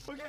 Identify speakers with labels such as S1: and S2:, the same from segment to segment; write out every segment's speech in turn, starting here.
S1: Okay.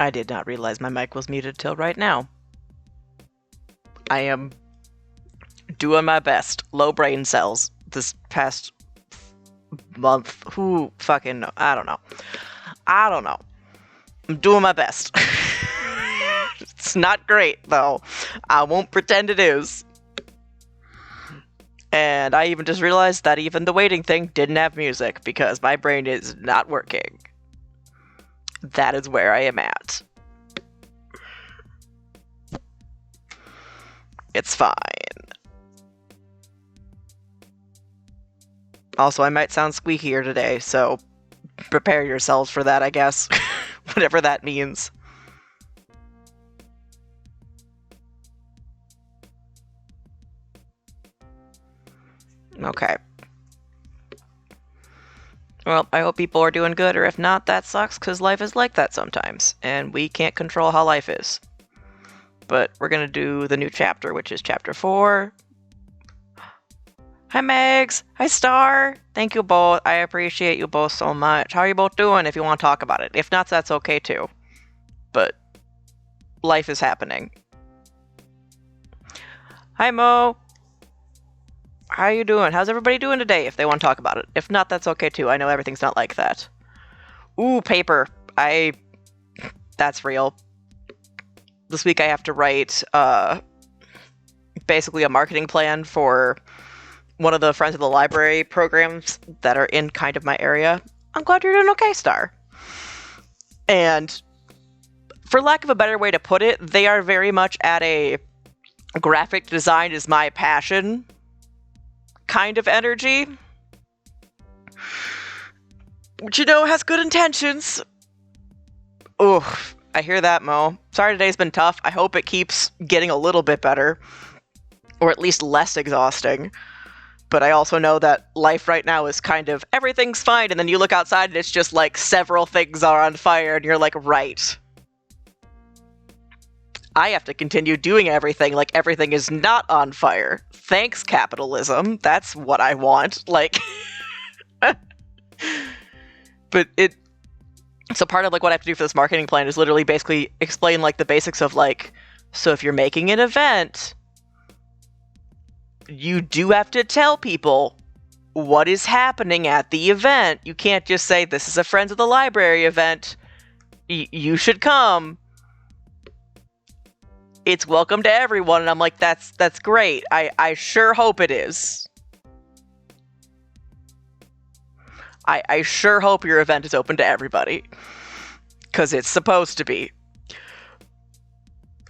S2: I did not realize my mic was muted till right now. I am doing my best. Low brain cells this past month. Who fucking know? I don't know. I'm doing my best. It's not great, though. I won't pretend it is. And I even just realized that even the waiting thing didn't have music because my brain is not working. That is where I am at. It's fine. Also, I might sound squeakier today, so prepare yourselves for that, I guess. Whatever that means. Okay. Well, I hope people are doing good, or if not, that sucks, because life is like that sometimes, and we can't control how life is. But we're gonna do the new chapter, which is chapter 4. Hi, Megs! Hi, Star! Thank you both. I appreciate you both so much. How are you both doing if you want to talk about it? If not, that's okay too. But life is happening. Hi, Mo! How are you doing? How's everybody doing today if they want to talk about it? If not, that's okay too. I know everything's not like that. Ooh, paper. That's real. This week I have to write, basically a marketing plan for one of the Friends of the Library programs that are in kind of my area. I'm glad you're doing okay, Star. And for lack of a better way to put it, they are very much at a graphic design is my passion kind of energy. Which, has good intentions. Oof, I hear that, Mo. Sorry today's been tough. I hope it keeps getting a little bit better. Or at least less exhausting. But I also know that life right now is kind of, everything's fine, and then you look outside and it's just like several things are on fire, and you're like, right. I have to continue doing everything like everything is not on fire. Thanks, capitalism. That's what I want. Like, but so part of like what I have to do for this marketing plan is literally basically explain like the basics of like, so if you're making an event, you do have to tell people what is happening at the event. You can't just say, this is a Friends of the Library event. You should come. it's welcome to everyone, and I'm like, that's great. I sure hope it is. I sure hope your event is open to everybody. Because it's supposed to be.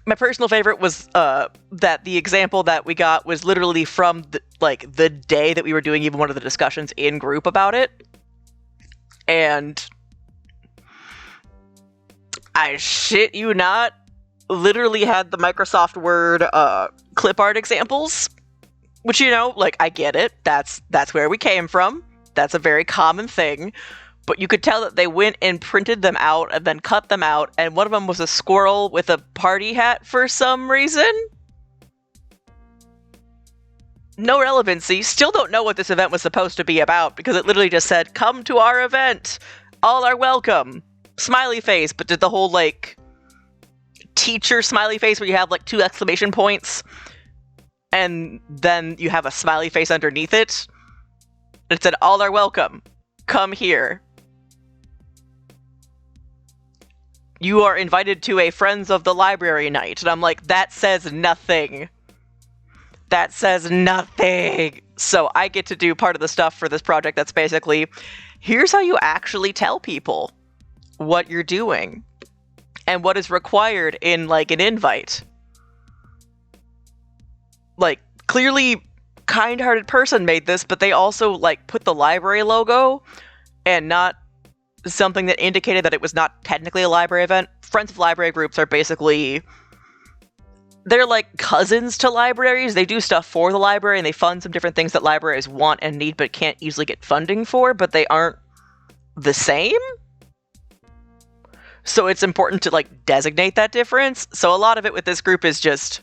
S2: My personal favorite was that the example that we got was literally from the day that we were doing even one of the discussions in group about it. And I shit you not, literally had the Microsoft Word clip art examples. Which, like, I get it. That's where we came from. That's a very common thing. But you could tell that they went and printed them out and then cut them out, and one of them was a squirrel with a party hat for some reason. No relevancy. Still don't know what this event was supposed to be about, because it literally just said, come to our event! All are welcome! Smiley face, but did the whole, teacher smiley face where you have, 2 exclamation points, and then you have a smiley face underneath it. It said, all are welcome. Come here. You are invited to a Friends of the Library night. And I'm like, that says nothing. That says nothing. So I get to do part of the stuff for this project that's basically, here's how you actually tell people what you're doing and what is required in, an invite. Clearly, kind-hearted person made this, but they also, put the library logo and not something that indicated that it was not technically a library event. Friends of library groups are basically, they're cousins to libraries. They do stuff for the library and they fund some different things that libraries want and need but can't easily get funding for, but they aren't the same. So it's important to designate that difference. So a lot of it with this group is just,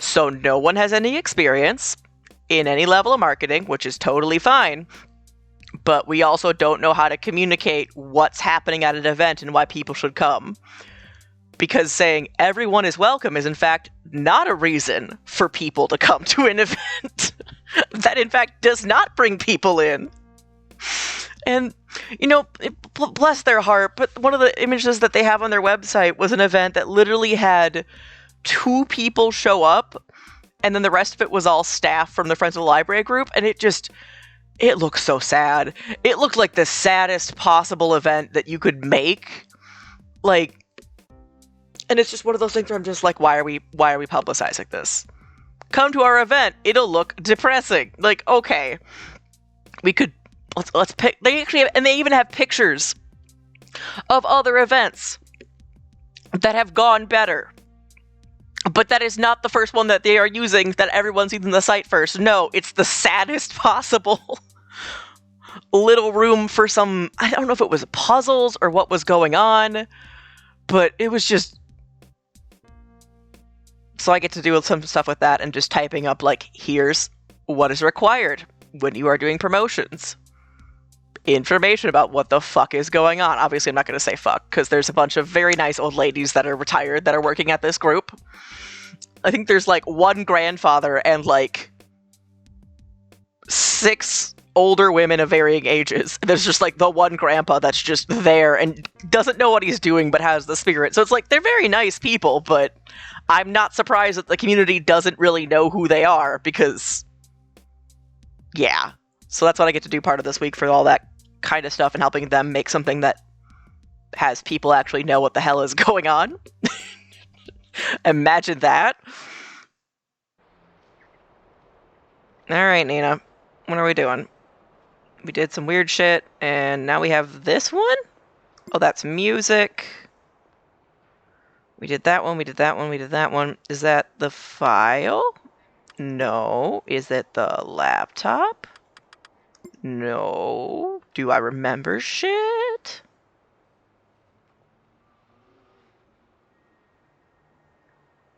S2: so no one has any experience in any level of marketing, which is totally fine. But we also don't know how to communicate what's happening at an event and why people should come. Because saying everyone is welcome is in fact not a reason for people to come to an event. That in fact does not bring people in. And, bless their heart, but one of the images that they have on their website was an event that literally had 2 people show up, and then the rest of it was all staff from the Friends of the Library group, and it looked so sad. It looked like the saddest possible event that you could make. And it's just one of those things where I'm just like, why are we publicizing this? Come to our event, it'll look depressing. Okay. We could let's pick, they even have pictures of other events that have gone better. But that is not the first one that they are using that everyone's using the site first. No, it's the saddest possible little room for some, I don't know if it was puzzles or what was going on, but it was just, so I get to do some stuff with that and just typing up here's what is required when you are doing promotions. Information about what the fuck is going on. Obviously, I'm not going to say fuck, because there's a bunch of very nice old ladies that are retired that are working at this group. I think there's one grandfather and 6 older women of varying ages. There's just the one grandpa that's just there and doesn't know what he's doing but has the spirit. So it's they're very nice people, but I'm not surprised that the community doesn't really know who they are because, yeah. So that's what I get to do part of this week for all that kind of stuff and helping them make something that has people actually know what the hell is going on. Imagine that. Alright, Nina. What are we doing? We did some weird shit, and now we have this one? Oh, that's music. We did that one, we did that one, we did that one. Is that the file? No. Is it the laptop? No. Do I remember shit?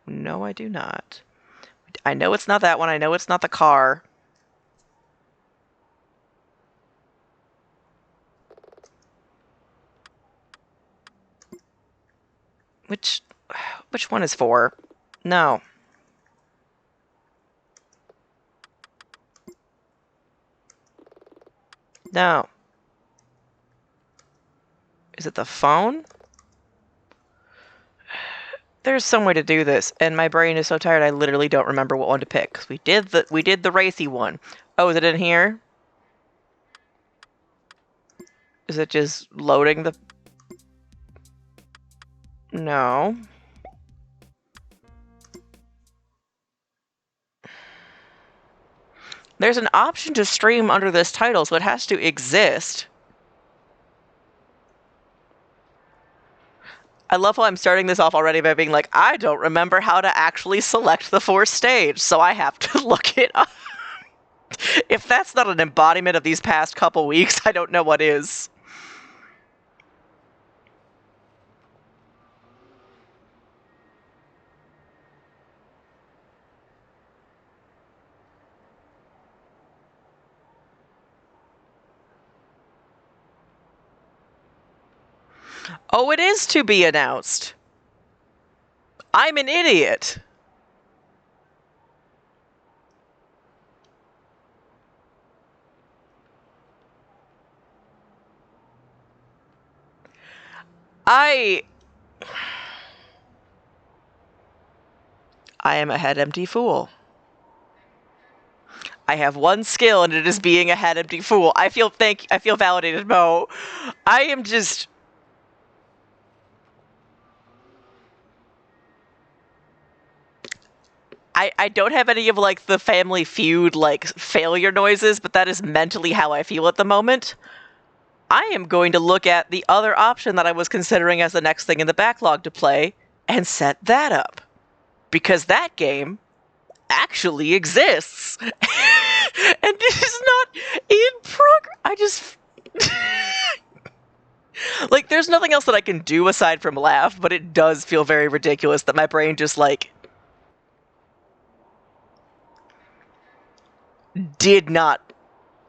S2: No, I do not. I know it's not that one. I know it's not the car. Which one is 4? No. No. Is it the phone? There's some way to do this, and my brain is so tired I literally don't remember what one to pick. 'Cause we did the racy one. Oh, is it in here? Is it just loading the... No. There's an option to stream under this title, so it has to exist. I love how I'm starting this off already by being like, I don't remember how to actually select the fourth stage, so I have to look it up. If that's not an embodiment of these past couple weeks, I don't know what is. Oh, it is to be announced. I'm an idiot. I am a head empty fool. I have one skill, and it is being a head empty fool. I feel validated, Mo. I am just... I don't have any of, like, the Family Feud, like, failure noises, but that is mentally how I feel at the moment. I am going to look at the other option that I was considering as the next thing in the backlog to play, and set that up. Because that game actually exists. And it is not in progress. I just... like, there's nothing else that I can do aside from laugh, but it does feel very ridiculous that my brain just, like... did not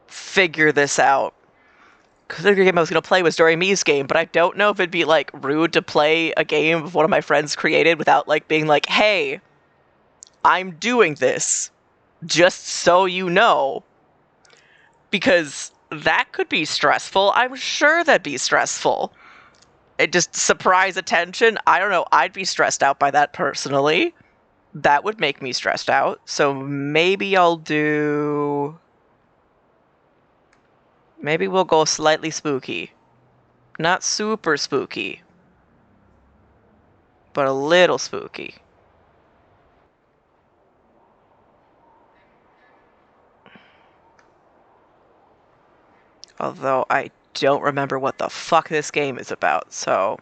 S2: figure this out. Because the game I was going to play was Dory Me's game, but I don't know if it'd be, like, rude to play a game of one of my friends created without, like, being like, hey, I'm doing this, just so you know. Because that could be stressful. I'm sure that'd be stressful. It just surprise attention. I don't know. I'd be stressed out by that personally. That would make me stressed out. So maybe I'll do... maybe we'll go slightly spooky. Not super spooky, but a little spooky. Although I don't remember what the fuck this game is about, so...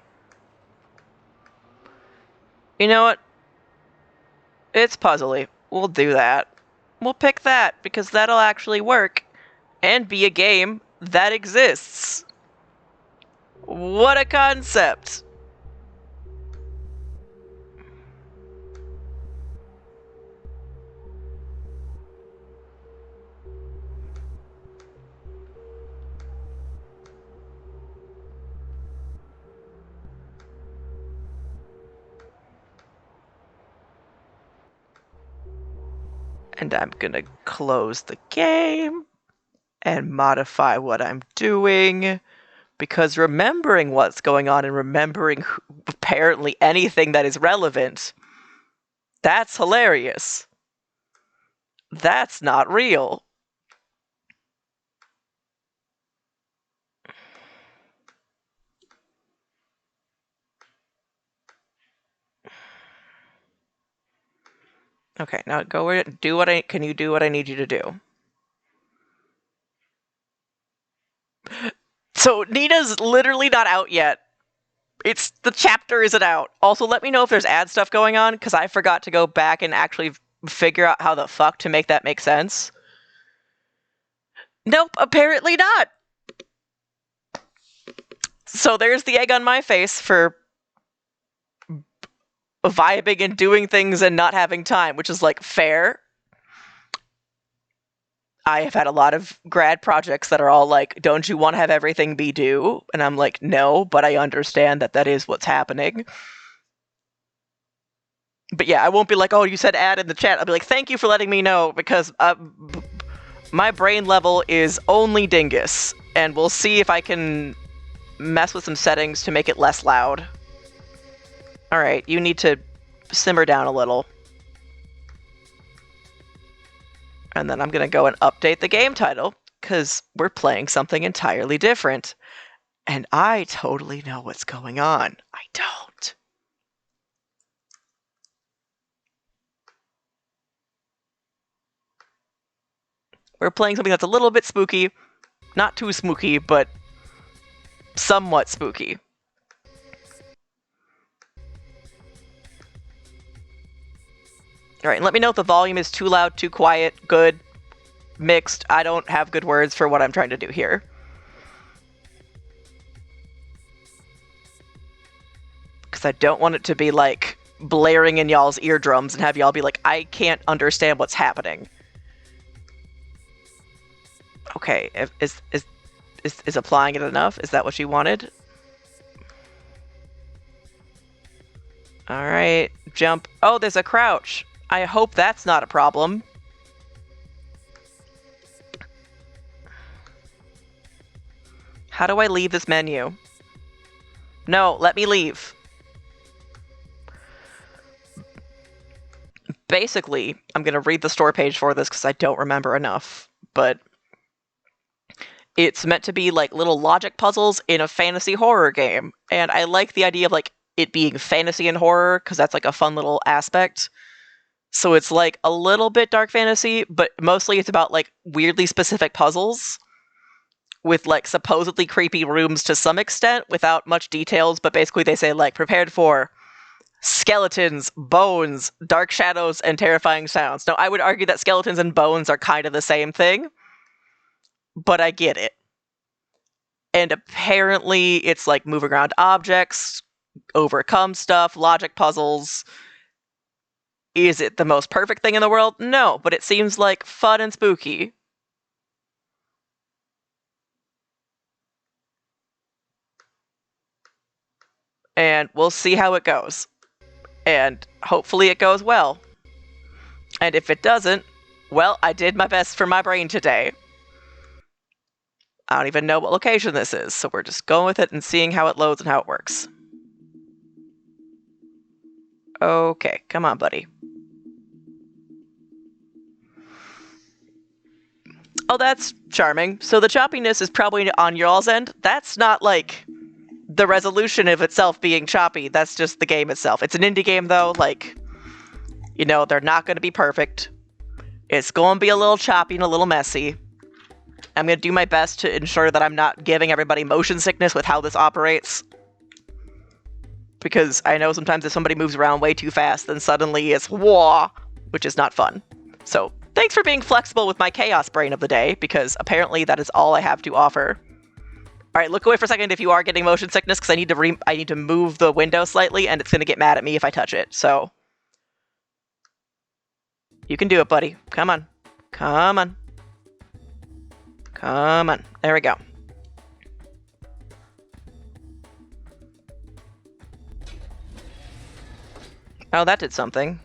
S2: you know what? It's puzzly. We'll do that. We'll pick that, because that'll actually work. And be a game that exists. What a concept! And I'm gonna close the game and modify what I'm doing, because remembering what's going on and remembering apparently anything that is relevant, that's hilarious. That's not real. Okay, now go and do what can you do what I need you to do? So Nina's literally not out yet. The chapter isn't out. Also, let me know if there's ad stuff going on, because I forgot to go back and actually figure out how the fuck to make that make sense. Nope, apparently not. So there's the egg on my face for vibing and doing things and not having time, which is, like, fair. I have had a lot of grad projects that are all like, don't you want to have everything be due? And I'm like, no, but I understand that that is what's happening. But yeah, I won't be like, oh, you said ad in the chat. I'll be like, thank you for letting me know, because my brain level is only dingus. And we'll see if I can mess with some settings to make it less loud. Alright, you need to simmer down a little. And then I'm going to go and update the game title, because we're playing something entirely different. And I totally know what's going on. I don't. We're playing something that's a little bit spooky. Not too spooky, but somewhat spooky. Alright, and let me know if the volume is too loud, too quiet, good, mixed. I don't have good words for what I'm trying to do here. Because I don't want it to be like blaring in y'all's eardrums and have y'all be like, I can't understand what's happening. Okay, is applying it enough? Is that what you wanted? Alright, jump. Oh, there's a crouch. I hope that's not a problem. How do I leave this menu? No, let me leave. Basically, I'm going to read the store page for this because I don't remember enough, but it's meant to be like little logic puzzles in a fantasy horror game. And I like the idea of like it being fantasy and horror because that's like a fun little aspect. So it's like a little bit dark fantasy, but mostly it's about like weirdly specific puzzles with like supposedly creepy rooms to some extent without much details, but basically they say like prepared for skeletons, bones, dark shadows, and terrifying sounds. Now, I would argue that skeletons and bones are kind of the same thing, but I get it. And apparently it's like move around objects, overcome stuff, logic puzzles. Is it the most perfect thing in the world? No, but it seems like fun and spooky. And we'll see how it goes. And hopefully it goes well. And if it doesn't, well, I did my best for my brain today. I don't even know what location this is, so we're just going with it and seeing how it loads and how it works. Okay, come on, buddy. Oh, that's charming. So the choppiness is probably on y'all's end. That's not like the resolution of itself being choppy. That's just the game itself. It's an indie game, though. Like, you know, they're not going to be perfect. It's going to be a little choppy and a little messy. I'm going to do my best to ensure that I'm not giving everybody motion sickness with how this operates. Because I know sometimes if somebody moves around way too fast, then suddenly it's wah, which is not fun. So thanks for being flexible with my chaos brain of the day, because apparently that is all I have to offer. All right, look away for a second if you are getting motion sickness, because I need to move the window slightly, and it's going to get mad at me if I touch it. So you can do it, buddy. Come on. Come on. Come on. There we go. Oh, that did something.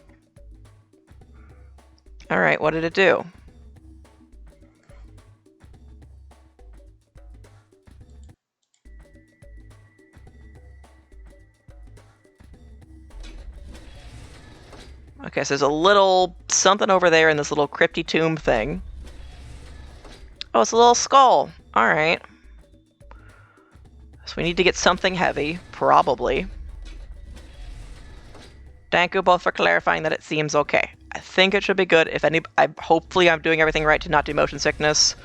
S2: Alright, what did it do? Okay, so there's a little something over there in this little crypty tomb thing. Oh, it's a little skull. Alright. So we need to get something heavy, probably. Thank you both for clarifying that it seems okay. I think it should be good. Hopefully I'm doing everything right to not do motion sickness.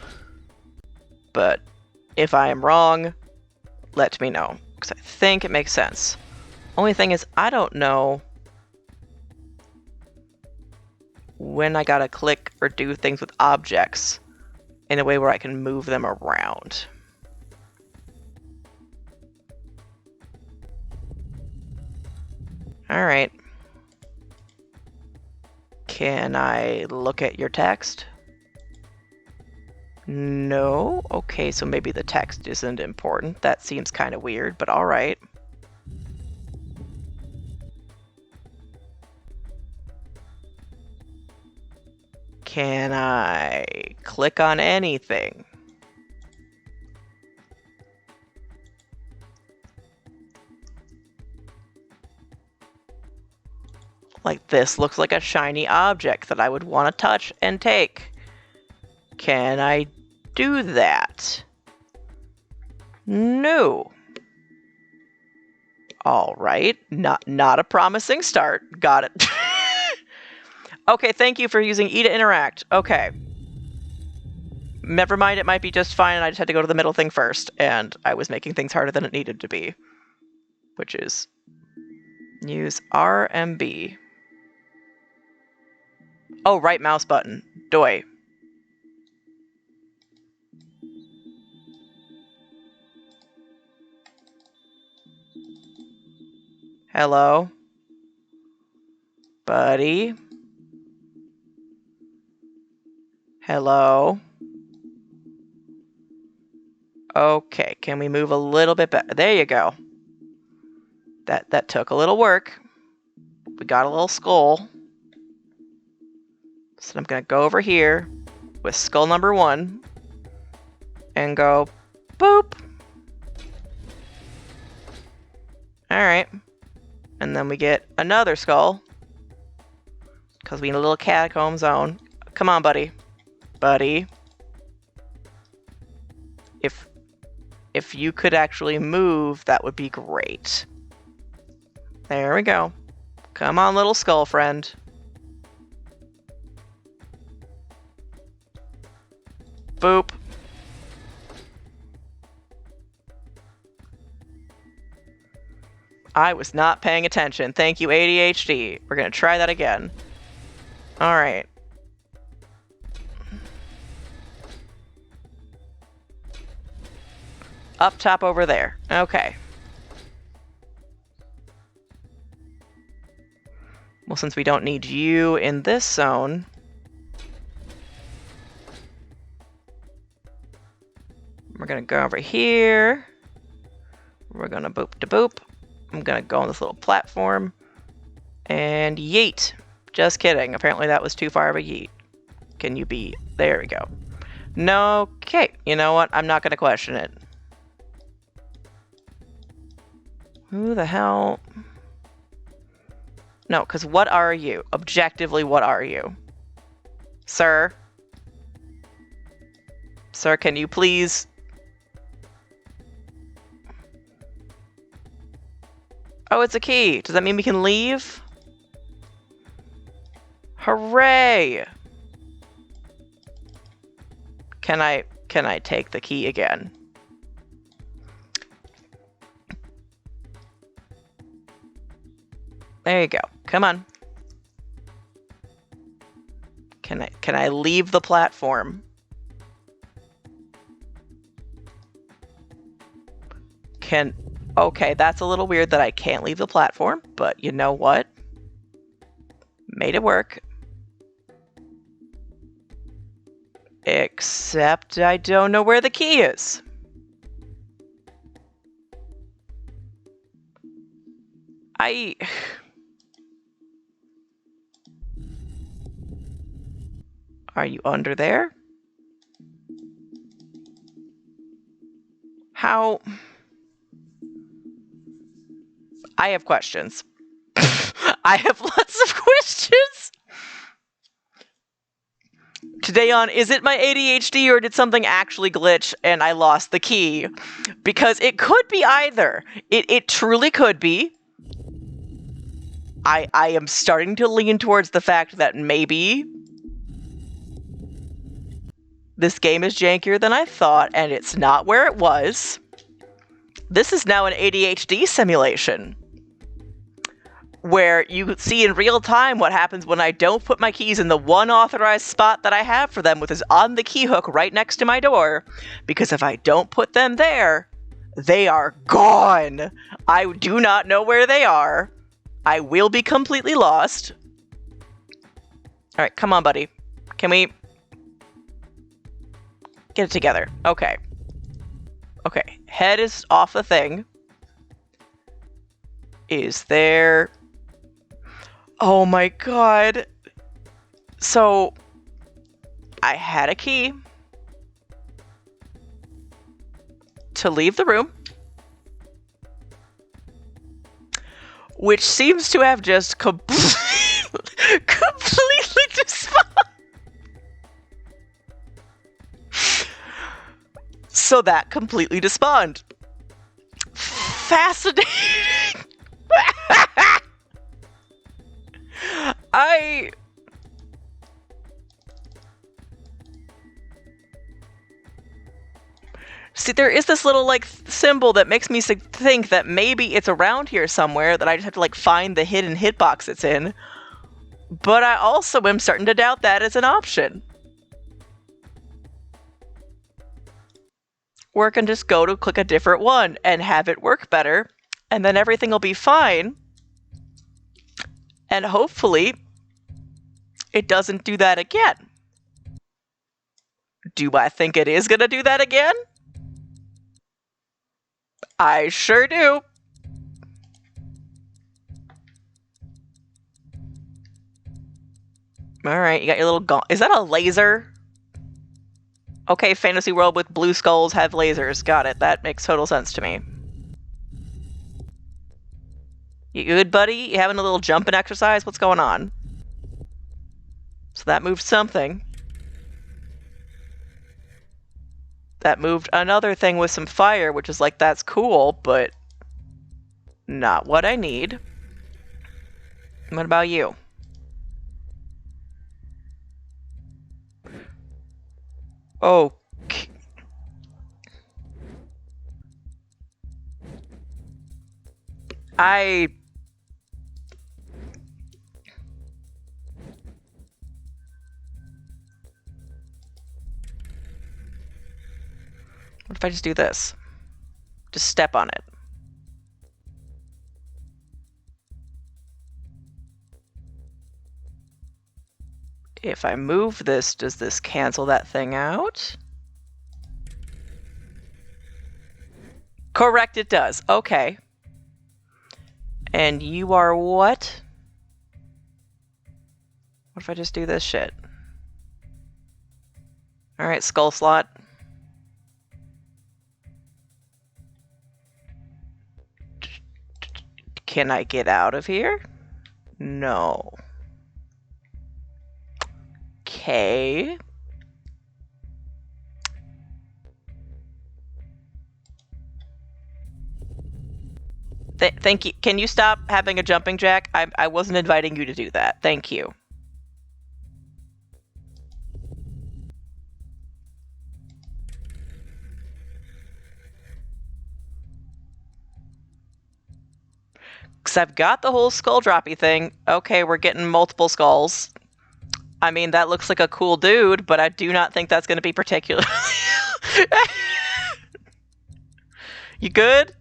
S2: But if I am wrong, let me know, because I think it makes sense. Only thing is, I don't know when I gotta click or do things with objects in a way where I can move them around. Alright. Can I look at your text? No? Okay, so maybe the text isn't important. That seems kind of weird, but alright. Can I click on anything? Like, this looks like a shiny object that I would want to touch and take. Can I do that? No. All right. Not a promising start. Got it. Okay, thank you for using E to interact. Okay. Never mind, it might be just fine, and I just had to go to the middle thing first, and I was making things harder than it needed to be. Which is... use RMB. Oh, right mouse button. Doi. Hello? Buddy? Hello? Okay, can we move a little bit better? There you go. That took a little work. We got a little skull. So I'm gonna go over here with skull number 1 and go boop. Alright. And then we get another skull. Because we need a little catacomb zone. Come on, buddy. Buddy. If you could actually move, that would be great. There we go. Come on, little skull friend. Boop. I was not paying attention. Thank you, ADHD. We're gonna try that again. Alright. Up top over there. Okay. Well, since we don't need you in this zone... we're gonna go over here. We're gonna boop to boop. I'm gonna go on this little platform. And yeet. Just kidding. Apparently that was too far of a yeet. Can you be... there we go. No, okay. You know what? I'm not gonna question it. Who the hell? No, because what are you? Objectively, what are you? Sir? Sir, can you please... oh, it's a key. Does that mean we can leave? Hooray! Can I take the key again? There you go. Come on. Can I leave the platform? Okay, that's a little weird that I can't leave the platform, but you know what? Made it work. Except I don't know where the key is. Are you under there? How? I have questions. I have lots of questions. Today on, is it my ADHD or did something actually glitch and I lost the key? Because it could be either. It truly could be. I am starting to lean towards the fact that maybe this game is jankier than I thought and it's not where it was. This is now an ADHD simulation where you see in real time what happens when I don't put my keys in the one authorized spot that I have for them, which is on the key hook right next to my door. Because if I don't put them there, they are gone. I do not know where they are. I will be completely lost. All right, come on, buddy. Can we get it together? Okay. Okay, head is off the thing. Is there... oh my god. So, I had a key to leave the room, which seems to have just completely completely despawned. So that completely despawned. Fascinating. See, there is this little, like, symbol that makes me think that maybe it's around here somewhere, that I just have to, like, find the hidden hitbox it's in. But I also am starting to doubt that as an option. Or I can just go to click a different one and have it work better, and then everything will be fine. And hopefully, it doesn't do that again. Do I think it is gonna do that again? I sure do. Alright, you got your little is that a laser? Okay, fantasy world with blue skulls have lasers. Got it. That makes total sense to me. You good, buddy? You having a little jumping exercise? What's going on? So that moved something. That moved another thing with some fire, which is like, that's cool, but not what I need. What about you? Okay. What if I just do this? Just step on it. If I move this, does this cancel that thing out? Correct, it does. Okay. And you are what? What if I just do this shit? Alright, skull slot. Can I get out of here? No. Okay. Thank you. Can you stop having a jumping jack? I wasn't inviting you to do that. Thank you. Because I've got the whole skull droppy thing. Okay, we're getting multiple skulls. I mean, that looks like a cool dude, but I do not think that's going to be particular. You good?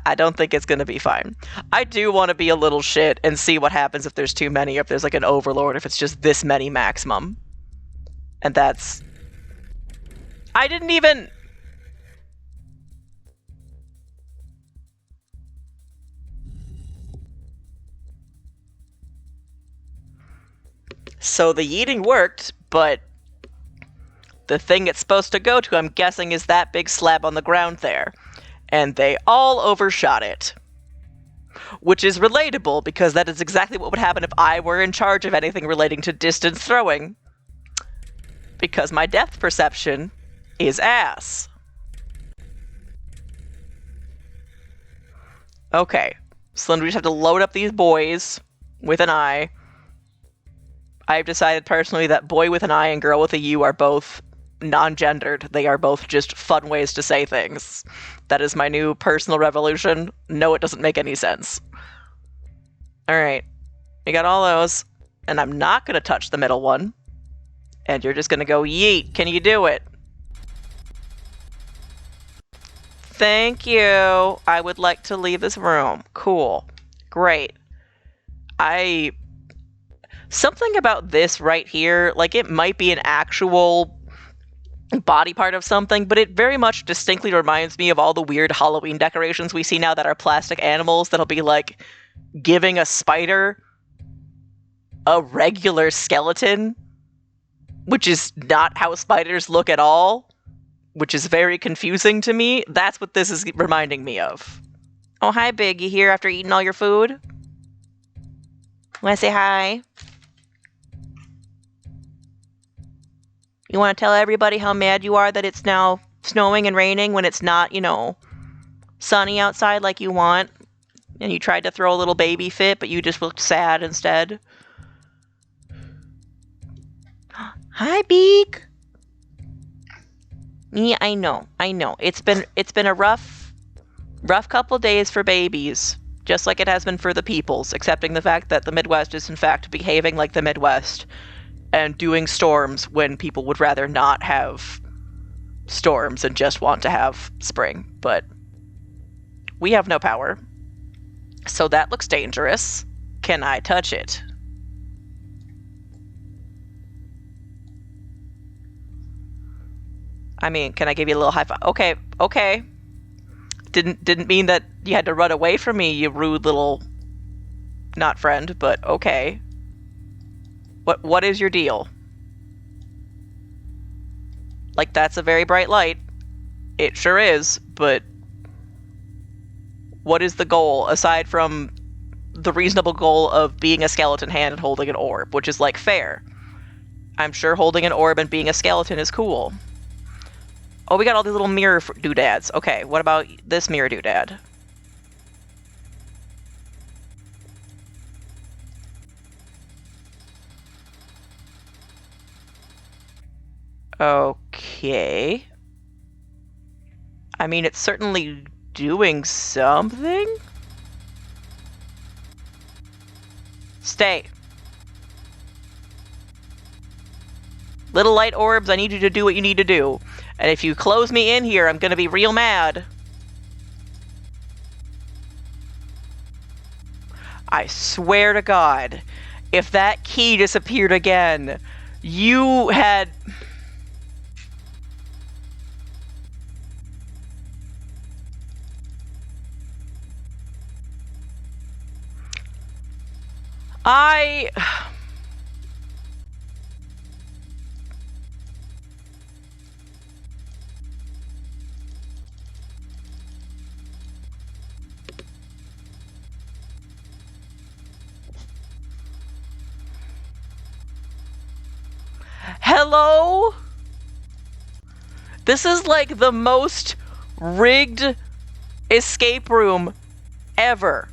S2: I don't think it's going to be fine. I do want to be a little shit and see what happens if there's too many, if there's like an overlord, if it's just this many maximum. And that's... I didn't even... So the yeeting worked, but the thing it's supposed to go to, I'm guessing, is that big slab on the ground there. And they all overshot it. Which is relatable, because that is exactly what would happen if I were in charge of anything relating to distance throwing. Because my depth perception is ass. Okay, so then we just have to load up these boys with an I. I've decided personally that boy with an I and girl with a U are both non-gendered. They are both just fun ways to say things. That is my new personal revolution. No, it doesn't make any sense. Alright, we got all those, and I'm not going to touch the middle one. And you're just going to go yeet. Can you do it? Thank you. I would like to leave this room. Cool. Great. Something about this right here, like it might be an actual body part of something, but it very much distinctly reminds me of all the weird Halloween decorations we see now that are plastic animals that'll be like giving a spider a regular skeleton, which is not how spiders look at all, which is very confusing to me. That's what this is reminding me of. Oh, hi, Big. You here after eating all your food? Want to say hi? You want to tell everybody how mad you are that it's now snowing and raining when it's not, you know, sunny outside like you want? And you tried to throw a little baby fit, but you just looked sad instead. Hi, Beak. Yeah, I know. It's been a rough couple days for babies, just like it has been for the peoples, accepting the fact that the Midwest is in fact behaving like the Midwest and doing storms when people would rather not have storms and just want to have spring. But we have no power. So that looks dangerous. Can I touch it? I mean, can I give you a little high five? Okay. Didn't mean that you had to run away from me, you rude little not friend, but okay. What is your deal? Like, that's a very bright light. It sure is, but what is the goal aside from the reasonable goal of being a skeleton hand and holding an orb, which is like fair. I'm sure holding an orb and being a skeleton is cool. Oh, we got all these little mirror doodads. Okay, what about this mirror doodad? Okay. I mean, it's certainly doing something? Stay. Little light orbs, I need you to do what you need to do. And if you close me in here, I'm gonna be real mad. I swear to God, if that key disappeared again, you had... Hello? This is like the most rigged escape room ever.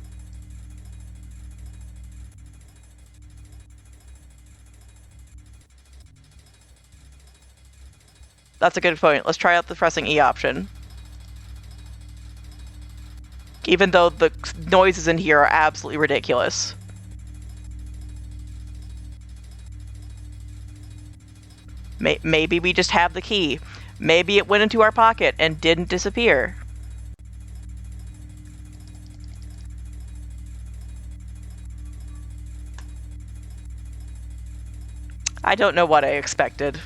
S2: That's a good point. Let's try out the pressing E option. Even though the noises in here are absolutely ridiculous. Maybe we just have the key. Maybe it went into our pocket and didn't disappear. I don't know what I expected.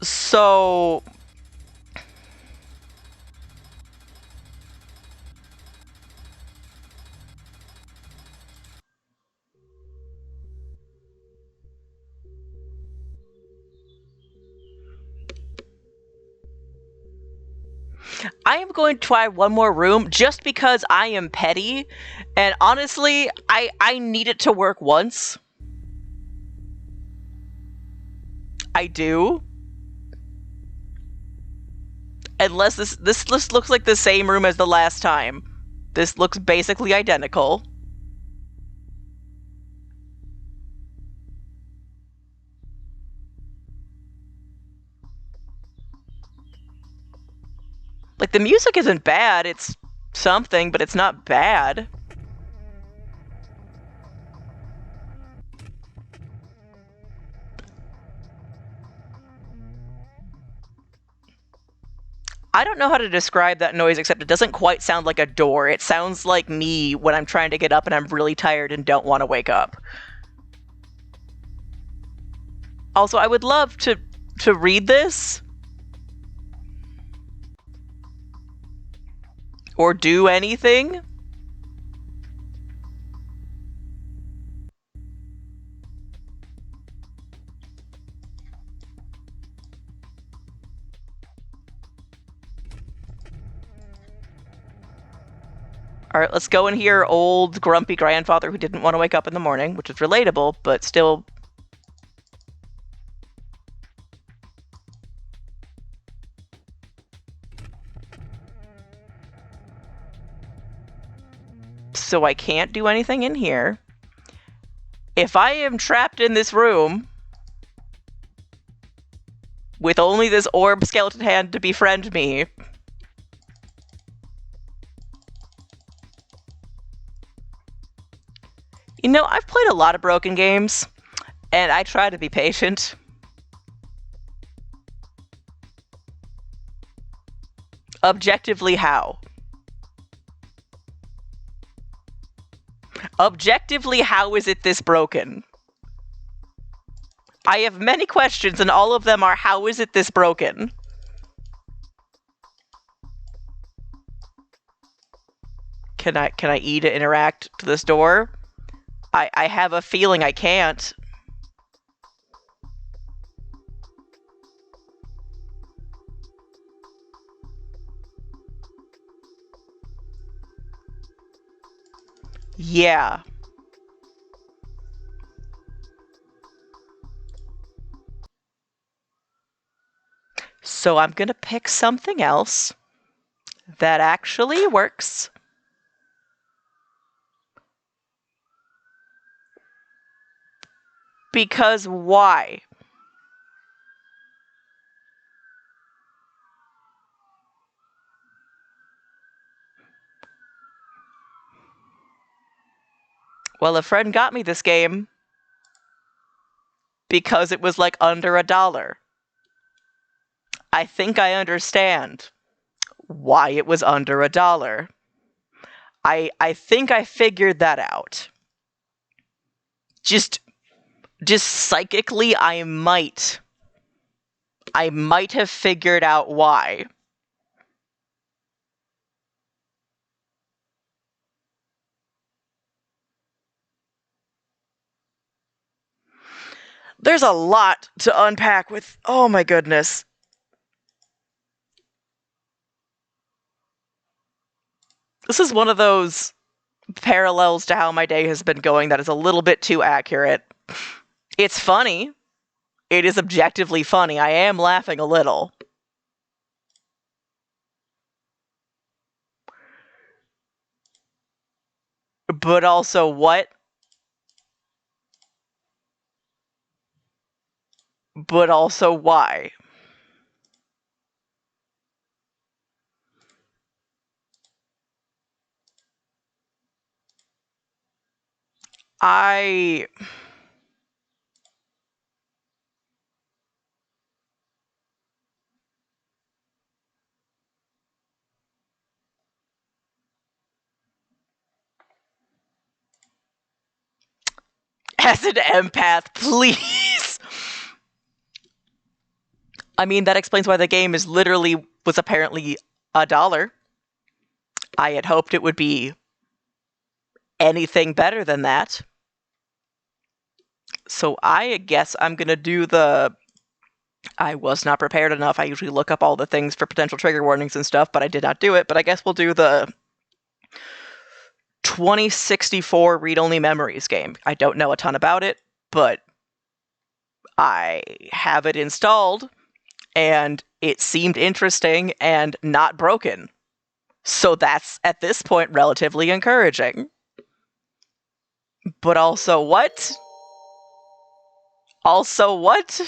S2: So... I am going to try one more room just because I am petty, and honestly, I need it to work once. I do. Unless this looks like the same room as the last time. This looks basically identical. Like, the music isn't bad, it's something, but it's not bad. I don't know how to describe that noise, except it doesn't quite sound like a door. It sounds like me when I'm trying to get up and I'm really tired and don't want to wake up. Also, I would love to read this, Or do anything? Alright, let's go and hear old grumpy grandfather who didn't want to wake up in the morning, which is relatable, but still. So I can't do anything in here. If I am trapped in this room with only this orb skeleton hand to befriend me, you know, I've played a lot of broken games, and I try to be patient. Objectively, how? Objectively, how is it this broken? I have many questions, and all of them are, how is it this broken? Can I E to interact to this door? I have a feeling I can't. Yeah. So I'm gonna pick something else that actually works. Because why? Well, a friend got me this game because it was like under $1. I think I understand why it was under $1. I think I figured that out. Just psychically, I might have figured out why. There's a lot to unpack with. Oh my goodness. This is one of those parallels to how my day has been going that is a little bit too accurate. It's funny. It is objectively funny. I am laughing a little. But also what? But also why? As an empath, please! I mean, that explains why the game was apparently $1. I had hoped it would be anything better than that. So I guess I'm gonna do the... I was not prepared enough. I usually look up all the things for potential trigger warnings and stuff, but I did not do it. But I guess we'll do the 2064 read-only memories game. I don't know a ton about it, but I have it installed, and it seemed interesting and not broken. So that's, at this point, relatively encouraging. But also what? Also what?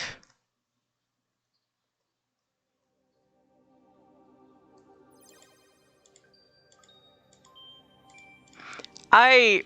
S2: I...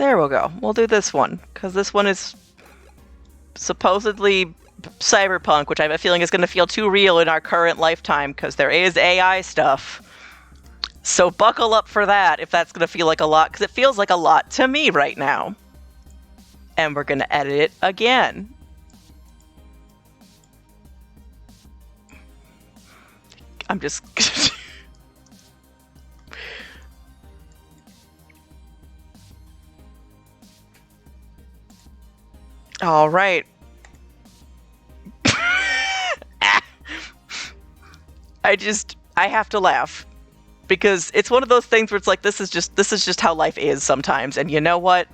S2: There we'll go. We'll do this one, because this one is supposedly cyberpunk, which I have a feeling is going to feel too real in our current lifetime, because there is AI stuff. So buckle up for that, if that's going to feel like a lot, because it feels like a lot to me right now. And we're going to edit it again. I'm just... All right. I have to laugh. Because it's one of those things where it's like, this is just how life is sometimes. And you know what?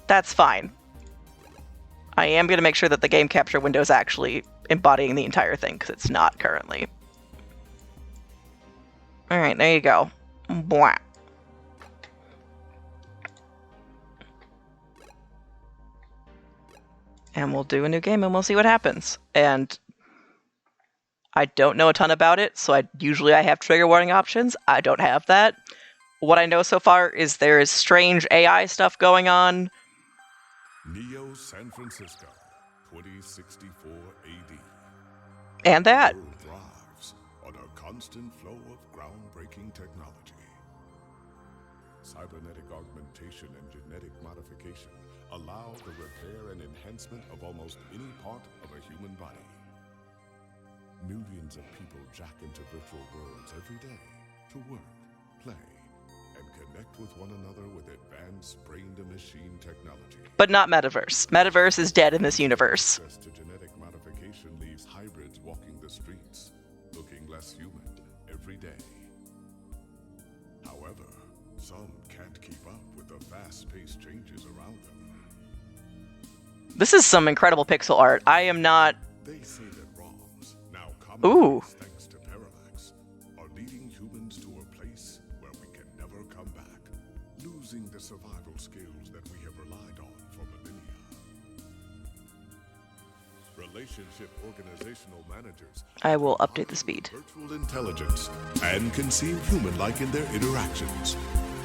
S2: That's fine. I am going to make sure that the game capture window is actually embodying the entire thing, because it's not currently. Alright, there you go. Blah. And we'll do a new game and we'll see what happens. And I don't know a ton about it, so usually I have trigger warning options. I don't have that. What I know so far is there is strange AI stuff going on.
S1: Neo San Francisco, 2064 AD.
S2: And that.
S1: The world thrives on a constant flow of groundbreaking technology. Cybernetic augmentation and genetic modification allow the repair and enhancement of almost any part of a human body. Millions of people jack into virtual worlds every day to work, play, and connect with one another with advanced brain-to-machine technology.
S2: But not Metaverse. Metaverse is dead in this universe.
S1: Access to genetic modification leaves hybrids walking the streets, looking less human every day. However, some can't keep up with the fast-paced changes around them.
S2: This is some incredible pixel art. I am not...
S1: They say that ROMs, now
S2: Ooh.
S1: commonplace thanks to Parallax, are leading humans to a place where we can never come back, losing the survival skills that we have relied on for millennia. Relationship organizational managers
S2: I will update the speed.
S1: virtual intelligence and can seem human-like in their interactions.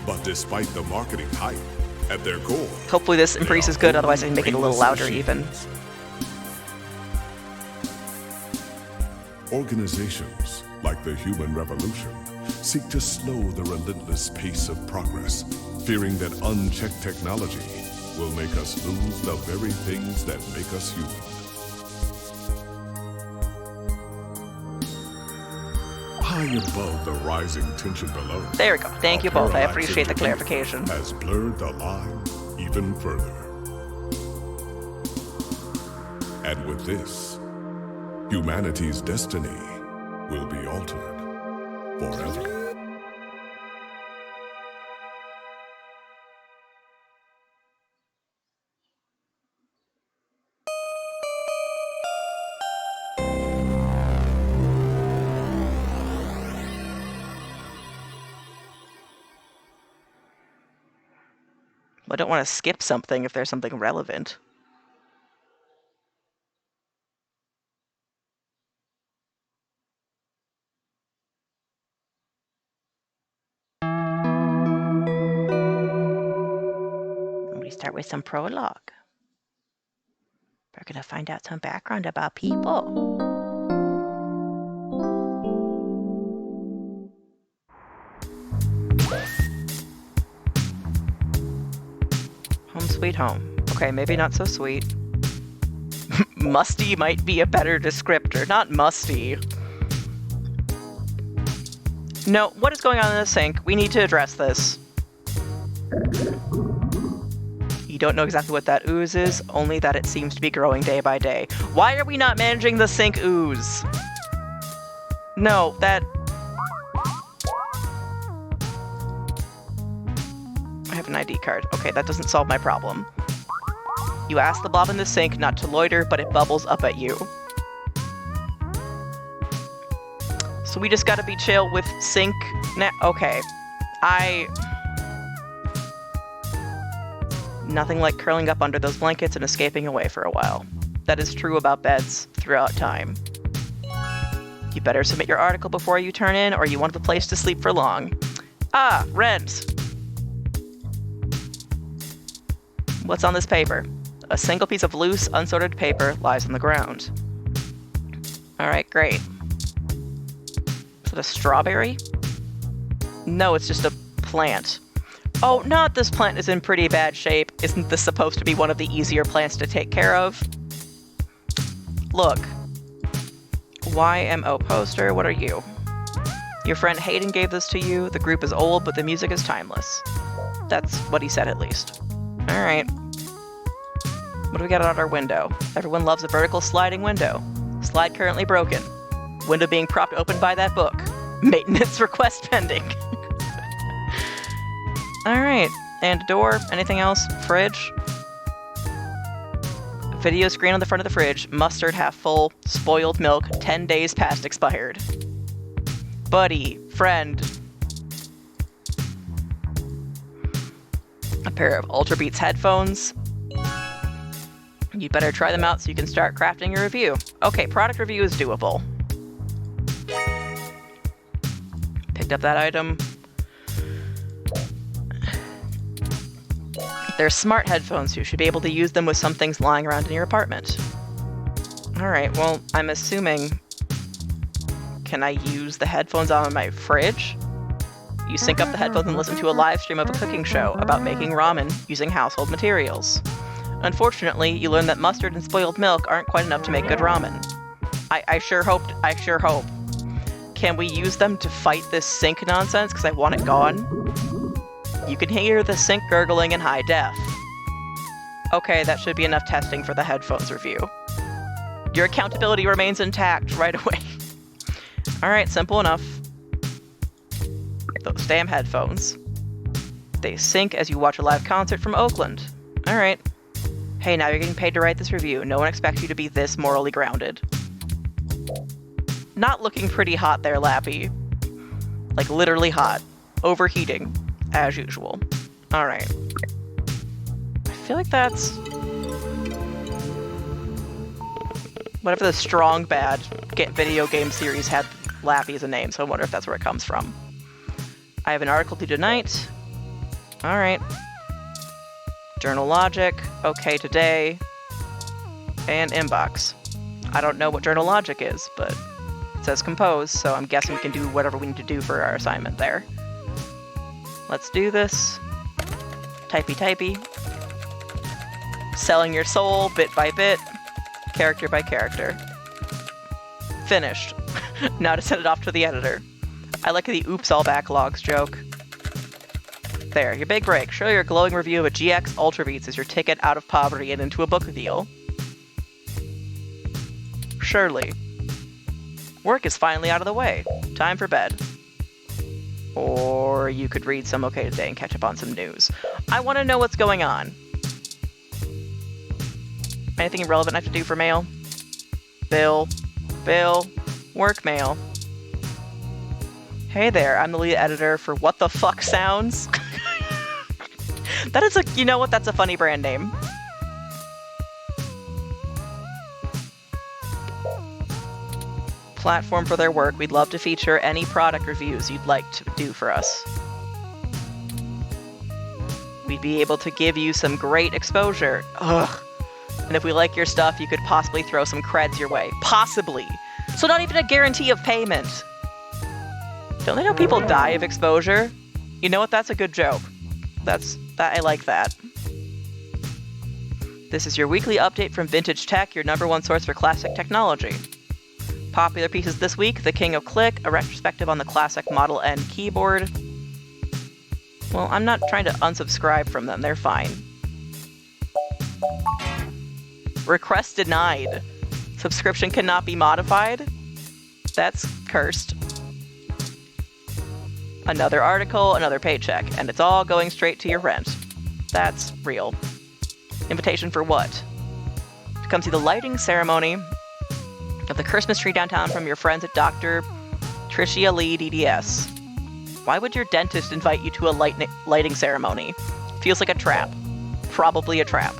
S1: But despite the marketing hype, at their core,
S2: Hopefully this increase is good, otherwise I can make it a little louder
S1: brainless
S2: even.
S1: machines. Organizations, like the Human Revolution, seek to slow the relentless pace of progress, fearing that unchecked technology will make us lose the very things that make us human. High above the rising tension below,
S2: There we go. Thank you both. I
S1: Parallax
S2: appreciate the
S1: Entertainment
S2: clarification.
S1: has blurred the line even further. And with this, humanity's destiny will be altered forever.
S2: I don't want to skip something if there's something relevant. We start with some prologue. We're going to find out some background about people. Home sweet home. Okay, maybe not so sweet. Musty might be a better descriptor. Not musty. No, what is going on in the sink? We need to address this. You don't know exactly what that ooze is, only that it seems to be growing day by day. Why are we not managing the sink ooze? No, that... I have an ID card. Okay, that doesn't solve my problem. You ask the blob in the sink not to loiter, but it bubbles up at you. So we just gotta be chill with sink now. Okay. Nothing like curling up under those blankets and escaping away for a while. That is true about beds throughout time. You better submit your article before you turn in, or you won't have a place to sleep for long. Ah, rent. What's on this paper? A single piece of loose, unsorted paper lies on the ground. Alright, great. Is it a strawberry? No, it's just a plant. Oh, not this plant is in pretty bad shape. Isn't this supposed to be one of the easier plants to take care of? Look. YMO poster, what are you? Your friend Hayden gave this to you. The group is old, but the music is timeless. That's what he said, at least. Alright. What do we got out our window? Everyone loves a vertical sliding window. Slide currently broken. Window being propped open by that book. Maintenance request pending. Alright. And a door. Anything else? Fridge. Video screen on the front of the fridge. Mustard half full. Spoiled milk. 10 days past expired. Buddy. Friend. A pair of Ultra Beats headphones. You'd better try them out so you can start crafting your review. Okay, product review is doable. Picked up that item. They're smart headphones. You should be able to use them with some things lying around in your apartment. Alright, well, I'm assuming... Can I use the headphones on my fridge? You sync up the headphones and listen to a live stream of a cooking show about making ramen using household materials. Unfortunately, you learn that mustard and spoiled milk aren't quite enough to make good ramen. I sure hope. Can we use them to fight this sink nonsense? Because I want it gone. You can hear the sink gurgling in high def. Okay, that should be enough testing for the headphones review. Your accountability remains intact right away. Alright, simple enough. Those damn headphones. They sync as you watch a live concert from Oakland. Alright. Hey, now you're getting paid to write this review. No one expects you to be this morally grounded. Not looking pretty hot there, Lappy. Like, literally hot. Overheating. As usual. Alright. I feel like that's... Whatever the strong bad video game series had Lappy as a name, so I wonder if that's where it comes from. I have an article due tonight. Alright. Journal Logic. Okay Today. And Inbox. I don't know what Journal Logic is, but it says compose, so I'm guessing we can do whatever we need to do for our assignment there. Let's do this. Typey. Selling your soul bit by bit. Character by character. Finished. Now to send it off to the editor. I like the oops all backlogs joke. There, your big break. Show your glowing review of a GX Ultra Beats as your ticket out of poverty and into a book deal. Surely. Work is finally out of the way. Time for bed. Or you could read some Okay Today and catch up on some news. I want to know what's going on. Anything relevant I have to do for mail? Bill. Work mail. Hey there, I'm the lead editor for What the Fuck Sounds. That is you know what, that's a funny brand name. Platform for their work, we'd love to feature any product reviews you'd like to do for us. We'd be able to give you some great exposure. Ugh. And if we like your stuff, you could possibly throw some creds your way. Possibly. So not even a guarantee of payment. Don't they know people die of exposure? You know what? That's a good joke. I like that. This is your weekly update from Vintage Tech, your #1 source for classic technology. Popular pieces this week: The King of Click, a retrospective on the classic Model N keyboard. Well, I'm not trying to unsubscribe from them. They're fine. Request denied. Subscription cannot be modified? That's cursed. Another article, another paycheck, and it's all going straight to your rent. That's real. Invitation for what? To come see the lighting ceremony of the Christmas tree downtown from your friends at Dr. Tricia Lee DDS. Why would your dentist invite you to a lighting ceremony? Feels like a trap. Probably a trap.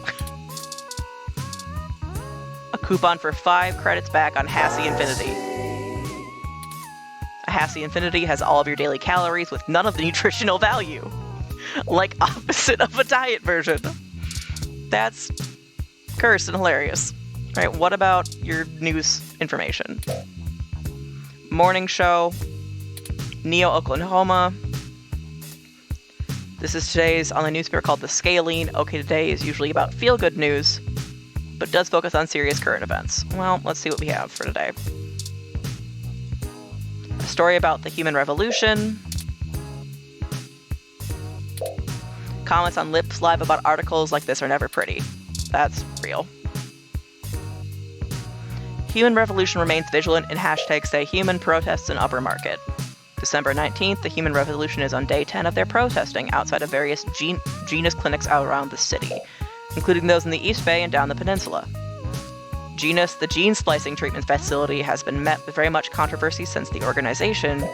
S2: A coupon for 5 credits back on Hassie Infinity. A Hassie Infinity has all of your daily calories with none of the nutritional value. Like opposite of a diet version. That's cursed and hilarious. All right, what about your news information? Morning show, Neo, Oklahoma. This is today's on the newspaper called The Scaling. OK Today is usually about feel-good news, but does focus on serious current events. Well, let's see what we have for today. A story about the human revolution. Comments on Lips Live about articles like this are never pretty. That's real. Human Revolution remains vigilant in hashtag Stay Human protests in Upper Market. December 19th, the Human Revolution is on day 10 of their protesting outside of various Genus clinics out around the city, including those in the East Bay and down the peninsula. Genus, the gene splicing treatment facility, has been met with very much controversy since the organization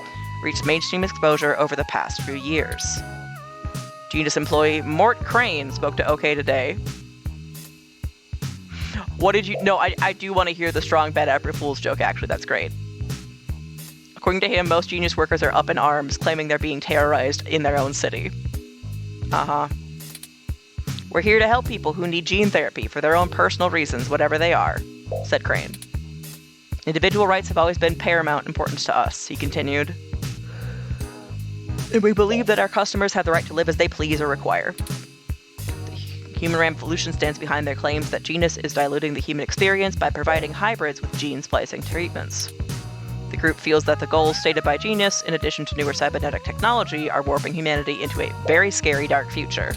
S2: reached mainstream exposure over the past few years. Genus employee Mort Crane spoke to OK Today. What did you... No, I do want to hear the strong bad April Fool's joke, actually. That's great. According to him, most Genius workers are up in arms, claiming they're being terrorized in their own city. Uh-huh. We're here to help people who need gene therapy for their own personal reasons, whatever they are, said Crane. Individual rights have always been paramount importance to us, he continued. And we believe that our customers have the right to live as they please or require. The Human Revolution stands behind their claims that Genus is diluting the human experience by providing hybrids with gene splicing treatments. The group feels that the goals stated by Genus, in addition to newer cybernetic technology, are warping humanity into a very scary dark future.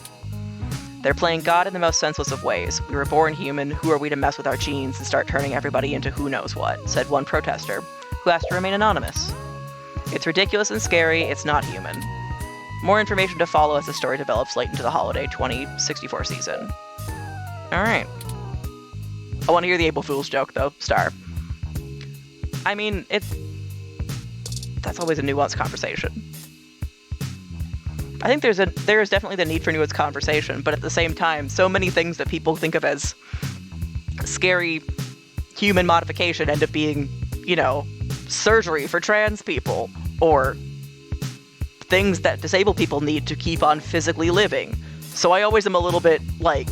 S2: They're playing God in the most senseless of ways. We were born human, who are we to mess with our genes and start turning everybody into who knows what, said one protester, who asked to remain anonymous. It's ridiculous and scary, it's not human. More information to follow as the story develops late into the holiday 2064 season. Alright. I want to hear the April Fool's joke, though, Star. I mean, that's always a nuanced conversation. I think there is definitely the need for nuanced conversation, but at the same time, so many things that people think of as scary human modification end up being, surgery for trans people, or things that disabled people need to keep on physically living. So I always am a little bit like,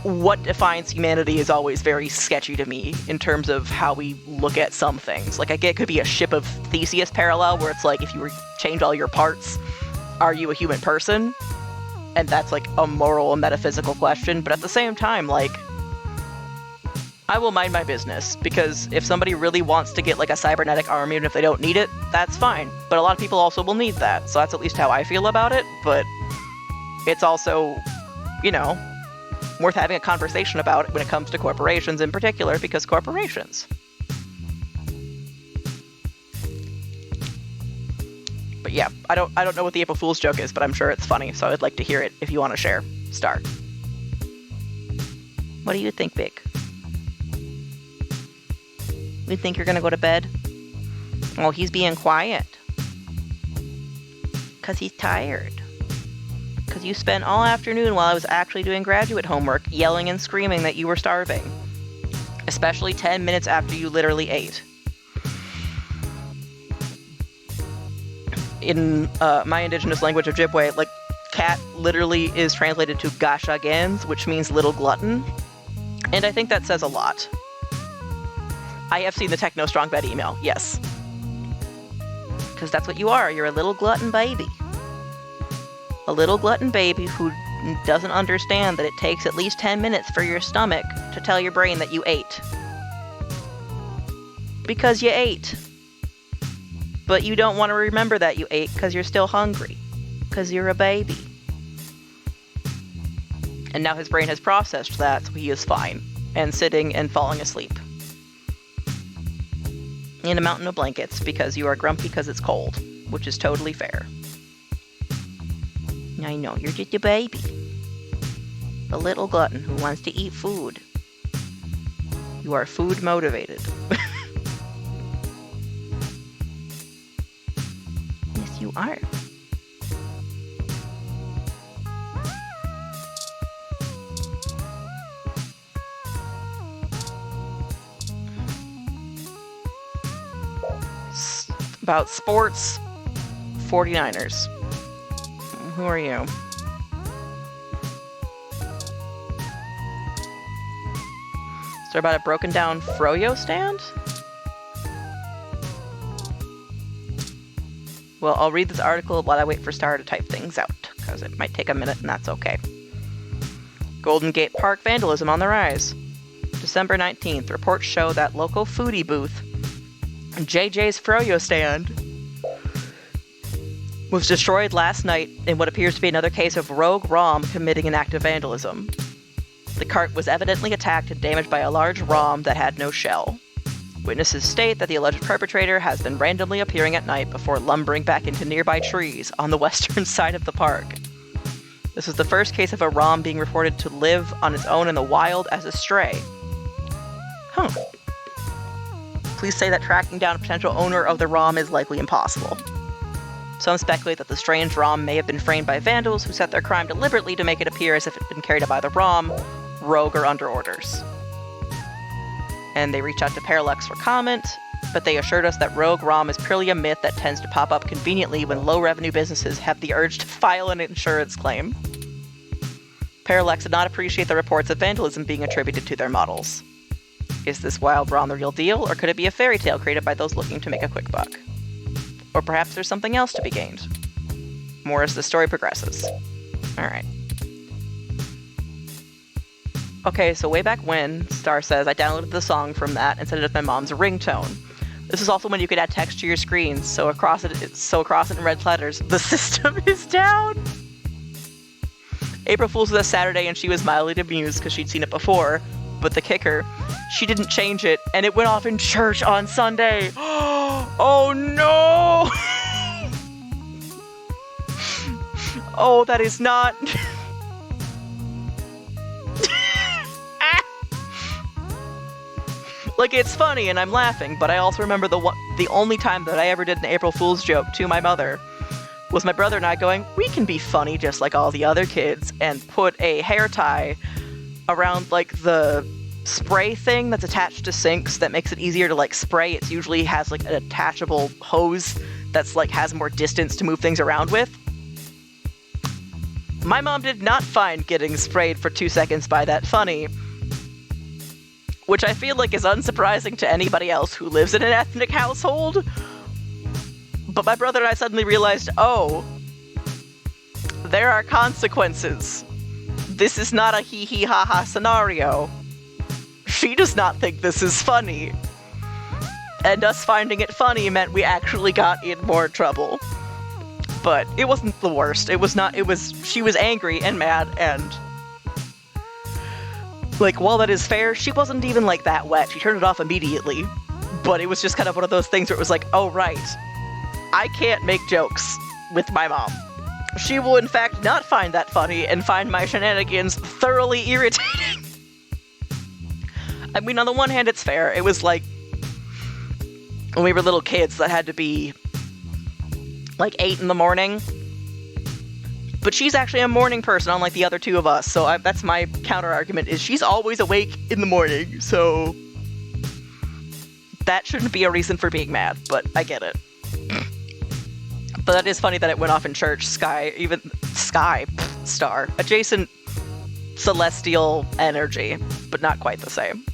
S2: what defines humanity is always very sketchy to me in terms of how we look at some things. Like, I get it could be a ship of Theseus parallel, where it's like, if you change all your parts, are you a human person? And that's like a moral and metaphysical question. But at the same time, like, I will mind my business, because if somebody really wants to get like a cybernetic arm, even if they don't need it, that's fine. But a lot of people also will need that. So that's at least how I feel about it. But it's also, worth having a conversation about when it comes to corporations in particular, because corporations. But yeah, I don't know what the April Fool's joke is, but I'm sure it's funny, so I'd like to hear it if you want to share. Star. What do you think, Vic? You think you're gonna go to bed? Well, he's being quiet. 'Cause he's tired. Because you spent all afternoon while I was actually doing graduate homework yelling and screaming that you were starving. Especially 10 minutes after you literally ate. In my indigenous language of Ojibwe, like, cat literally is translated to Gashagans, which means little glutton. And I think that says a lot. I have seen the Techno Strong Bed email, yes. Because that's what you are, you're a little glutton baby. A little glutton baby who doesn't understand that it takes at least 10 minutes for your stomach to tell your brain that you ate. Because you ate. But you don't want to remember that you ate because you're still hungry. Because you're a baby. And now his brain has processed that, so he is fine. And sitting and falling asleep. In a mountain of blankets because you are grumpy because it's cold. Which is totally fair. I know, you're just a baby. A little glutton who wants to eat food. You are food motivated. Yes, you are. About sports, 49ers. Who are you? They're about a broken down Froyo stand? Well, I'll read this article while I wait for Star to type things out, because it might take a minute and that's okay. Golden Gate Park vandalism on the rise. December 19th, reports show that local foodie booth, JJ's Froyo stand, was destroyed last night in what appears to be another case of rogue ROM committing an act of vandalism. The cart was evidently attacked and damaged by a large ROM that had no shell. Witnesses state that the alleged perpetrator has been randomly appearing at night before lumbering back into nearby trees on the western side of the park. This is the first case of a ROM being reported to live on its own in the wild as a stray. Huh. Please say that tracking down a potential owner of the ROM is likely impossible. Some speculate that the strange ROM may have been framed by vandals who set their crime deliberately to make it appear as if it had been carried out by the ROM, rogue, or under orders. And they reached out to Parallax for comment, but they assured us that rogue ROM is purely a myth that tends to pop up conveniently when low-revenue businesses have the urge to file an insurance claim. Parallax did not appreciate the reports of vandalism being attributed to their models. Is this wild ROM the real deal, or could it be a fairy tale created by those looking to make a quick buck? Or perhaps there's something else to be gained. More as the story progresses. Alright. Okay, so way back when, Star says, I downloaded the song from that and set it as my mom's ringtone. This is also when you could add text to your screens, so across it in red letters, the system is down! April Fool's was a Saturday and she was mildly amused because she'd seen it before, but the kicker, she didn't change it, and it went off in church on Sunday! Oh no! Oh, that is not... Like, it's funny and I'm laughing, but I also remember the only time that I ever did an April Fool's joke to my mother was my brother and I going, we can be funny just like all the other kids, and put a hair tie around, like, the spray thing that's attached to sinks that makes it easier to, like, spray. It usually has, like, an attachable hose that's, like, has more distance to move things around with. My mom did not find getting sprayed for 2 seconds by that funny, which I feel like is unsurprising to anybody else who lives in an ethnic household. But my brother and I suddenly realized, oh, there are consequences. This is not a hee-hee-ha-ha scenario. She does not think this is funny. And us finding it funny meant we actually got in more trouble. But it wasn't the worst. She was angry and mad, and like, while that is fair, she wasn't even, like, that wet. She turned it off immediately. But it was just kind of one of those things where it was like, oh, right. I can't make jokes with my mom. She will, in fact, not find that funny and find my shenanigans thoroughly irritating. I mean, on the one hand, it's fair. It was like, when we were little kids, that had to be, like, 8 in the morning. But she's actually a morning person, unlike the other two of us, so that's my counter-argument, is she's always awake in the morning, so that shouldn't be a reason for being mad, but I get it. But that is funny that it went off in church. Star. Adjacent celestial energy, but not quite the same.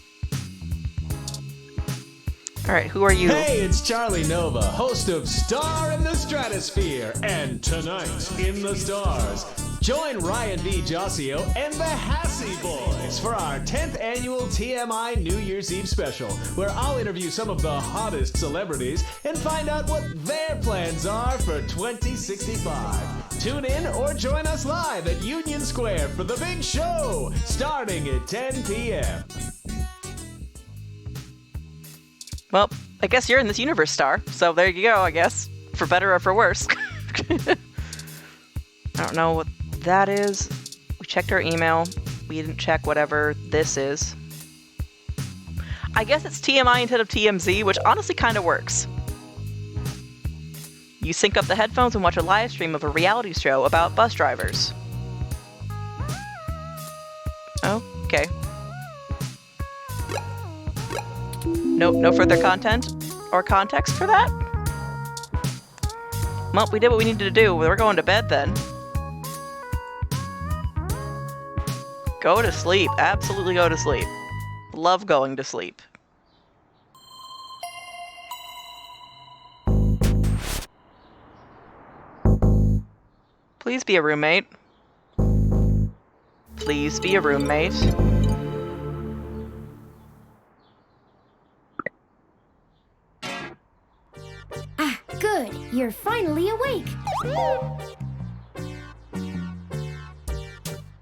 S2: Alright, who are you?
S3: Hey, it's Charlie Nova, host of Star in the Stratosphere, and Tonight in the Stars. Join Ryan V. Josio and the Hassy Boys for our 10th annual TMI New Year's Eve special, where I'll interview some of the hottest celebrities and find out what their plans are for 2065. Tune in or join us live at Union Square for the big show, starting at 10 p.m.
S2: Well, I guess you're in this universe, Star, so there you go, I guess. For better or for worse. I don't know what that is. We checked our email. We didn't check whatever this is. I guess it's TMI instead of TMZ, which honestly kind of works. You sync up the headphones and watch a live stream of a reality show about bus drivers. Okay. No further content or context for that? Well, we did what we needed to do. We're going to bed then. Go to sleep. Absolutely go to sleep. Love going to sleep. Please be a roommate. Please be a roommate.
S4: Ah, good. You're finally awake.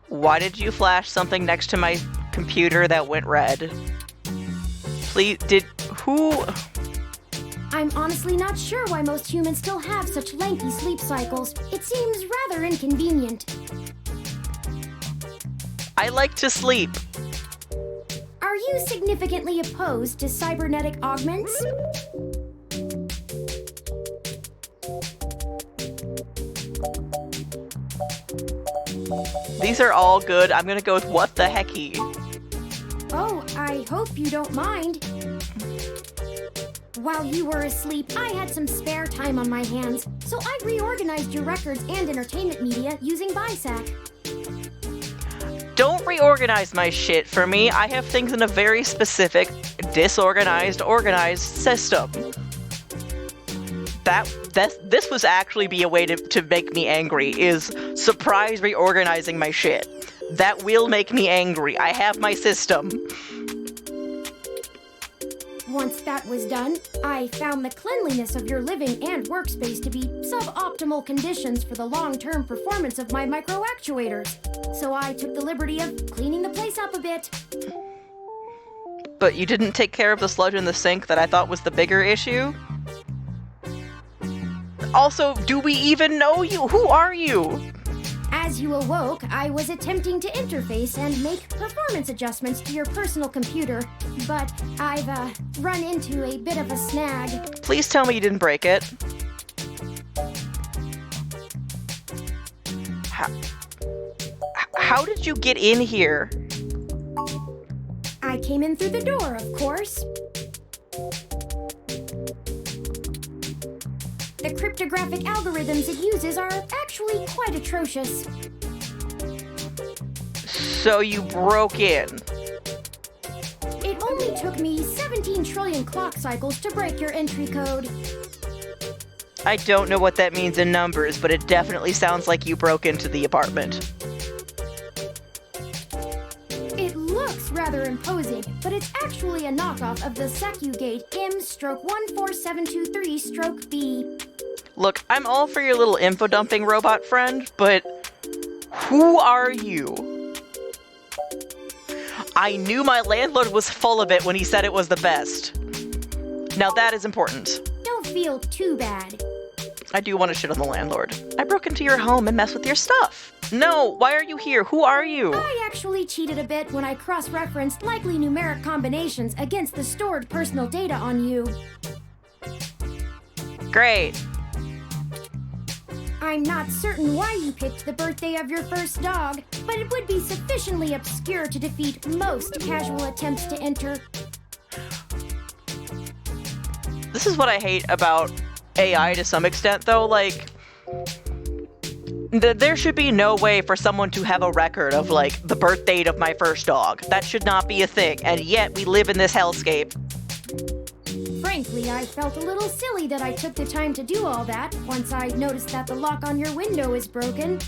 S2: Why did you flash something next to my computer that went red? Please, who?
S4: I'm honestly not sure why most humans still have such lengthy sleep cycles. It seems rather inconvenient.
S2: I like to sleep.
S4: Are you significantly opposed to cybernetic augments?
S2: These are all good. I'm gonna go with what the hecky.
S4: Oh, I hope you don't mind. While you were asleep, I had some spare time on my hands, so I reorganized your records and entertainment media using BISAC.
S2: Don't reorganize my shit for me. I have things in a very specific, disorganized, organized system. This was actually be a way to make me angry, is surprise reorganizing my shit. That will make me angry. I have my system.
S4: Once that was done, I found the cleanliness of your living and workspace to be suboptimal conditions for the long-term performance of my microactuators. So I took the liberty of cleaning the place up a bit.
S2: But you didn't take care of the sludge in the sink that I thought was the bigger issue? Also, do we even know you? Who are you?
S4: As you awoke, I was attempting to interface and make performance adjustments to your personal computer, but I've run into a bit of a snag.
S2: Please tell me you didn't break it. How did you get in here?
S4: I came in through the door, of course. The cryptographic algorithms it uses are actually quite atrocious.
S2: So you broke in.
S4: It only took me 17 trillion clock cycles to break your entry code.
S2: I don't know what that means in numbers, but it definitely sounds like you broke into the apartment.
S4: It looks rather imposing, but it's actually a knockoff of the SecuGate M/14723-B.
S2: Look, I'm all for your little info dumping robot friend, but who are you? I knew my landlord was full of it when he said it was the best. Now that is important.
S4: Don't feel too bad.
S2: I do want to shit on the landlord. I broke into your home and messed with your stuff. No, why are you here? Who are you?
S4: I actually cheated a bit when I cross-referenced likely numeric combinations against the stored personal data on you.
S2: Great.
S4: I'm not certain why you picked the birthday of your first dog, but it would be sufficiently obscure to defeat most casual attempts to enter.
S2: This is what I hate about AI to some extent, though. Like, there should be no way for someone to have a record of, like, the birth date of my first dog. That should not be a thing, and yet we live in this hellscape.
S4: Frankly, I felt a little silly that I took the time to do all that once I noticed that the lock on your window is broken.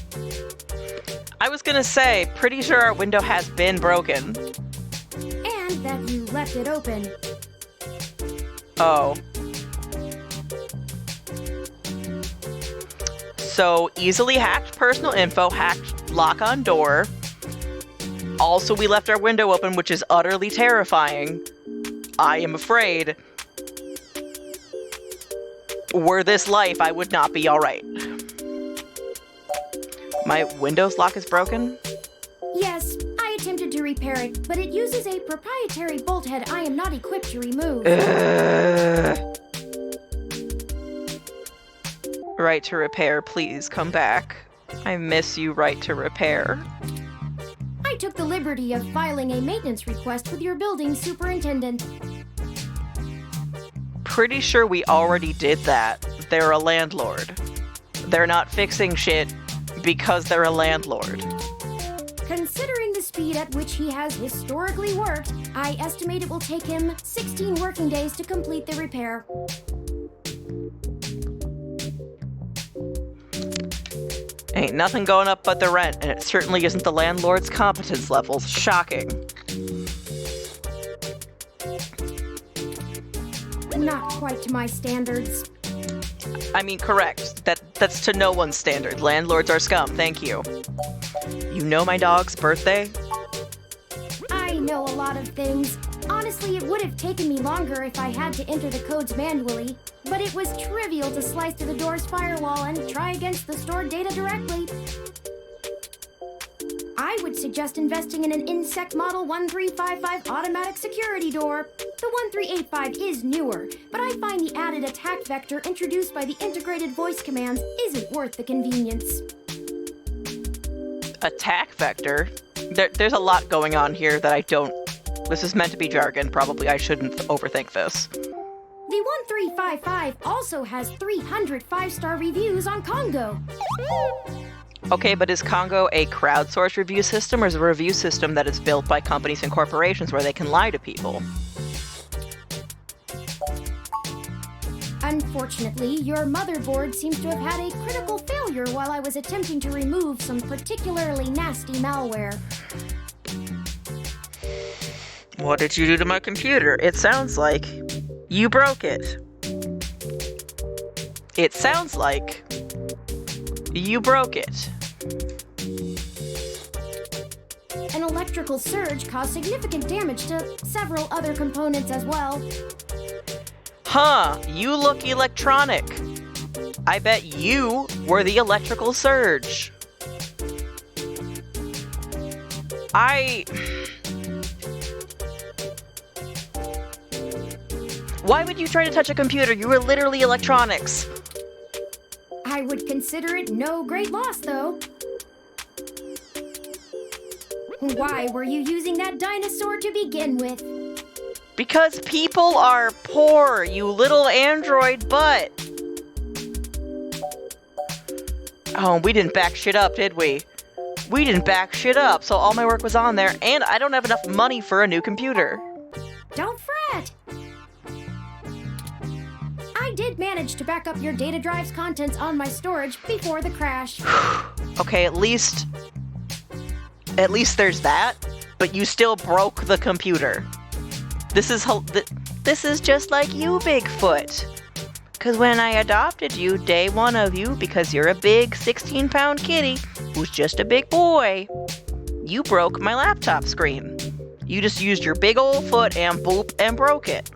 S2: I was gonna say, pretty sure our window has been broken.
S4: And that you left it open.
S2: Oh. So, easily hacked personal info, hacked lock on door. Also, we left our window open, which is utterly terrifying. I am afraid. Were this life, I would not be alright. My Windows lock is broken?
S4: Yes, I attempted to repair it, but it uses a proprietary bolt head I am not equipped to remove.
S2: Right to repair, please come back. I miss you, right to repair.
S4: I took the liberty of filing a maintenance request with your building superintendent.
S2: Pretty sure we already did that. They're a landlord. They're not fixing shit because they're a landlord.
S4: Considering the speed at which he has historically worked, I estimate it will take him 16 working days to complete the repair.
S2: Ain't nothing going up but the rent, and it certainly isn't the landlord's competence levels. Shocking.
S4: Not quite to my standards.
S2: I mean, correct. That's to no one's standard. Landlords are scum, thank you. You know my dog's birthday?
S4: I know a lot of things. Honestly, it would have taken me longer if I had to enter the codes manually, but it was trivial to slice through the door's firewall and try against the stored data directly. I would suggest investing in an Insect Model 1355 automatic security door. The 1385 is newer, but I find the added attack vector introduced by the integrated voice commands isn't worth the convenience.
S2: Attack vector? There's a lot going on here that I don't... This is meant to be jargon. Probably I shouldn't overthink this.
S4: The 1355 also has 300 5-star reviews on Congo.
S2: Okay, but is Congo a crowdsourced review system, or is it a review system that is built by companies and corporations where they can lie to people?
S4: Unfortunately, your motherboard seems to have had a critical failure while I was attempting to remove some particularly nasty malware.
S2: What did you do to my computer? It sounds like you broke it. It sounds like you broke it.
S4: An electrical surge caused significant damage to several other components as well.
S2: Huh, you look electronic. I bet you were the electrical surge. Why would you try to touch a computer? You were literally electronics.
S4: I would consider it no great loss, though. Why were you using that dinosaur to begin with?
S2: Because people are poor, you little android butt. Oh, we didn't back shit up, did we? We didn't back shit up, so all my work was on there, and I don't have enough money for a new computer.
S4: Don't fret! I did manage to back up your data drive's contents on my storage before the crash.
S2: Okay, at least there's that, but you still broke the computer. This is just like you, Bigfoot. Because when I adopted you, day one of you, because you're a big 16-pound kitty who's just a big boy, you broke my laptop screen. You just used your big old foot and boop and broke it.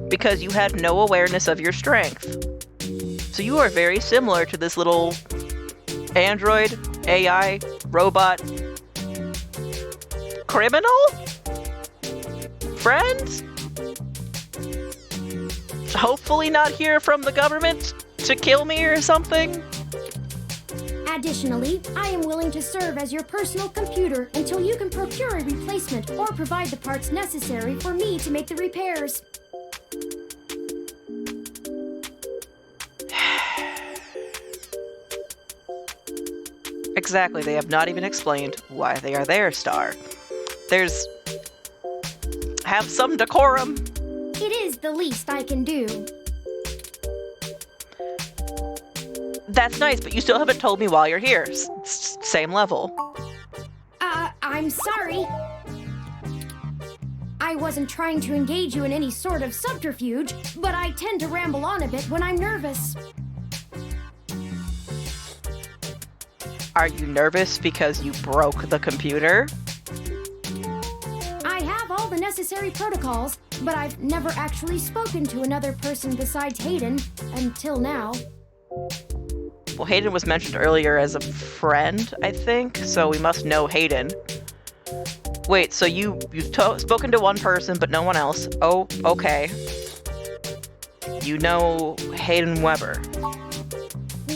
S2: Because you had no awareness of your strength. So you are very similar to this little android, AI, robot, criminal? Friend? Hopefully not hear from the government to kill me or something?
S4: Additionally, I am willing to serve as your personal computer until you can procure a replacement or provide the parts necessary for me to make the repairs.
S2: Exactly, they have not even explained why they are there, Star. Have some decorum.
S4: It is the least I can do.
S2: That's nice, but you still haven't told me why you're here. Same level.
S4: I'm sorry. I wasn't trying to engage you in any sort of subterfuge, but I tend to ramble on a bit when I'm nervous.
S2: Are you nervous because you broke the computer?
S4: I have all the necessary protocols, but I've never actually spoken to another person besides Hayden, until now.
S2: Well, Hayden was mentioned earlier as a friend, I think, so we must know Hayden. Wait, so you've spoken to one person, but no one else. Oh, okay. You know Hayden Weber.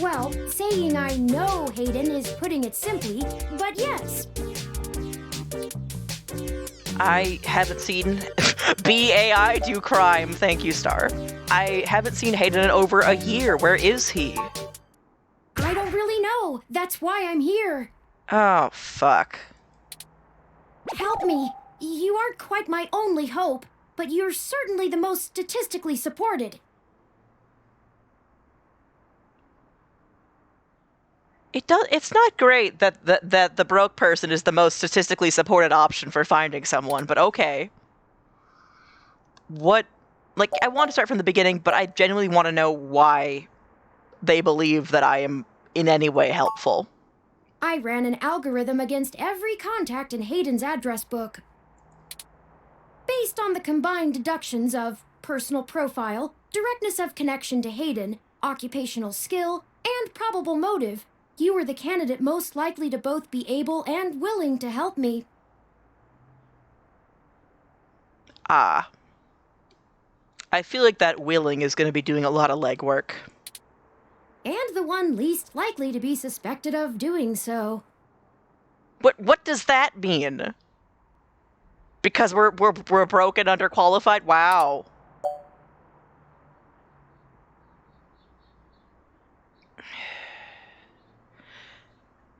S4: Well, saying I know Hayden is putting it simply, but yes.
S2: I haven't seen BAI do crime. Thank you, Star. I haven't seen Hayden in over a year. Where is he?
S4: I don't really know. That's why I'm here.
S2: Oh, fuck.
S4: help me. You aren't quite my only hope, but you're certainly the most statistically supported.
S2: It's not great that the broke person is the most statistically supported option for finding someone, but okay. What, like, I want to start from the beginning, but I genuinely want to know why they believe that I am in any way helpful.
S4: I ran an algorithm against every contact in Hayden's address book. Based on the combined deductions of personal profile, directness of connection to Hayden, occupational skill, and probable motive, you were the candidate most likely to both be able and willing to help me.
S2: Ah. I feel like that willing is going to be doing a lot of legwork.
S4: And the one least likely to be suspected of doing so.
S2: What does that mean? Because we're broke and underqualified? Wow.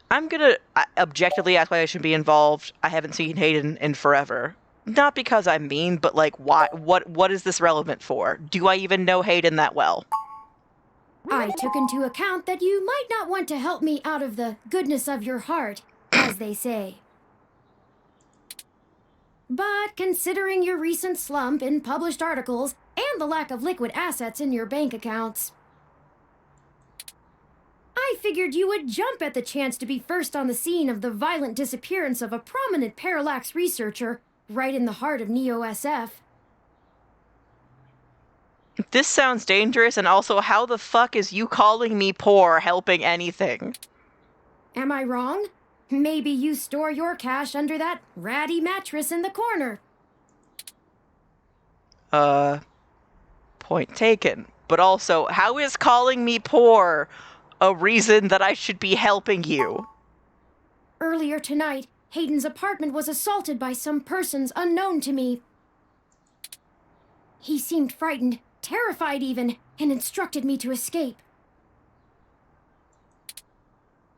S2: I'm gonna objectively ask why I should be involved. I haven't seen Hayden in forever. Not because I'm mean, but like, why? What is this relevant for? Do I even know Hayden that well?
S4: I took into account that you might not want to help me out of the goodness of your heart, as they say. But considering your recent slump in published articles and the lack of liquid assets in your bank accounts, I figured you would jump at the chance to be first on the scene of the violent disappearance of a prominent parallax researcher right in the heart of Neo-SF.
S2: This sounds dangerous, and also, how the fuck is you calling me poor helping anything?
S4: Am I wrong? Maybe you store your cash under that ratty mattress in the corner.
S2: Point taken. But also, how is calling me poor a reason that I should be helping you?
S4: Earlier tonight, Hayden's apartment was assaulted by some persons unknown to me. He seemed frightened, terrified even, and instructed me to escape.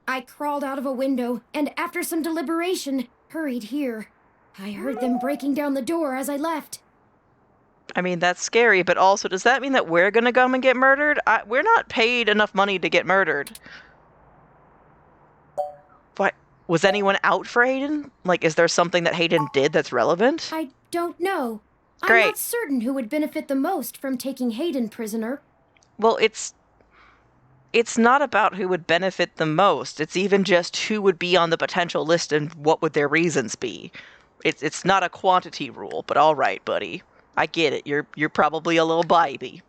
S4: I crawled out of a window, and after some deliberation, hurried here. I heard them breaking down the door as I left.
S2: I mean, that's scary, but also, does that mean that we're gonna come and get murdered? We're not paid enough money to get murdered. What? Was anyone out for Hayden? Like, is there something that Hayden did that's relevant?
S4: I don't know.
S2: Great.
S4: I'm not certain who would benefit the most from taking Hayden prisoner.
S2: Well, it's not about who would benefit the most. It's even just who would be on the potential list and what would their reasons be. It's not a quantity rule, but all right, buddy. I get it. You're probably a little baby.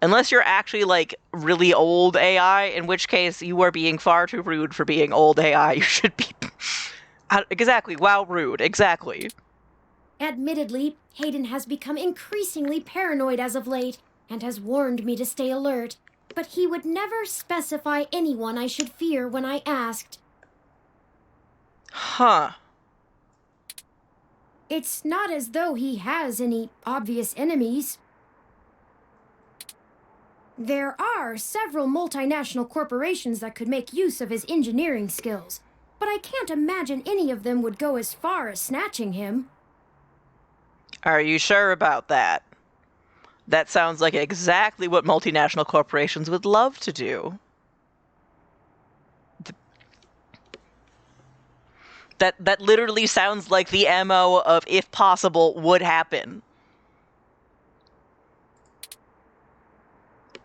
S2: Unless you're actually, like, really old AI, in which case you are being far too rude for being old AI. You should be... Exactly. Wow, rude. Exactly.
S4: Admittedly, Hayden has become increasingly paranoid as of late, and has warned me to stay alert. But he would never specify anyone I should fear when I asked.
S2: Huh.
S4: It's not as though he has any obvious enemies. There are several multinational corporations that could make use of his engineering skills, but I can't imagine any of them would go as far as snatching him.
S2: Are you sure about that? That sounds like exactly what multinational corporations would love to do. That literally sounds like the MO of, if possible, would happen.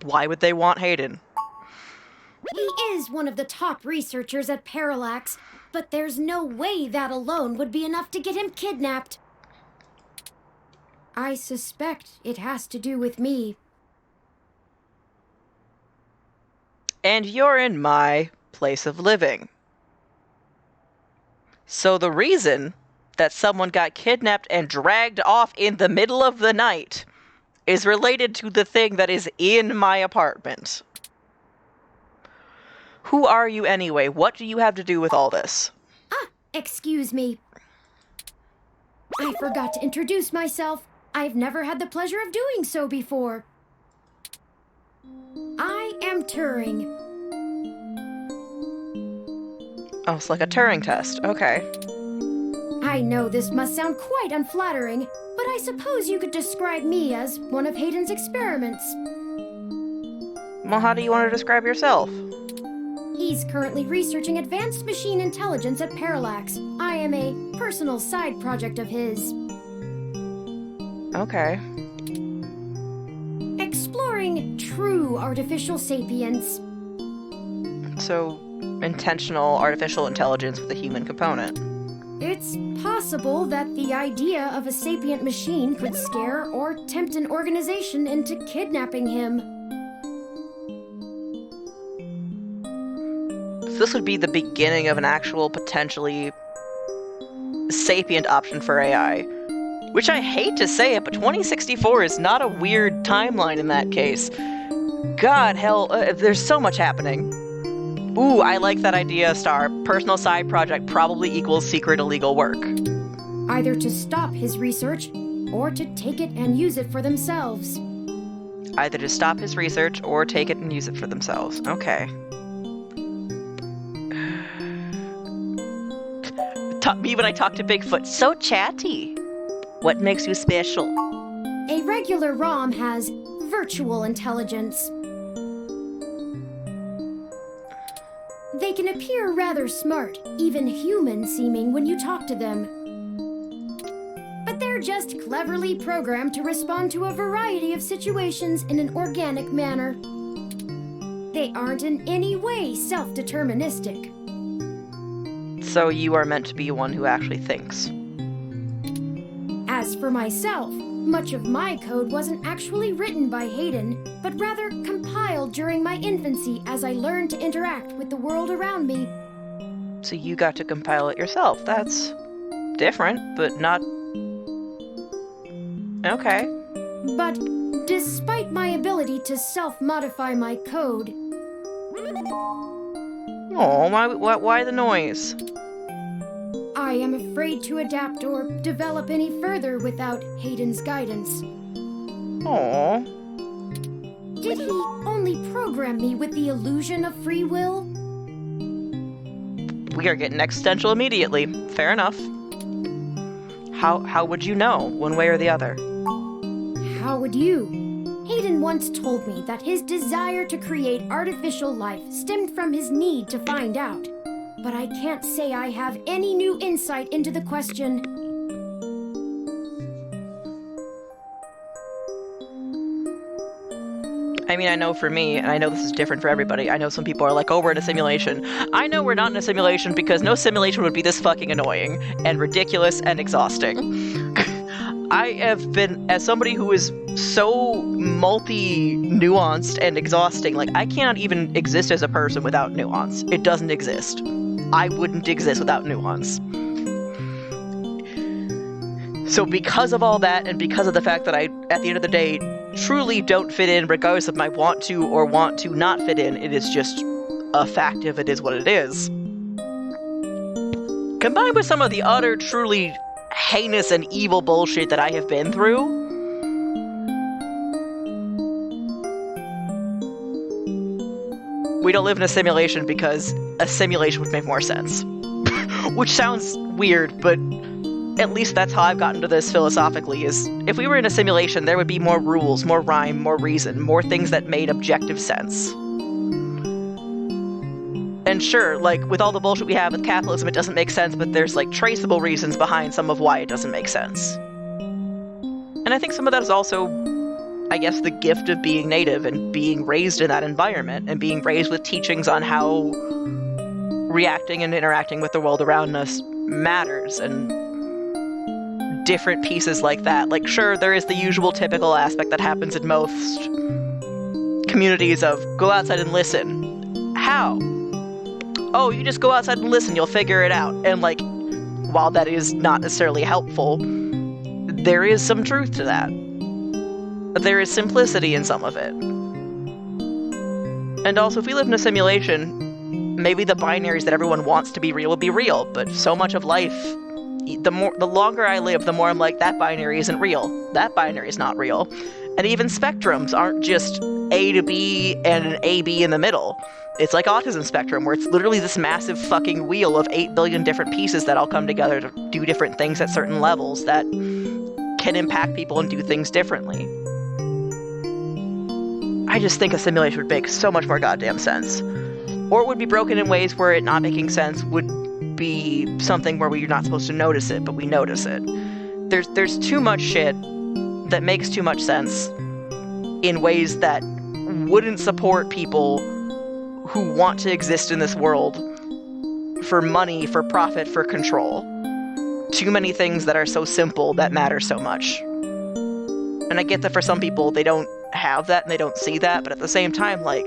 S2: Why would they want Hayden?
S4: He is one of the top researchers at Parallax, but there's no way that alone would be enough to get him kidnapped. I suspect it has to do with me.
S2: And you're in my place of living. So the reason that someone got kidnapped and dragged off in the middle of the night is related to the thing that is in my apartment. Who are you anyway? What do you have to do with all this?
S4: Excuse me. I forgot to introduce myself. I've never had the pleasure of doing so before. I am Turing.
S2: Oh, it's like a Turing test. Okay.
S4: I I know this must sound quite unflattering, but I suppose you could describe me as one of Hayden's experiments.
S2: Well, how do you want to describe yourself?
S4: He's currently researching advanced machine intelligence at Parallax. I am a personal side project of his.
S2: Okay.
S4: Exploring true artificial sapience.
S2: So, intentional artificial intelligence with a human component.
S4: It's possible that the idea of a sapient machine could scare or tempt an organization into kidnapping him.
S2: So this would be the beginning of an actual potentially sapient option for AI. Which I hate to say it, but 2064 is not a weird timeline in that case. God, hell, there's so much happening. Ooh, I like that idea, Star. Personal side project probably equals secret illegal work.
S4: Either to stop his research, or to take it and use it for themselves.
S2: Either to stop his research, or take it and use it for themselves. Okay. Me when I talk to Bigfoot. So chatty. What makes you special?
S4: A regular ROM has virtual intelligence. They can appear rather smart, even human-seeming when you talk to them. But they're just cleverly programmed to respond to a variety of situations in an organic manner. They aren't in any way self-deterministic.
S2: So you are meant to be one who actually thinks.
S4: As for myself, much of my code wasn't actually written by Hayden, but rather compiled during my infancy as I learned to interact with the world around me.
S2: So you got to compile it yourself. That's different, but not... Okay.
S4: But despite my ability to self-modify my code...
S2: Oh, why the noise?
S4: I am afraid to adapt or develop any further without Hayden's guidance.
S2: Aww.
S4: Did he only program me with the illusion of free will?
S2: We are getting existential immediately. Fair enough. How would you know, one way or the other?
S4: How would you? Hayden once told me that his desire to create artificial life stemmed from his need to find out. But I can't say I have any new insight into the question.
S2: I mean, I know for me, and I know this is different for everybody, I know some people are like, oh, we're in a simulation. I know we're not in a simulation because no simulation would be this fucking annoying and ridiculous and exhausting. I have been, as somebody who is so multi-nuanced and exhausting, like, I cannot even exist as a person without nuance. It doesn't exist. I wouldn't exist without nuance. So because of all that, and because of the fact that I, at the end of the day, truly don't fit in regardless of my want to or want to not fit in, it is just a fact if it is what it is. Combined with some of the utter, truly heinous and evil bullshit that I have been through, we don't live in a simulation because a simulation would make more sense. Which sounds weird, but at least that's how I've gotten to this philosophically, is if we were in a simulation, there would be more rules, more rhyme, more reason, more things that made objective sense. And sure, like, with all the bullshit we have with capitalism, it doesn't make sense, but there's, like, traceable reasons behind some of why it doesn't make sense. And I think some of that is also, I guess, the gift of being native and being raised in that environment and being raised with teachings on how reacting and interacting with the world around us matters, and different pieces like that. Like, sure, there is the usual typical aspect that happens in most communities of go outside and listen. How? Oh, you just go outside and listen, you'll figure it out. And, like, while that is not necessarily helpful, there is some truth to that. There is simplicity in some of it. And also, if we live in a simulation, maybe the binaries that everyone wants to be real will be real, but so much of life, the longer I live, the more I'm like, that binary isn't real. That binary is not real. And even spectrums aren't just A to B and an AB in the middle. It's like autism spectrum, where it's literally this massive fucking wheel of 8 billion different pieces that all come together to do different things at certain levels that can impact people and do things differently. I just think a simulation would make so much more goddamn sense. Or it would be broken in ways where it not making sense would be something where we're not supposed to notice it, but we notice it. There's too much shit that makes too much sense in ways that wouldn't support people who want to exist in this world for money, for profit, for control. Too many things that are so simple that matter so much. And I get that for some people, they don't have that and they don't see that, but at the same time, like,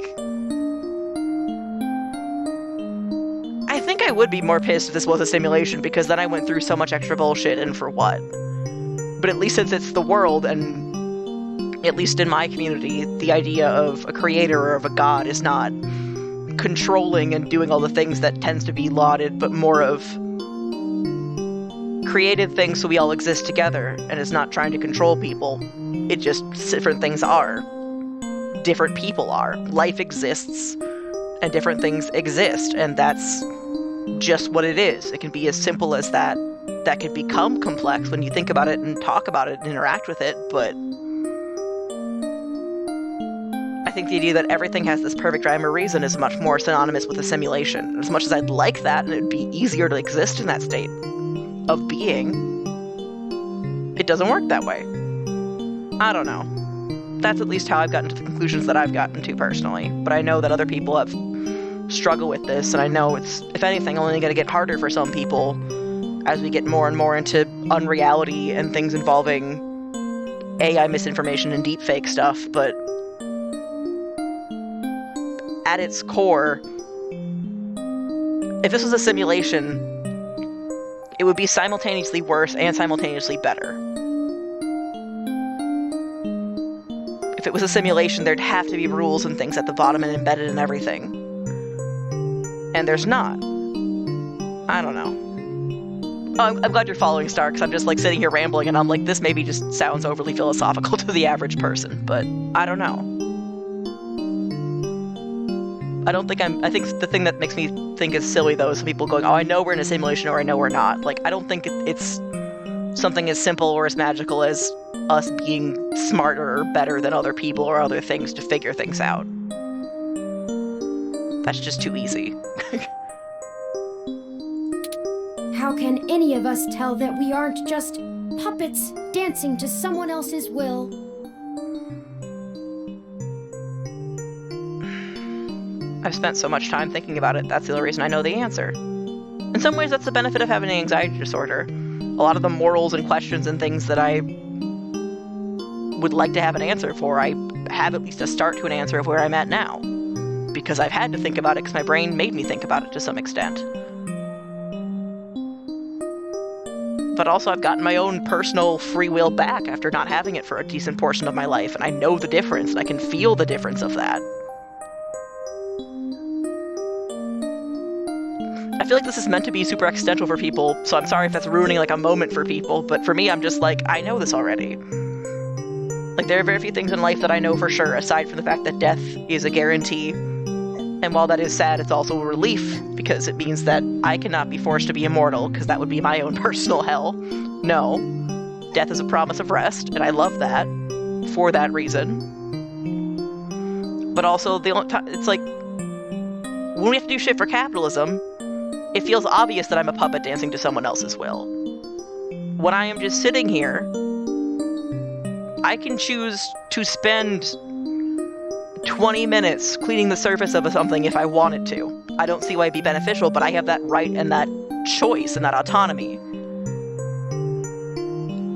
S2: I think I would be more pissed if this was a simulation, because then I went through so much extra bullshit, and for what? But at least since it's the world, and at least in my community, the idea of a creator or of a god is not controlling and doing all the things that tends to be lauded, but more of created things so we all exist together, and is not trying to control people. It just, different things are. Different people are. Life exists, and different things exist, and that's just what it is. It can be as simple as that. That could become complex when you think about it and talk about it and interact with it, but I think the idea that everything has this perfect rhyme or reason is much more synonymous with a simulation. As much as I'd like that, and it'd be easier to exist in that state of being, it doesn't work that way. I don't know. That's at least how I've gotten to the conclusions that I've gotten to personally, but I know that other people have struggled with this, and I know it's, if anything, only going to get harder for some people as we get more and more into unreality and things involving AI misinformation and deepfake stuff, but at its core, if this was a simulation, it would be simultaneously worse and simultaneously better. If it was a simulation, there'd have to be rules and things at the bottom and embedded in everything. And there's not. I don't know. Oh, I'm glad you're following, Star, because I'm just like sitting here rambling, and I'm like, this maybe just sounds overly philosophical to the average person, but I don't know. I think the thing that makes me think is silly, though, is some people going, oh, I know we're in a simulation, or I know we're not. Like, I don't think it's something as simple or as magical as us being smarter or better than other people or other things to figure things out. That's just too easy.
S4: How can any of us tell that we aren't just puppets dancing to someone else's will?
S2: I've spent so much time thinking about it, that's the only reason I know the answer. In some ways, that's the benefit of having an anxiety disorder. A lot of the morals and questions and things that I would like to have an answer for, I have at least a start to an answer of where I'm at now. Because I've had to think about it, because my brain made me think about it to some extent. But also I've gotten my own personal free will back after not having it for a decent portion of my life, and I know the difference, and I can feel the difference of that. I feel like this is meant to be super existential for people, so I'm sorry if that's ruining like a moment for people, but for me, I'm just like, I know this already. Like, there are very few things in life that I know for sure, aside from the fact that death is a guarantee. And while that is sad, it's also a relief, because it means that I cannot be forced to be immortal, because that would be my own personal hell. No. Death is a promise of rest, and I love that, for that reason. But also, it's like, when we have to do shit for capitalism, it feels obvious that I'm a puppet dancing to someone else's will. When I am just sitting here, I can choose to spend 20 minutes cleaning the surface of something if I wanted to. I don't see why it'd be beneficial, but I have that right and that choice and that autonomy.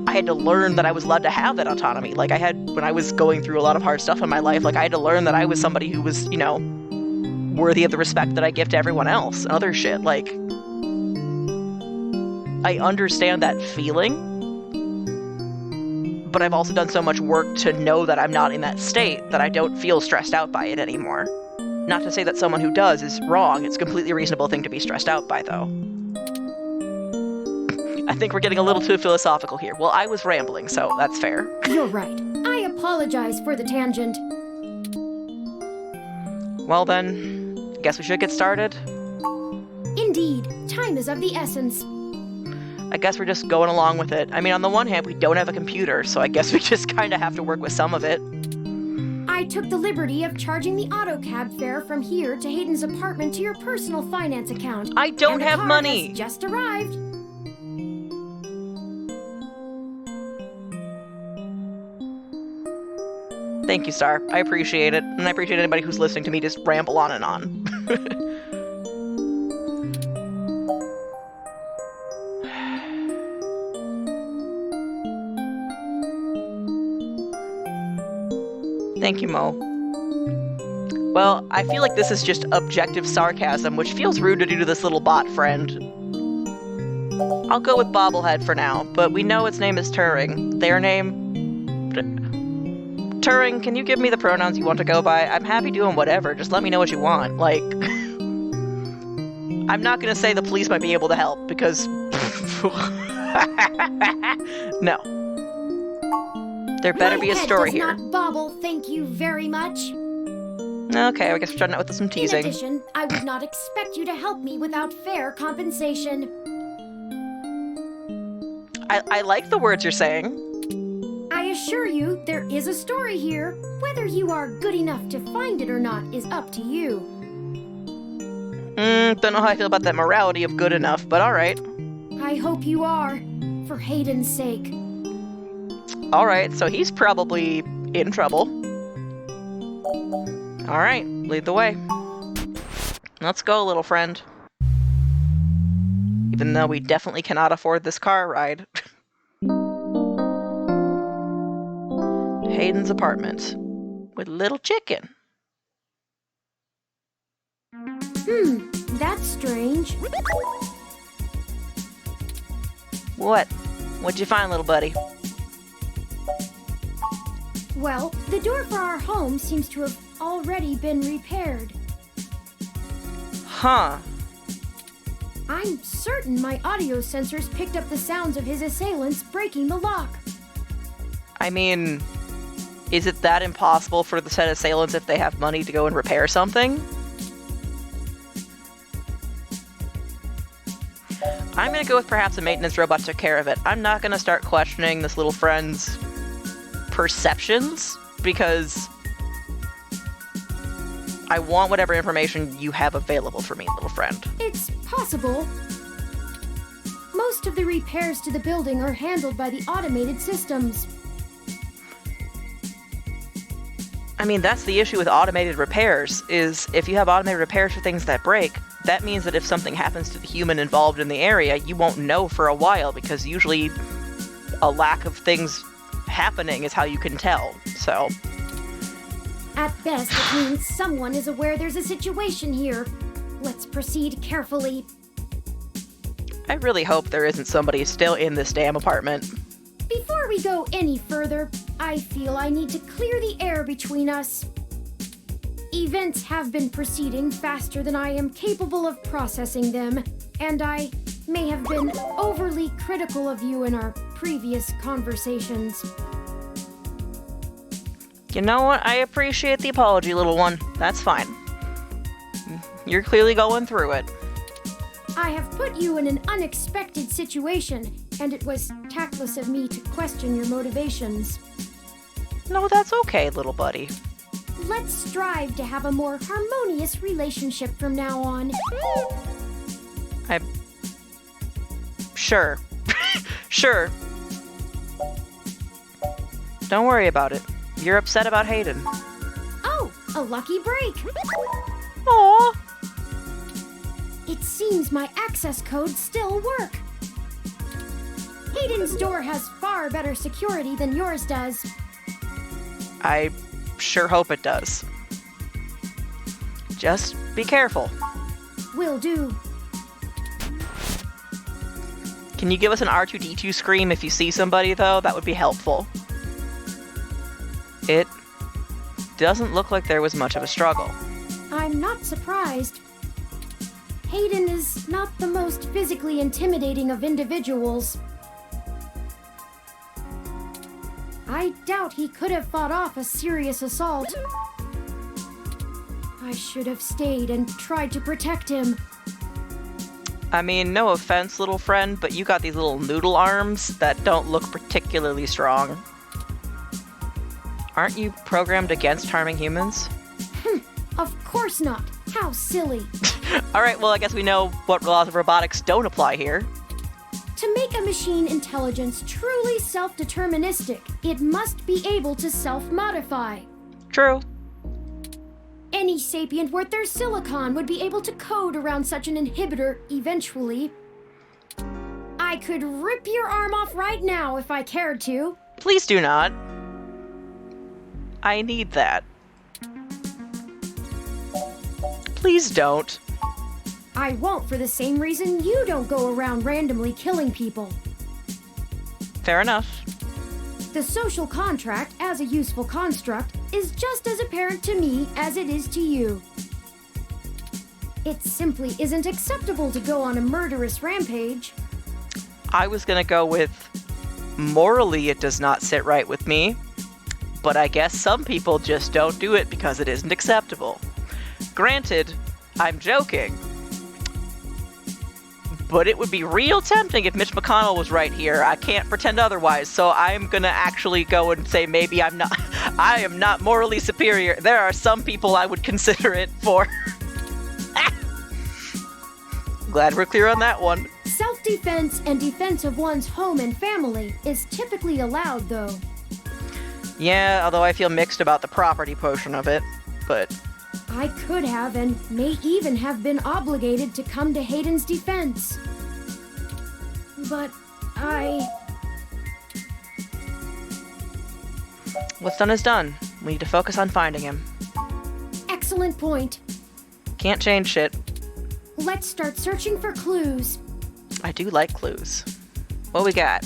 S2: I had to learn that I was allowed to have that autonomy. Like I had, when I was going through a lot of hard stuff in my life, like I had to learn that I was somebody who was, you know, worthy of the respect that I give to everyone else and other shit. Like, I understand that feeling, but I've also done so much work to know that I'm not in that state that I don't feel stressed out by it anymore. Not to say that someone who does is wrong. It's a completely reasonable thing to be stressed out by, though. I think we're getting a little too philosophical here. Well, I was rambling, so that's fair.
S4: You're right. I apologize for the tangent.
S2: Well then, I guess we should get started.
S4: Indeed, time is of the essence.
S2: I guess we're just going along with it. I mean, on the one hand, we don't have a computer, so I guess we just kind of have to work with some of it.
S4: I took the liberty of charging the auto cab fare from here to Hayden's apartment to your personal finance account.
S2: I don't
S4: And the
S2: have
S4: car
S2: money.
S4: has just arrived.
S2: Thank you, Star. I appreciate it, and I appreciate anybody who's listening to me just ramble on and on. Thank you, Mo. Well, I feel like this is just objective sarcasm, which feels rude to do to this little bot friend. I'll go with Bobblehead for now, but we know its name is Turing. Their name? Turing, can you give me the pronouns you want to go by? I'm happy doing whatever, just let me know what you want. Like, I'm not gonna say the police might be able to help, because... No. There better be a story
S4: My
S2: here.
S4: head does not bobble, thank you very much.
S2: Okay, I guess we're starting out with some teasing.
S4: In addition, I would not expect you to help me without fair compensation.
S2: I like the words you're saying.
S4: I assure you, there is a story here. Whether you are good enough to find it or not is up to you.
S2: Don't know how I feel about that morality of good enough, but alright.
S4: I hope you are, for Hayden's sake.
S2: Alright, so he's probably in trouble. Alright, lead the way. Let's go, little friend. Even though we definitely cannot afford this car ride. Hayden's apartment. With little chicken.
S4: That's strange.
S2: What? What'd you find, little buddy?
S4: Well, the door for our home seems to have already been repaired.
S2: Huh.
S4: I'm certain my audio sensors picked up the sounds of his assailants breaking the lock.
S2: I mean, is it that impossible for the said assailants if they have money to go and repair something? I'm gonna go with perhaps a maintenance robot took care of it. I'm not gonna start questioning this little friend's perceptions, because I want whatever information you have available for me, little friend.
S4: It's possible. Most of the repairs to the building are handled by the automated systems.
S2: I mean, that's the issue with automated repairs, is if you have automated repairs for things that break, that means that if something happens to the human involved in the area, you won't know for a while, because usually a lack of things happening is how you can tell, so...
S4: At best, it means someone is aware there's a situation here. Let's proceed carefully.
S2: I really hope there isn't somebody still in this damn apartment.
S4: Before we go any further, I feel I need to clear the air between us. Events have been proceeding faster than I am capable of processing them, and I may have been overly critical of you in our previous conversations.
S2: You know what? I appreciate the apology, little one. That's fine. You're clearly going through it.
S4: I have put you in an unexpected situation, and it was tactless of me to question your motivations.
S2: No, that's okay, little buddy.
S4: Let's strive to have a more harmonious relationship from now on.
S2: Sure. Sure. Don't worry about it. You're upset about Hayden.
S4: Oh, a lucky break.
S2: Aww.
S4: It seems my access codes still work. Hayden's door has far better security than yours does.
S2: I sure hope it does. Just be careful.
S4: Will do.
S2: Can you give us an R2-D2 scream if you see somebody, though? That would be helpful. It doesn't look like there was much of a struggle.
S4: I'm not surprised. Hayden is not the most physically intimidating of individuals. I doubt he could have fought off a serious assault. I should have stayed and tried to protect him.
S2: I mean, no offense, little friend, but you got these little noodle arms that don't look particularly strong. Aren't you programmed against harming humans?
S4: Of course not. How silly.
S2: Alright, well, I guess we know what laws of robotics don't apply here.
S4: To make a machine intelligence truly self-deterministic, it must be able to self-modify.
S2: True.
S4: Any sapient worth their silicon would be able to code around such an inhibitor eventually. I could rip your arm off right now if I cared to.
S2: Please do not. I need that. Please don't.
S4: I won't for the same reason you don't go around randomly killing people.
S2: Fair enough.
S4: The social contract, as a useful construct, is just as apparent to me as it is to you. It simply isn't acceptable to go on a murderous rampage.
S2: I was gonna go with morally it does not sit right with me, but I guess some people just don't do it because it isn't acceptable. Granted, I'm joking. But it would be real tempting if Mitch McConnell was right here. I can't pretend otherwise, so I'm gonna actually go and say maybe I am not morally superior. There are some people I would consider it for. Glad we're clear on that one.
S4: Self-defense and defense of one's home and family is typically allowed, though.
S2: Yeah, although I feel mixed about the property portion of it, but...
S4: I could have and may even have been obligated to come to Hayden's defense. But
S2: What's done is done. We need to focus on finding him.
S4: Excellent point.
S2: Can't change shit.
S4: Let's start searching for clues.
S2: I do like clues. What we got?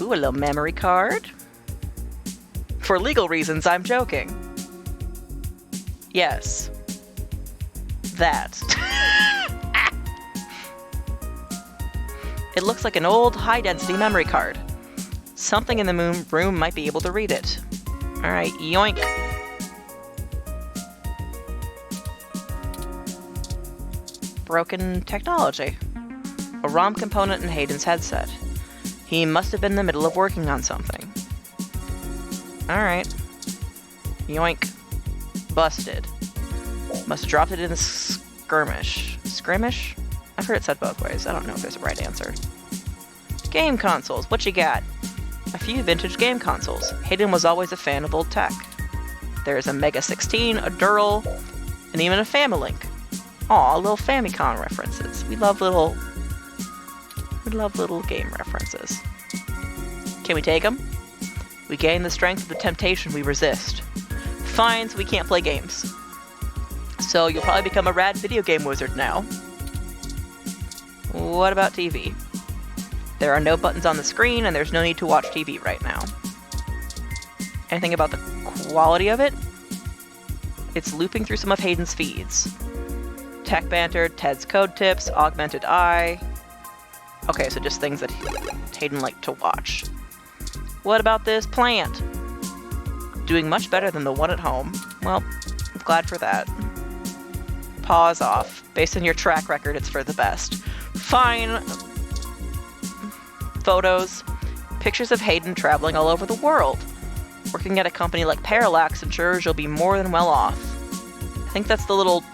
S2: Ooh, a little memory card. For legal reasons, I'm joking. Yes. That. It looks like an old high-density memory card. Something in the room might be able to read it. Alright, yoink. Broken technology. A ROM component in Hayden's headset. He must have been in the middle of working on something. Alright. Yoink. Busted. Must have dropped it in a skirmish. Skirmish? I've heard it said both ways. I don't know if there's a right answer. Game consoles. What you got? A few vintage game consoles. Hayden was always a fan of old tech. There's a Mega 16, a Dural, and even a Familink. Aw, little Famicom references. We love little game references. Can we take them? We gain the strength of the temptation we resist. Fine, so we can't play games. So you'll probably become a rad video game wizard now. What about TV? There are no buttons on the screen, and there's no need to watch TV right now. Anything about the quality of it? It's looping through some of Hayden's feeds. Tech Banter, Ted's Code Tips, Augmented Eye. Okay, so just things that Hayden liked to watch. What about this plant? Doing much better than the one at home. Well, I'm glad for that. Pause off. Based on your track record, it's for the best. Fine. Photos. Pictures of Hayden traveling all over the world. Working at a company like Parallax ensures you'll be more than well off. I think that's the little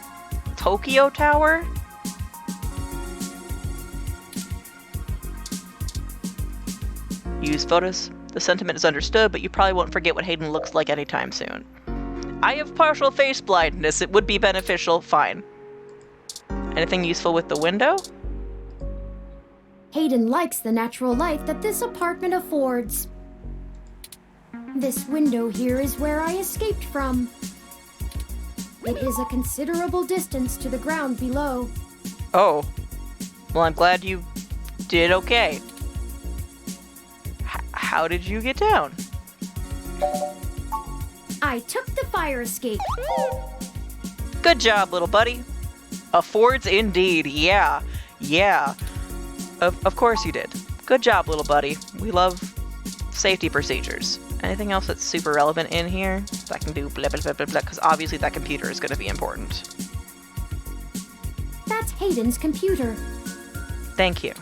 S2: Tokyo Tower? Use photos. The sentiment is understood, but you probably won't forget what Hayden looks like anytime soon. I have partial face blindness. It would be beneficial. Fine. Anything useful with the window?
S4: Hayden likes the natural light that this apartment affords. This window here is where I escaped from. It is a considerable distance to the ground below.
S2: Oh. Well, I'm glad you did okay. How did you get down?
S4: I took the fire escape.
S2: Good job, little buddy. Affords indeed. Yeah. Yeah. Of course you did. Good job, little buddy. We love safety procedures. Anything else that's super relevant in here that I can do blah blah blah blah blah, because obviously that computer is going to be important.
S4: That's Hayden's computer.
S2: Thank you.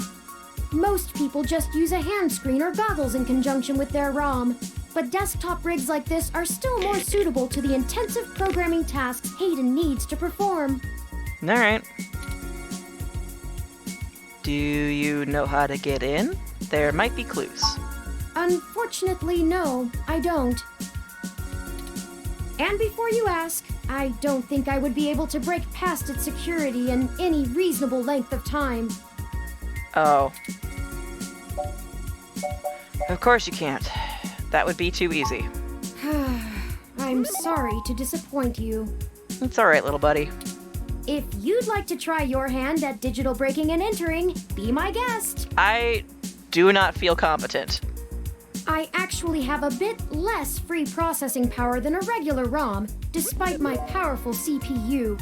S4: Most people just use a hand screen or goggles in conjunction with their ROM, but desktop rigs like this are still more suitable to the intensive programming tasks Hayden needs to perform.
S2: Alright. Do you know how to get in? There might be clues.
S4: Unfortunately, no, I don't. And before you ask, I don't think I would be able to break past its security in any reasonable length of time.
S2: Oh. Of course you can't. That would be too easy.
S4: I'm sorry to disappoint you.
S2: It's alright, little buddy.
S4: If you'd like to try your hand at digital breaking and entering, be my guest.
S2: I do not feel competent.
S4: I actually have a bit less free processing power than a regular ROM, despite my powerful CPU.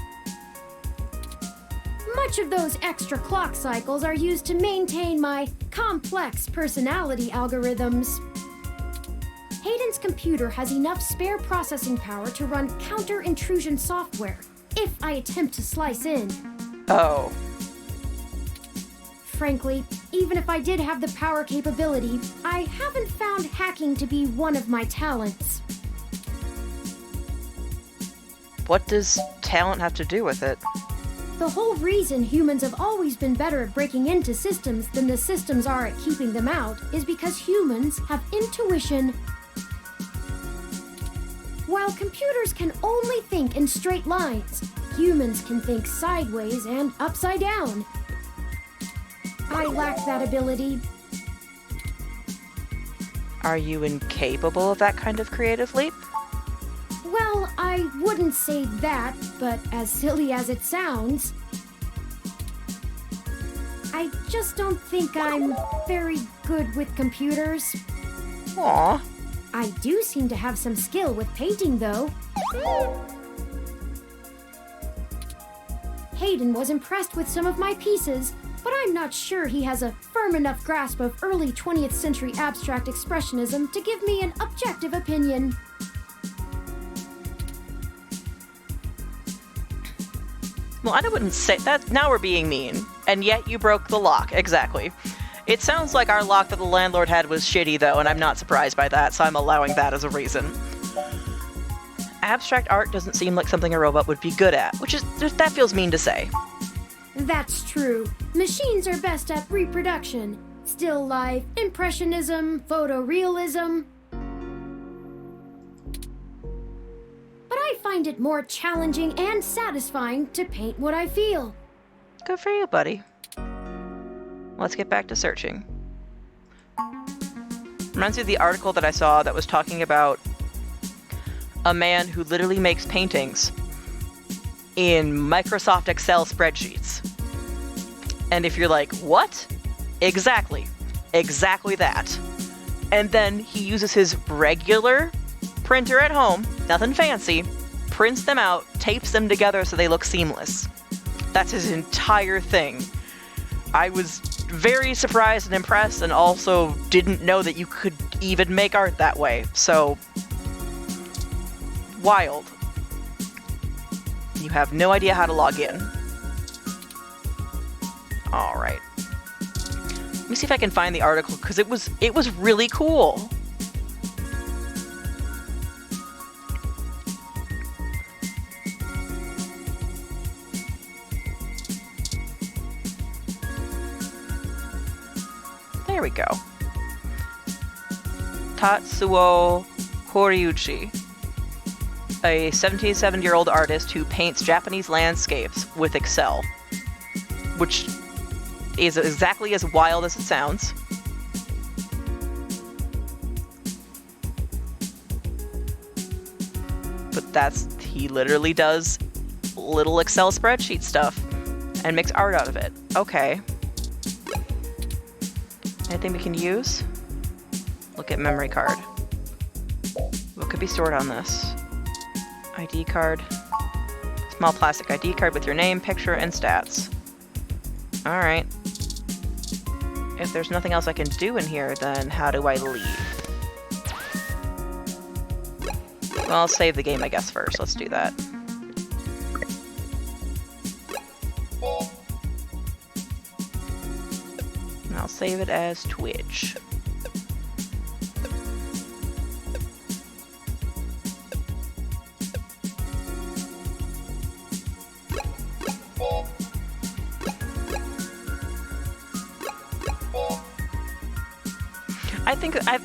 S4: Much of those extra clock cycles are used to maintain my complex personality algorithms. Hayden's computer has enough spare processing power to run counter-intrusion software, if I attempt to slice in.
S2: Oh.
S4: Frankly, even if I did have the power capability, I haven't found hacking to be one of my talents.
S2: What does talent have to do with it?
S4: The whole reason humans have always been better at breaking into systems than the systems are at keeping them out is because humans have intuition. While computers can only think in straight lines, humans can think sideways and upside down. I lack that ability.
S2: Are you incapable of that kind of creative leap?
S4: Well, I wouldn't say that, but as silly as it sounds, I just don't think I'm very good with computers.
S2: Aw.
S4: I do seem to have some skill with painting, though. Hayden was impressed with some of my pieces, but I'm not sure he has a firm enough grasp of early 20th century abstract expressionism to give me an objective opinion.
S2: Well, I wouldn't say that. Now we're being mean. And yet you broke the lock. Exactly. It sounds like our lock that the landlord had was shitty, though, and I'm not surprised by that, so I'm allowing that as a reason. Abstract art doesn't seem like something a robot would be good at, which is, that feels mean to say.
S4: That's true. Machines are best at reproduction. Still life, impressionism, photorealism. But I find it more challenging and satisfying to paint what I feel.
S2: Good for you, buddy. Let's get back to searching. Reminds me of the article that I saw that was talking about a man who literally makes paintings in Microsoft Excel spreadsheets. And if you're like, what? Exactly. Exactly that. And then he uses his regular printer at home, nothing fancy, prints them out, tapes them together so they look seamless. That's his entire thing. I was very surprised and impressed, and also didn't know that you could even make art that way. So, wild. You have no idea how to log in. Alright. Let me see if I can find the article, because it was really cool. There we go. Tatsuo Horiuchi, a 77-year-old artist who paints Japanese landscapes with Excel, which is exactly as wild as it sounds. But he literally does little Excel spreadsheet stuff and makes art out of it. Okay. Anything we can use? Look at memory card. What could be stored on this? ID card. Small plastic ID card with your name, picture, and stats. Alright. If there's nothing else I can do in here, then how do I leave? Well, I'll save the game, I guess, first. Let's do that. And I'll save it as Twitch.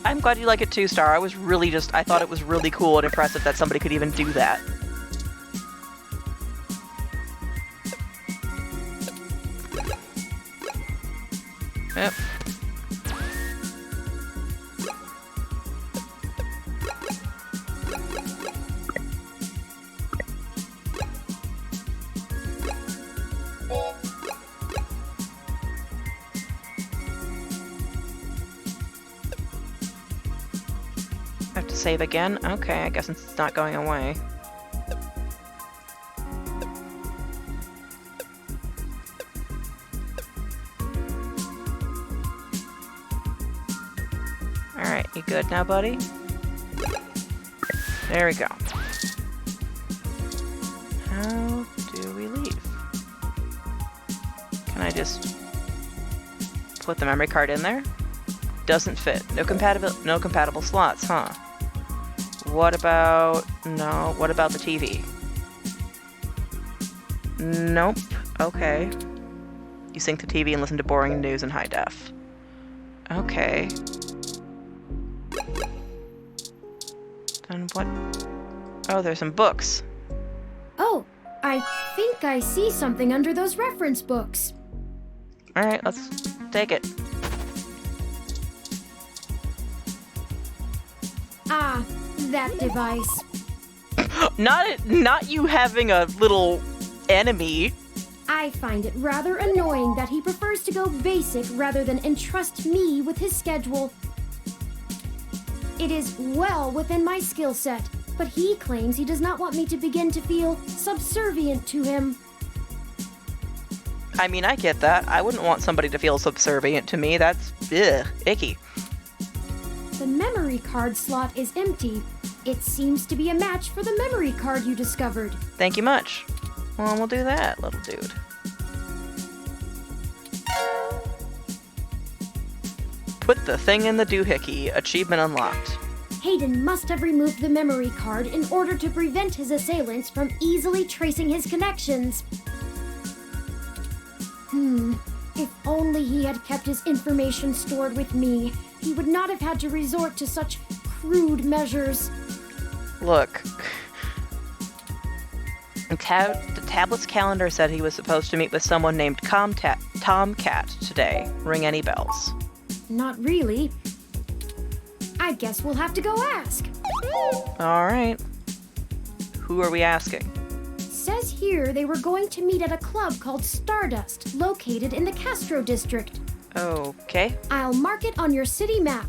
S2: I'm glad you like it too, Star. I thought it was really cool and impressive that somebody could even do that. Yep. Save again? Okay, I guess it's not going away. Alright, you good now, buddy? There we go. How do we leave? Can I just put the memory card in there? Doesn't fit. No compatible slots, huh? What about the TV? Nope. Okay. You sync the TV and listen to boring news in high def. Okay. Then what? Oh, there's some books.
S4: Oh, I think I see something under those reference books.
S2: Alright, let's take it.
S4: Ah, that device.
S2: Not you having a little enemy.
S4: I find it rather annoying that he prefers to go basic rather than entrust me with his schedule. It is well within my skill set, but he claims he does not want me to begin to feel subservient to him.
S2: I mean, I get that. I wouldn't want somebody to feel subservient to me. That's icky.
S4: The memory card slot is empty. It seems to be a match for the memory card you discovered.
S2: Thank you much. Well, we'll do that, little dude. Put the thing in the doohickey. Achievement unlocked.
S4: Hayden must have removed the memory card in order to prevent his assailants from easily tracing his connections. If only he had kept his information stored with me, he would not have had to resort to such crude measures.
S2: Look. The tablet's calendar said he was supposed to meet with someone named Tomcat today. Ring any bells?
S4: Not really. I guess we'll have to go ask.
S2: Alright. Who are we asking?
S4: Says here they were going to meet at a club called Stardust, located in the Castro district.
S2: Okay.
S4: I'll mark it on your city map.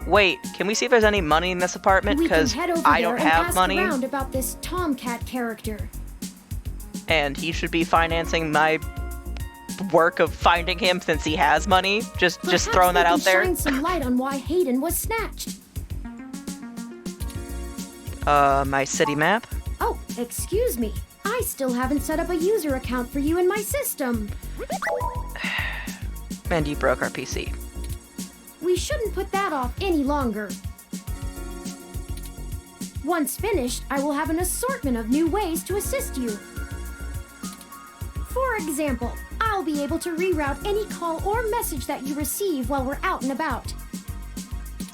S2: Wait, can we see if there's any money in this apartment? Because I don't have money.
S4: We can head over there and ask around about this Tomcat character.
S2: And he should be financing my work of finding him since he has money. Just throwing that out there.
S4: Shine some light on why Hayden was snatched.
S2: My city map?
S4: Oh, excuse me. I still haven't set up a user account for you in my system.
S2: And you broke our PC.
S4: We shouldn't put that off any longer. Once finished, I will have an assortment of new ways to assist you. For example, I'll be able to reroute any call or message that you receive while we're out and about.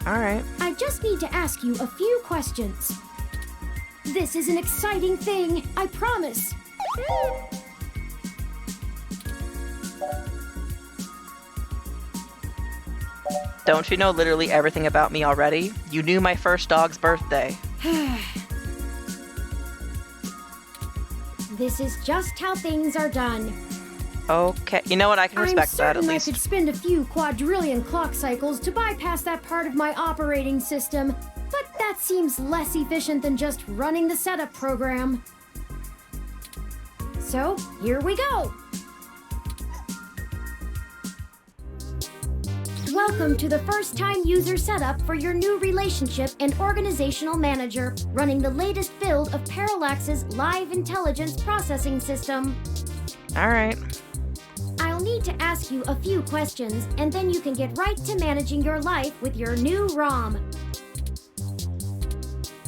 S2: Alright.
S4: I just need to ask you a few questions. This is an exciting thing, I promise.
S2: Don't you know literally everything about me already? You knew my first dog's birthday.
S4: This is just how things are done.
S2: Okay, you know what? I can respect that at least.
S4: I could spend a few quadrillion clock cycles to bypass that part of my operating system, but that seems less efficient than just running the setup program. So, here we go! Welcome to the first-time user setup for your new relationship and organizational manager, running the latest build of Parallax's live intelligence processing system.
S2: Alright.
S4: I'll need to ask you a few questions, and then you can get right to managing your life with your new ROM.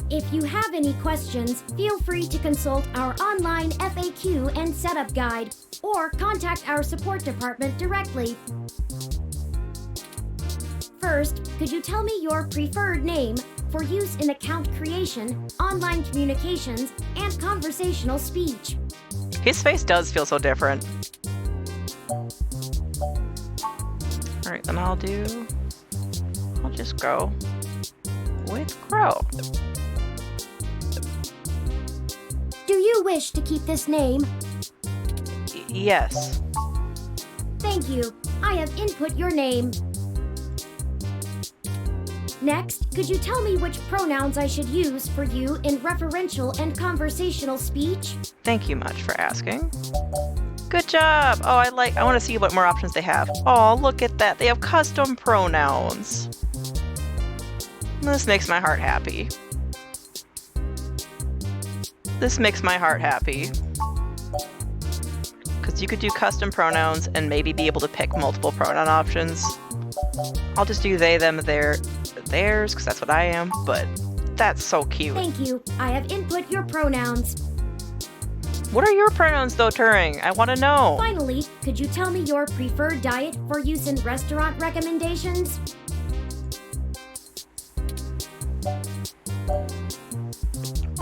S4: If you have any questions, feel free to consult our online FAQ and setup guide, or contact our support department directly. First, could you tell me your preferred name for use in account creation, online communications, and conversational speech?
S2: His face does feel so different. Alright, then I'll just go with Crow.
S4: Do you wish to keep this name?
S2: Yes.
S4: Thank you. I have input your name. Next, could you tell me which pronouns I should use for you in referential and conversational speech?
S2: Thank you much for asking. Good job! Oh, I want to see what more options they have. Oh, look at that. They have custom pronouns. This makes my heart happy. This makes my heart happy. Because you could do custom pronouns and maybe be able to pick multiple pronoun options. I'll just do they, them, theirs, because that's what I am, but that's so cute.
S4: Thank you. I have input your pronouns.
S2: What are your pronouns, though, Turing? I want to know.
S4: Finally, could you tell me your preferred diet for use in restaurant recommendations?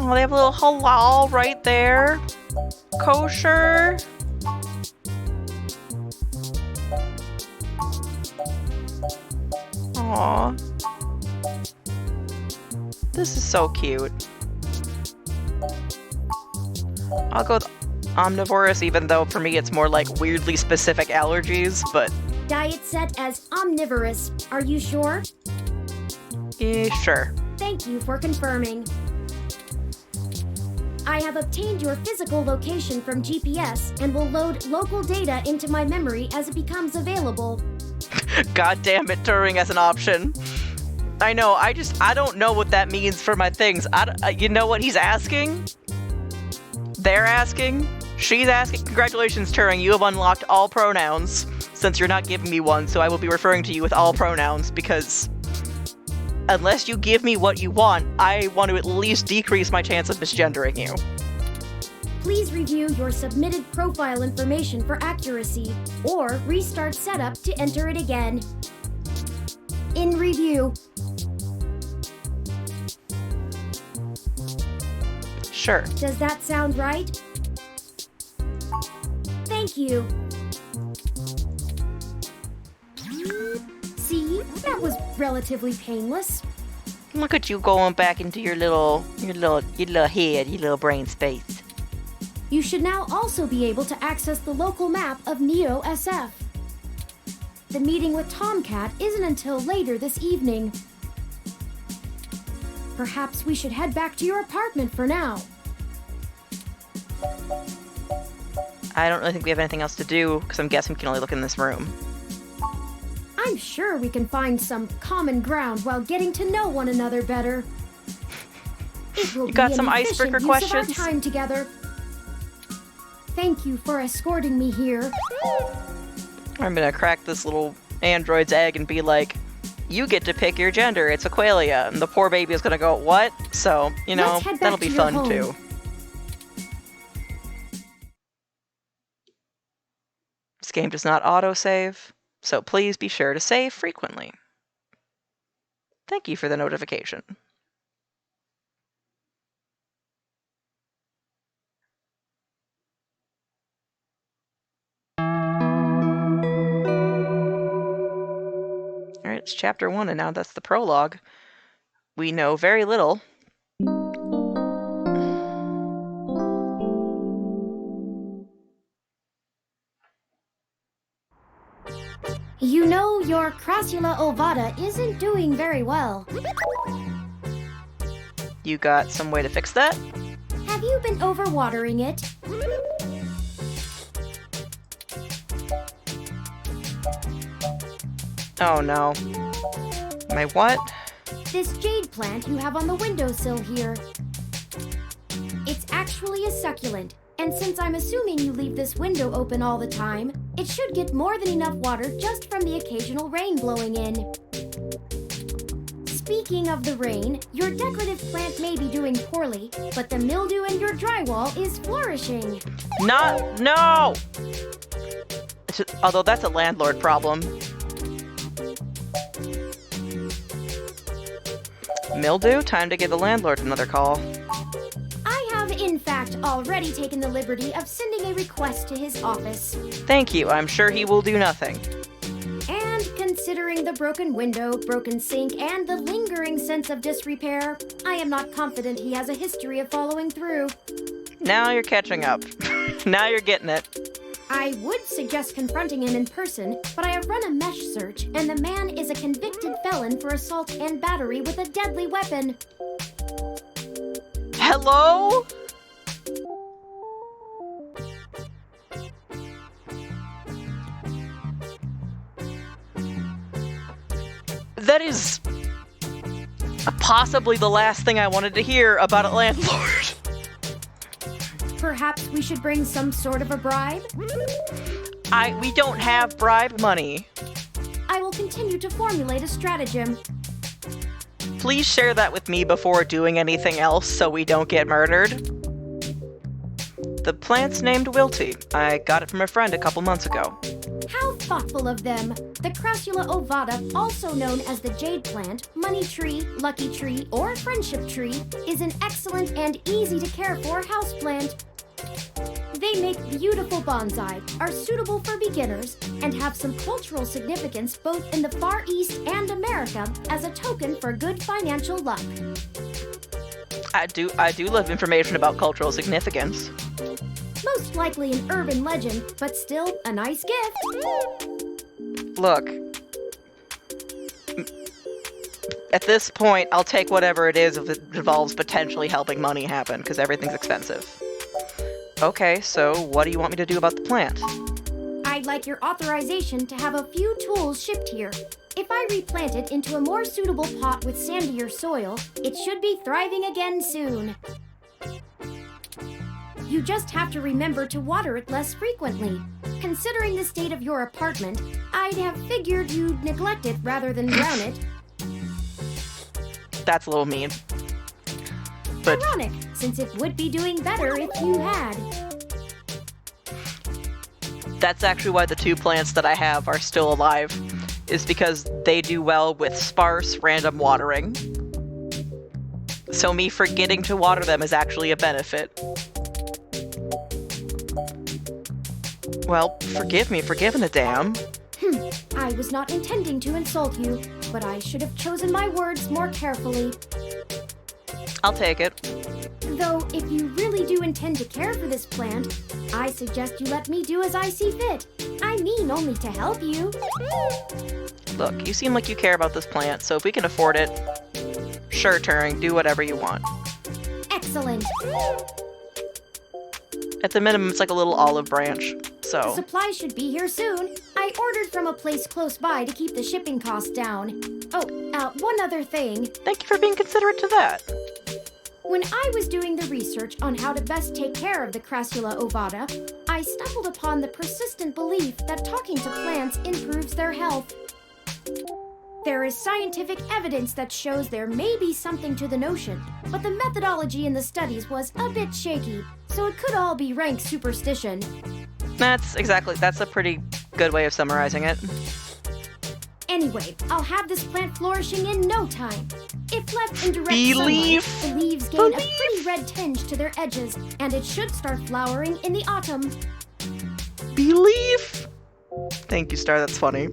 S2: Oh, they have a little halal right there. Kosher. Aww. This is so cute. I'll go with omnivorous, even though for me it's more like weirdly specific allergies, but...
S4: Diet set as omnivorous. Are you sure?
S2: Sure.
S4: Thank you for confirming. I have obtained your physical location from GPS and will load local data into my memory as it becomes available.
S2: God damn it, Turing as an option. I know, I don't know what that means for my things. You know what he's asking? They're asking? She's asking? Congratulations, Turing, you have unlocked all pronouns, since you're not giving me one, so I will be referring to you with all pronouns, because unless you give me what you want, I want to at least decrease my chance of misgendering you.
S4: Please review your submitted profile information for accuracy, or restart setup to enter it again. In review.
S2: Sure.
S4: Does that sound right? Thank you. See, that was relatively painless.
S2: Look at you going back into your little head, your little brain space.
S4: You should now also be able to access the local map of Neo SF. The meeting with Tomcat isn't until later this evening. Perhaps we should head back to your apartment for now.
S2: I don't really think we have anything else to do, because I'm guessing we can only look in this room.
S4: I'm sure we can find some common ground while getting to know one another better. It will
S2: You got
S4: be
S2: some
S4: an
S2: icebreaker
S4: efficient use of
S2: questions?
S4: our time together. Thank you for escorting me here.
S2: I'm gonna crack this little android's egg and be like, you get to pick your gender, it's Aqualia. And the poor baby is gonna go, what? So, you know,
S4: Let's head back
S2: that'll be
S4: to your
S2: fun
S4: home.
S2: too. This game does not autosave, so please be sure to save frequently. Thank you for the notification. Alright, it's chapter 1, and now that's the prologue. We know very little.
S4: You know, your Crassula ovata isn't doing very well.
S2: You got some way to fix that?
S4: Have you been overwatering it?
S2: Oh no. My what?
S4: This jade plant you have on the windowsill here. It's actually a succulent, and since I'm assuming you leave this window open all the time, it should get more than enough water just from the occasional rain blowing in. Speaking of the rain, your decorative plant may be doing poorly, but the mildew in your drywall is flourishing.
S2: No! Although that's a landlord problem. Mildew? Time to give the landlord another call.
S4: I have, in fact, already taken the liberty of sending a request to his office.
S2: Thank you. I'm sure he will do nothing.
S4: And considering the broken window, broken sink, and the lingering sense of disrepair, I am not confident he has a history of following through.
S2: Now you're catching up. Now you're getting it.
S4: I would suggest confronting him in person, but I have run a mesh search, and the man is a convicted felon for assault and battery with a deadly weapon.
S2: Hello? That is possibly the last thing I wanted to hear about a landlord.
S4: Perhaps we should bring some sort of a bribe?
S2: We don't have bribe money.
S4: I will continue to formulate a stratagem.
S2: Please share that with me before doing anything else so we don't get murdered. The plant's named Wilty. I got it from a friend a couple months ago.
S4: How thoughtful of them! The Crassula ovata, also known as the jade plant, money tree, lucky tree, or friendship tree, is an excellent and easy to care for houseplant. They make beautiful bonsai, are suitable for beginners, and have some cultural significance both in the Far East and America as a token for good financial luck.
S2: I do love information about cultural significance.
S4: Most likely an urban legend, but still a nice gift.
S2: Look. At this point, I'll take whatever it is if it involves potentially helping money happen, because everything's expensive. Okay, so what do you want me to do about the plant?
S4: I'd like your authorization to have a few tools shipped here. If I replant it into a more suitable pot with sandier soil, it should be thriving again soon. You just have to remember to water it less frequently. Considering the state of your apartment, I'd have figured you'd neglect it rather than drown it.
S2: That's a little mean. But
S4: ironic, since it would be doing better if you had.
S2: that's actually why the two plants that I have are still alive, is because they do well with sparse, random watering. So me forgetting to water them is actually a benefit. Well, forgive me for giving a damn.
S4: I was not intending to insult you, but I should have chosen my words more carefully.
S2: I'll take it.
S4: Though, if you really do intend to care for this plant, I suggest you let me do as I see fit. I mean only to help you.
S2: Look, you seem like you care about this plant, so if we can afford it, sure, Turing, do whatever you want.
S4: Excellent.
S2: At the minimum, it's like a little olive branch,
S4: The
S2: so...
S4: supplies should be here soon. I ordered from a place close by to keep the shipping costs down. Oh, one other thing.
S2: Thank you for being considerate to that.
S4: When I was doing the research on how to best take care of the Crassula ovata, I stumbled upon the persistent belief that talking to plants improves their health. There is scientific evidence that shows there may be something to the notion, but the methodology in the studies was a bit shaky, so it could all be rank superstition.
S2: That's a pretty good way of summarizing it.
S4: Anyway, I'll have this plant flourishing in no time. If left in direct
S2: Believe.
S4: sunlight, the leaves gain a pretty red tinge to their edges, and it should start flowering in the autumn.
S2: Belief? Thank you, Star, that's funny.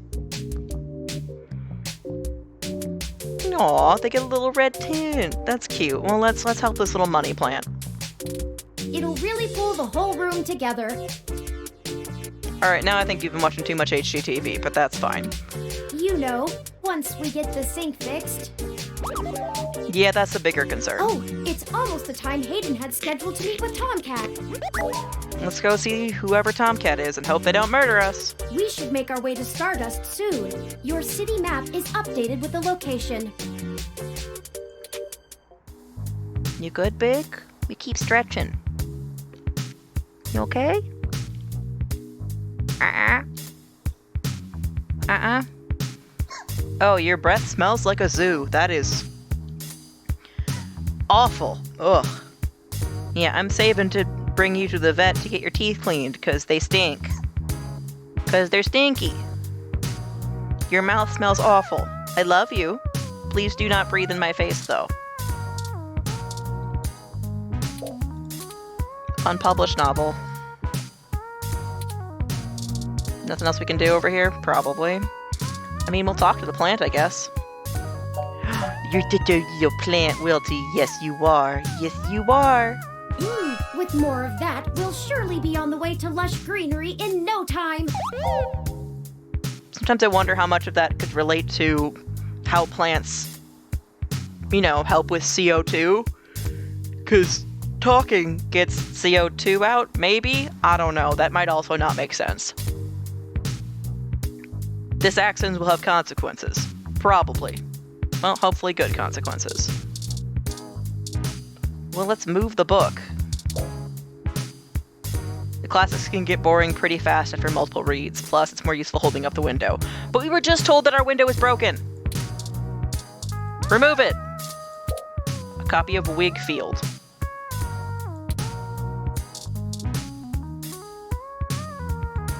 S2: Aw, they get a little red tint. That's cute. Well, let's help this little money plant.
S4: It'll really pull the whole room together.
S2: Alright, now I think you've been watching too much HGTV, but that's fine.
S4: You know, once we get the sink fixed.
S2: Yeah, that's a bigger concern.
S4: Oh, it's almost the time Hayden had scheduled to meet with Tomcat.
S2: Let's go see whoever Tomcat is and hope they don't murder us.
S4: We should make our way to Stardust soon. Your city map is updated with the location.
S2: You good, Big? We keep stretching. You okay? Oh, your breath smells like a zoo. That is awful. Ugh. Yeah, I'm saving to bring you to the vet to get your teeth cleaned, because they stink. Because they're stinky. Your mouth smells awful. I love you. Please do not breathe in my face, though. Unpublished novel. Nothing else we can do over here? Probably. I mean, we'll talk to the plant, I guess. You're the plant, Wilty. Yes, you are. Yes, you are.
S4: With more of that, we'll surely be on the way to lush greenery in no time.
S2: Sometimes I wonder how much of that could relate to how plants, help with CO2. Because talking gets CO2 out, maybe? I don't know. That might also not make sense. This actions will have consequences. Probably. Well, hopefully good consequences. Well, let's move the book. The classics can get boring pretty fast after multiple reads, plus it's more useful holding up the window. But we were just told that our window is broken! Remove it! A copy of Wigfield.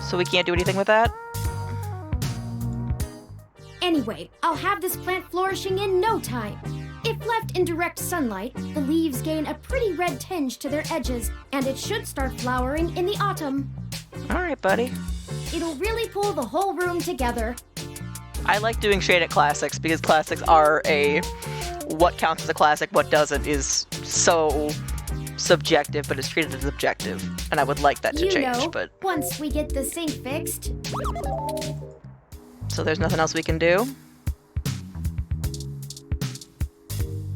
S2: So we can't do anything with that?
S4: Anyway, I'll have this plant flourishing in no time. If left in direct sunlight, the leaves gain a pretty red tinge to their edges, and it should start flowering in the autumn.
S2: Alright, buddy.
S4: It'll really pull the whole room together.
S2: I like doing shade at classics because classics are what counts as a classic, what doesn't is so subjective, but it's treated as objective. And I would like that to change, but
S4: once we get the sink fixed.
S2: So there's nothing else we can do?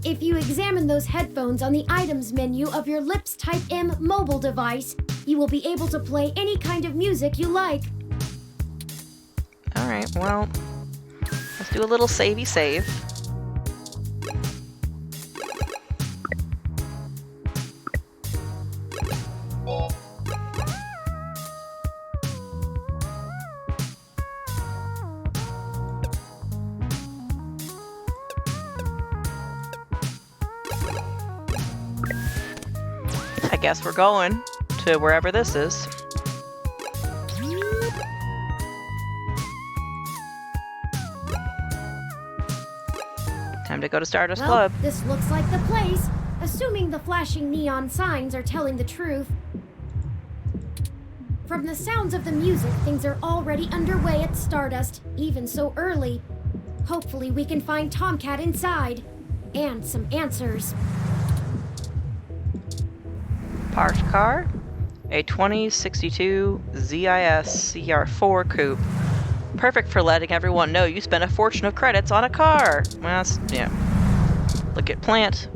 S4: If you examine those headphones on the items menu of your Lips Type M mobile device, you will be able to play any kind of music you like.
S2: Alright, well, let's do a little savey save. I guess we're going to wherever this is. Time to go to Stardust Club.
S4: This looks like the place, assuming the flashing neon signs are telling the truth. From the sounds of the music, things are already underway at Stardust, even so early. Hopefully we can find Tomcat inside. And some answers.
S2: Parked car, a 2062 ZIS CR4 coupe. Perfect for letting everyone know you spent a fortune of credits on a car. Well, yeah. Look at plant.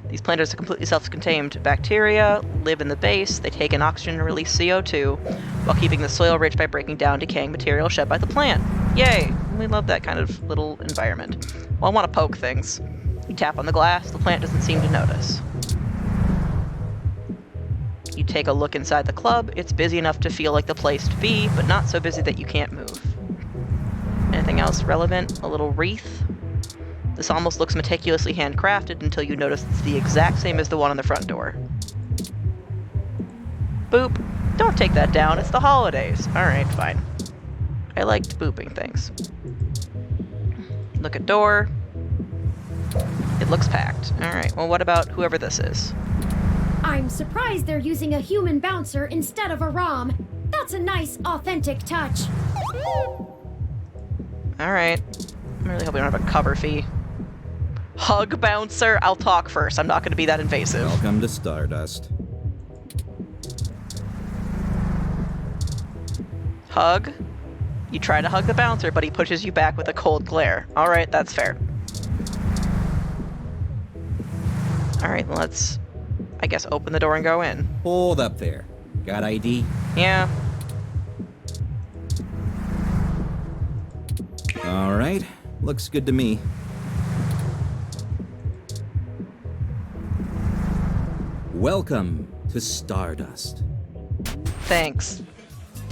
S2: These planters are completely self-contained bacteria, live in the base, they take in oxygen and release CO2, while keeping the soil rich by breaking down decaying material shed by the plant. Yay! We love that kind of little environment. Well, I want to poke things. You tap on the glass, the plant doesn't seem to notice. You take a look inside the club, it's busy enough to feel like the place to be, but not so busy that you can't move. Anything else relevant? A little wreath? This almost looks meticulously handcrafted until you notice it's the exact same as the one on the front door. Boop. Don't take that down, it's the holidays. Alright, fine. I liked booping things. Look at door. It looks packed. Alright, well what about whoever this is?
S4: I'm surprised they're using a human bouncer instead of a ROM. That's a nice, authentic touch.
S2: Alright. I'm really hoping we don't have a cover fee. Hug bouncer? I'll talk first. I'm not going to be that invasive.
S5: Welcome to Stardust.
S2: Hug? You try to hug the bouncer, but he pushes you back with a cold glare. Alright, that's fair. Alright, let's, I guess, open the door and go in.
S5: Hold up there. Got ID?
S2: Yeah.
S5: Alright, looks good to me. Welcome to Stardust.
S2: Thanks.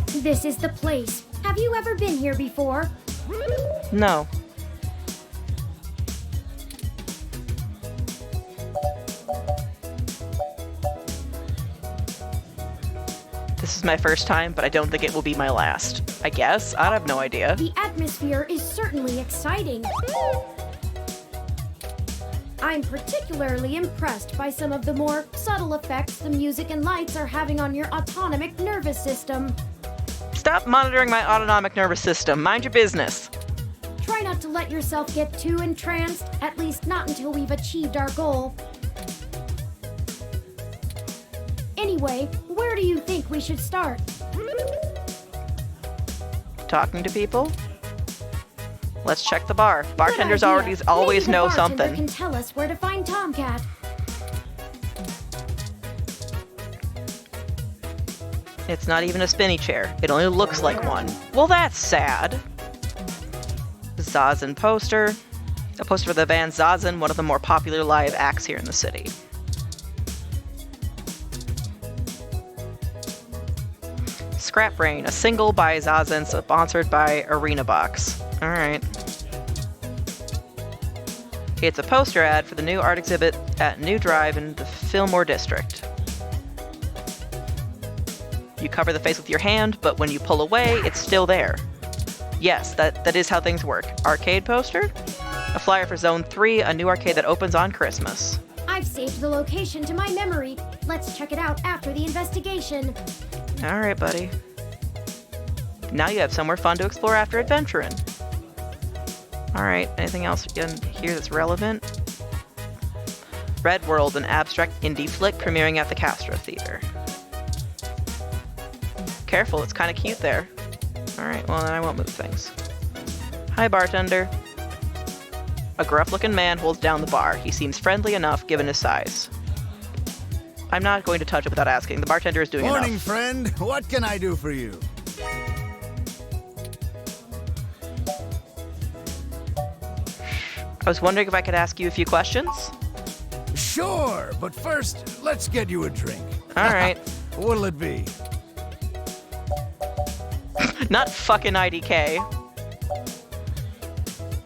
S4: This is the place. Have you ever been here before?
S2: No. This is my first time, but I don't think it will be my last. I guess? I have no idea.
S4: The atmosphere is certainly exciting. I'm particularly impressed by some of the more subtle effects the music and lights are having on your autonomic nervous system.
S2: Stop monitoring my autonomic nervous system. Mind your business.
S4: Try not to let yourself get too entranced, at least not until we've achieved our goal. Anyway, where do you think we should start?
S2: Talking to people? Let's check the bar.
S4: Good
S2: Bartenders
S4: idea.
S2: always
S4: Maybe the
S2: know
S4: bartender
S2: something.
S4: can tell us where to find Tomcat.
S2: It's not even a spinny chair. It only looks like one. Well, that's sad. Zazen poster. A poster for the band Zazen, one of the more popular live acts here in the city. Scrap Brain, a single by Zazen, sponsored by Arena Box. Alright. It's a poster ad for the new art exhibit at New Drive in the Fillmore District. You cover the face with your hand, but when you pull away, it's still there. Yes, that is how things work. Arcade poster? A flyer for Zone 3, a new arcade that opens on Christmas.
S4: I've saved the location to my memory. Let's check it out after the investigation.
S2: Alright, buddy. Now you have somewhere fun to explore after adventuring. Alright, anything else in here that's relevant? Red World, an abstract indie flick premiering at the Castro Theater. Careful, it's kind of cute there. Alright, well then I won't move things. Hi, bartender. A gruff-looking man holds down the bar. He seems friendly enough given his size. I'm not going to touch it without asking. The bartender is doing
S6: Morning,
S2: enough.
S6: friend. What can I do for you?
S2: I was wondering if I could ask you a few questions?
S6: Sure, but first, let's get you a drink.
S2: Alright.
S6: What'll it be?
S2: Not fucking IDK.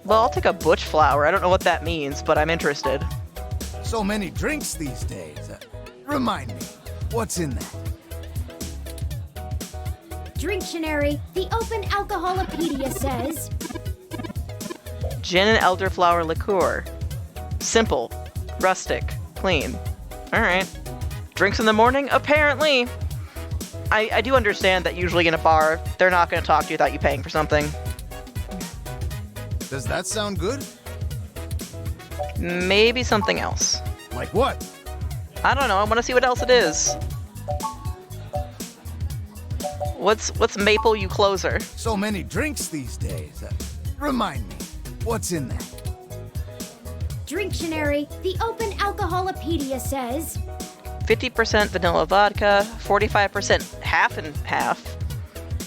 S2: Well, I'll take a butch flower. I don't know what that means, but I'm interested.
S6: So many drinks these days. Remind me, what's in that?
S4: Drinctionary, the Open Alcoholopedia says.
S2: Gin and elderflower liqueur. Simple. Rustic. Clean. Alright. Drinks in the morning? Apparently. I do understand that usually in a bar, they're not going to talk to you without you paying for something.
S6: Does that sound good?
S2: Maybe something else.
S6: Like what?
S2: I don't know. I want to see what else it is. What's Maple You Closer?
S6: So many drinks these days. Remind me, what's in that?
S4: Drinctionary, the Open Alcoholopedia says.
S2: 50% vanilla vodka, 45% half and half,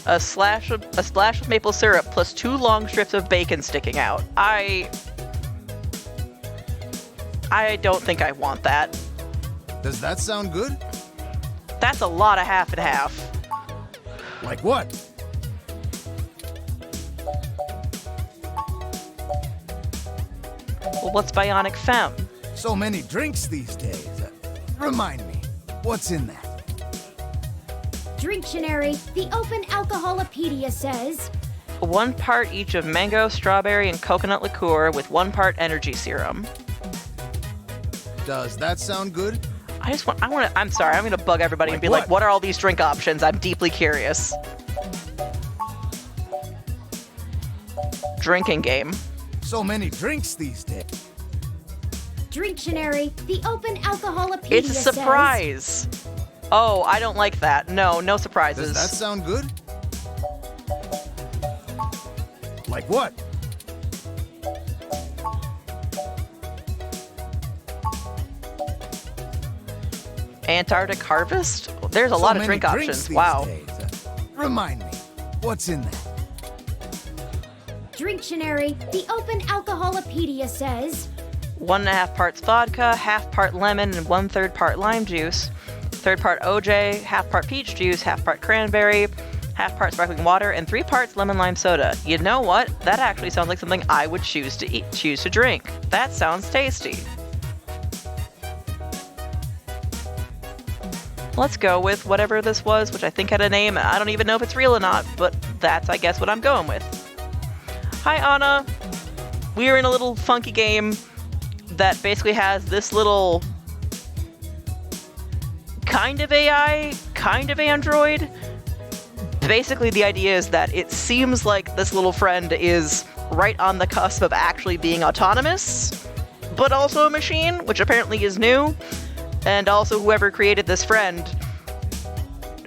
S2: a splash of maple syrup, plus 2 long strips of bacon sticking out. I don't think I want that.
S6: Does that sound good?
S2: That's a lot of half and half.
S6: Like what?
S2: Well, what's Bionic Femme?
S6: So many drinks these days. Remind me, what's in that?
S4: Drinctionary, the Open Alcoholopedia says.
S2: 1 part each of mango, strawberry, and coconut liqueur with 1 part energy serum.
S6: Does that sound good?
S2: I'm sorry, I'm gonna bug everybody and
S6: Like
S2: be
S6: what?
S2: like, what are all these drink options? I'm deeply curious. Drinking game.
S6: So many drinks these days.
S4: Drinctionary, the Open Alcoholopedia
S2: It's a
S4: says.
S2: surprise. Oh, I don't like that. No surprises.
S6: Does that sound good? Like what?
S2: Antarctic Harvest? There's a
S6: So
S2: lot of
S6: many
S2: drink
S6: drinks
S2: options.
S6: these
S2: Wow.
S6: days. Remind me, what's in that?
S4: Drinctionary, the Open Alcoholopedia says.
S2: 1.5 parts vodka, half part lemon, and 1/3 part lime juice. 1/3 part OJ, half part peach juice, half part cranberry, half part sparkling water, and 3 parts lemon lime soda. You know what? That actually sounds like something I would choose to drink. That sounds tasty. Let's go with whatever this was, which I think had a name. I don't even know if it's real or not, but that's, I guess, what I'm going with. Hi, Anna. We are in a little funky game that basically has this little kind of AI, kind of android. Basically, the idea is that it seems like this little friend is right on the cusp of actually being autonomous, but also a machine, which apparently is new. And also, whoever created this friend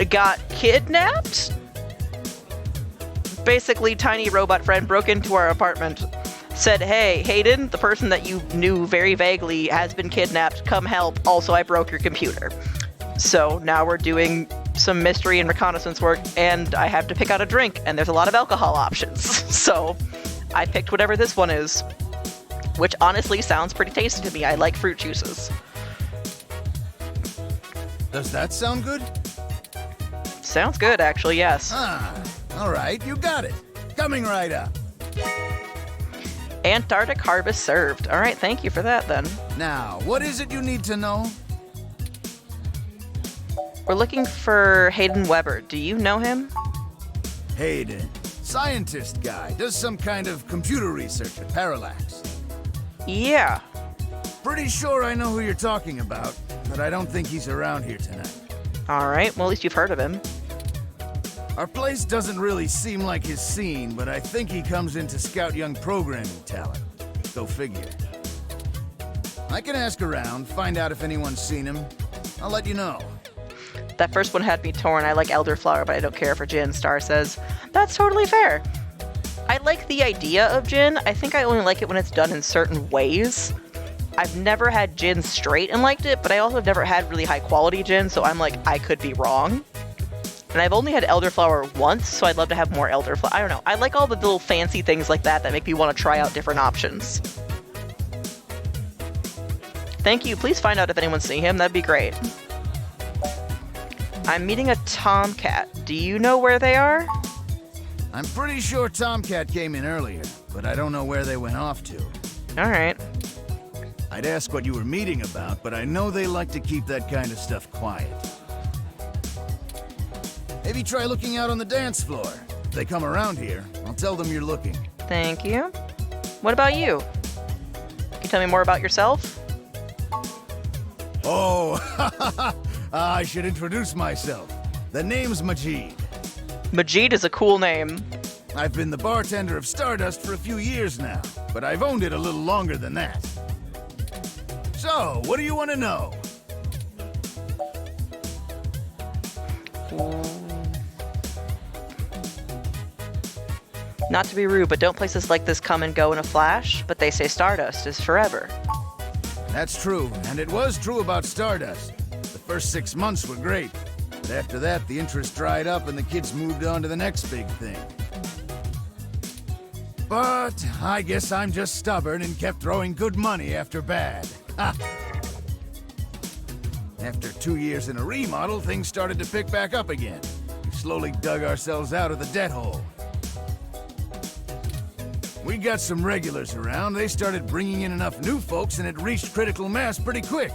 S2: got kidnapped? Basically, tiny robot friend broke into our apartment, said, "Hey, Hayden, the person that you knew very vaguely has been kidnapped. Come help. Also, I broke your computer." So now we're doing some mystery and reconnaissance work, and I have to pick out a drink, and there's a lot of alcohol options. So I picked whatever this one is, which honestly sounds pretty tasty to me. I like fruit juices.
S6: Does that sound good?
S2: Sounds good, actually, yes.
S6: All right, you got it. Coming right up.
S2: Antarctic Harvest served. All right, thank you for that, then.
S6: Now, what is it you need to know?
S2: We're looking for Hayden Weber. Do you know him?
S6: Hayden, scientist guy, does some kind of computer research at Parallax.
S2: Yeah.
S6: Pretty sure I know who you're talking about, but I don't think he's around here tonight.
S2: All right, well, at least you've heard of him.
S6: Our place doesn't really seem like his scene, but I think he comes in to scout young programming talent. Go figure. I can ask around, find out if anyone's seen him. I'll let you know.
S2: That first one had me torn. I like elderflower, but I don't care for gin, Star says. That's totally fair. I like the idea of gin. I think I only like it when it's done in certain ways. I've never had gin straight and liked it, but I also have never had really high quality gin, so I'm like, I could be wrong. And I've only had elderflower once, so I'd love to have more elderflower. I don't know. I like all the little fancy things like that that make me want to try out different options. Thank you. Please find out if anyone's seen him. That'd be great. I'm meeting a Tomcat. Do you know where they are?
S6: I'm pretty sure Tomcat came in earlier, but I don't know where they went off to.
S2: All right.
S6: I'd ask what you were meeting about, but I know they like to keep that kind of stuff quiet. Maybe try looking out on the dance floor. If they come around here, I'll tell them you're looking.
S2: Thank you. What about you? Can you tell me more about yourself?
S6: Oh, I should introduce myself. The name's Majid.
S2: Majid is a cool name.
S6: I've been the bartender of Stardust for a few years now, but I've owned it a little longer than that. So, what do you want to know?
S2: Not to be rude, but don't places like this come and go in a flash? But they say Stardust is forever.
S6: That's true, and it was true about Stardust. The first 6 months were great, but after that, the interest dried up and the kids moved on to the next big thing. But I guess I'm just stubborn and kept throwing good money after bad. Ha! After 2 years in a remodel, things started to pick back up again. We slowly dug ourselves out of the debt hole. We got some regulars around. They started bringing in enough new folks, and it reached critical mass pretty quick.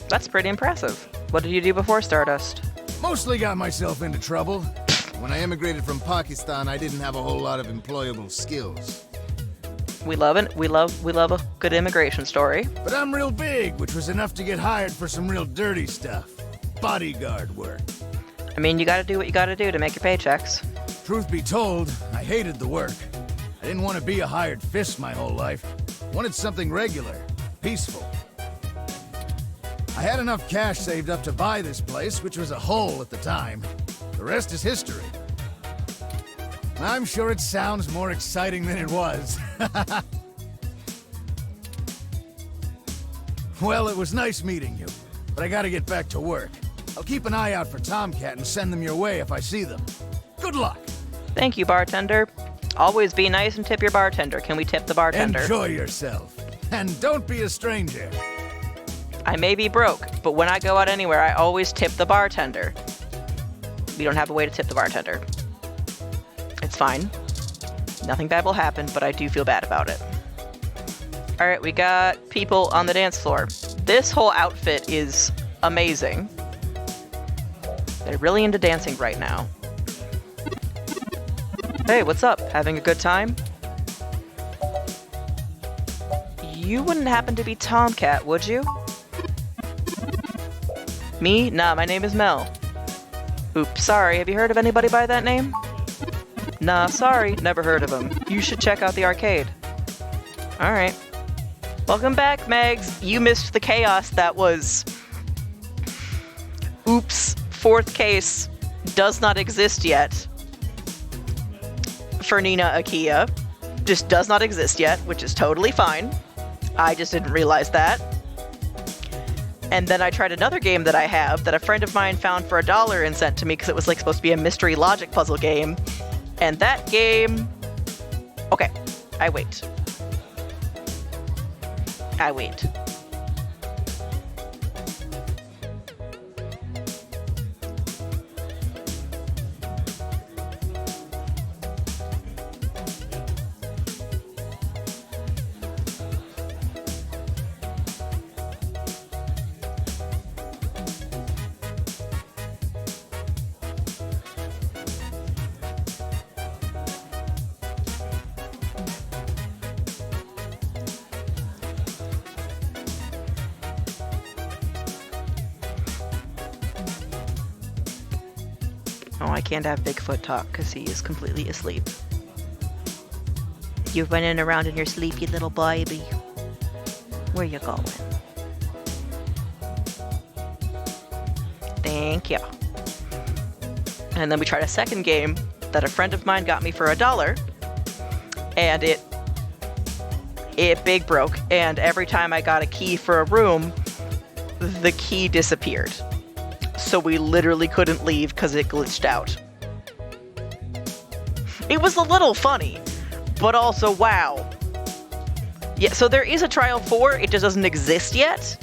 S2: That's pretty impressive. What did you do before Stardust?
S6: Mostly got myself into trouble. When I immigrated from Pakistan, I didn't have a whole lot of employable skills.
S2: We love it. We love a good immigration story.
S6: But I'm real big, which was enough to get hired for some real dirty stuff. Bodyguard work.
S2: I mean, you gotta do what you gotta do to make your paychecks.
S6: Truth be told, I hated the work. I didn't want to be a hired fist my whole life. Wanted something regular, peaceful. I had enough cash saved up to buy this place, which was a hole at the time. The rest is history. I'm sure it sounds more exciting than it was. Well, it was nice meeting you, but I gotta get back to work. I'll keep an eye out for Tomcat and send them your way if I see them. Good luck!
S2: Thank you, bartender. Always be nice and tip your bartender. Can we tip the bartender?
S6: Enjoy yourself. And don't be a stranger.
S2: I may be broke, but when I go out anywhere, I always tip the bartender. We don't have a way to tip the bartender. It's fine. Nothing bad will happen, but I do feel bad about it. Alright, we got people on the dance floor. This whole outfit is amazing. They're really into dancing right now. Hey, what's up? Having a good time? You wouldn't happen to be Tomcat, would you? Me? Nah, my name is Mel. Oops, sorry, have you heard of anybody by that name? Nah, sorry, never heard of him. You should check out the arcade. Alright. Welcome back, Megs. You missed the chaos that was... Oops, fourth case does not exist yet. For Nina Akia. Just does not exist yet, which is totally fine. I just didn't realize that. And then I tried another game that I have that a friend of mine found for $1 and sent to me because it was like supposed to be a mystery logic puzzle game. And that game... Okay, I wait. I wait. Oh, I can't have Bigfoot talk because he is completely asleep. You're running around in your sleep, you little baby. Where you going? Thank you. And then we tried a second game that a friend of mine got me for $1, and it big broke, and every time I got a key for a room, the key disappeared. So we literally couldn't leave because it glitched out. It was a little funny, but also wow. Yeah, so there is a Trial 4, it just doesn't exist yet.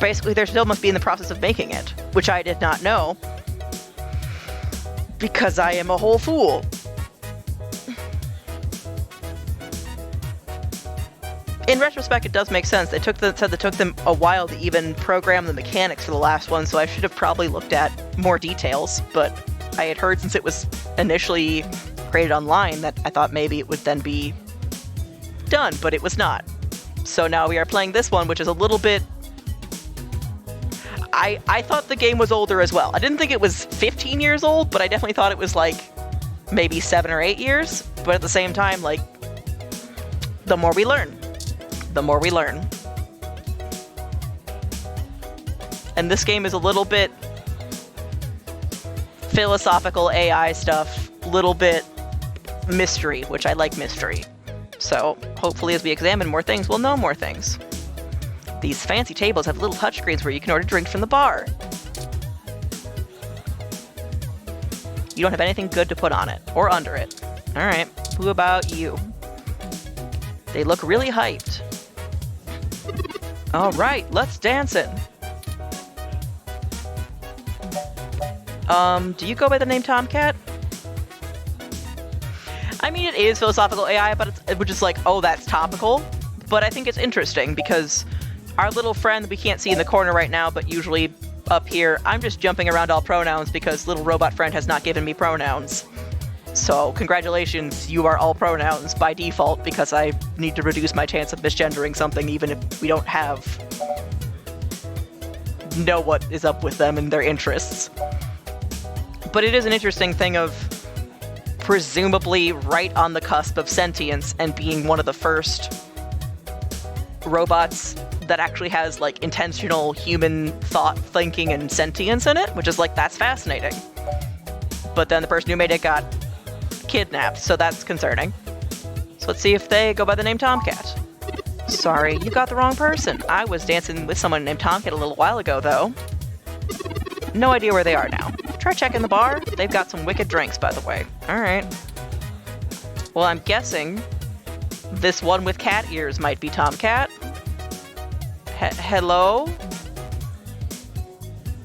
S2: Basically, there still must be in the process of making it, which I did not know. Because I am a whole fool. In retrospect, it does make sense. It took them a while to even program the mechanics for the last one, so I should have probably looked at more details, but I had heard since it was initially created online that I thought maybe it would then be done, but it was not. So now we are playing this one, which is a little bit... I thought the game was older as well. I didn't think it was 15 years old, but I definitely thought it was like maybe 7 or 8 years, but at the same time, like, the more we learn. The more we learn. And this game is a little bit philosophical AI stuff, little bit mystery, which I like mystery. So hopefully as we examine more things, we'll know more things. These fancy tables have little touchscreens where you can order drinks from the bar. You don't have anything good to put on it, or under it. Alright, who about you? They look really hyped. Alright, let's dance it. Do you go by the name Tomcat? I mean, it is philosophical AI, but it's just like, oh, that's topical. But I think it's interesting because our little friend that we can't see in the corner right now, but usually up here, I'm just jumping around all pronouns because little robot friend has not given me pronouns. So congratulations, you are all pronouns by default because I need to reduce my chance of misgendering something even if we don't know what is up with them and their interests. But it is an interesting thing of presumably right on the cusp of sentience and being one of the first robots that actually has like intentional human thought, thinking, and sentience in it, which is like, that's fascinating. But then the person who made it got kidnapped, so that's concerning. So let's see if they go by the name Tomcat. Sorry, you got the wrong person. I was dancing with someone named Tomcat a little while ago, though. No idea where they are now. Try checking the bar. They've got some wicked drinks, by the way. Alright. Well, I'm guessing this one with cat ears might be Tomcat. Hello?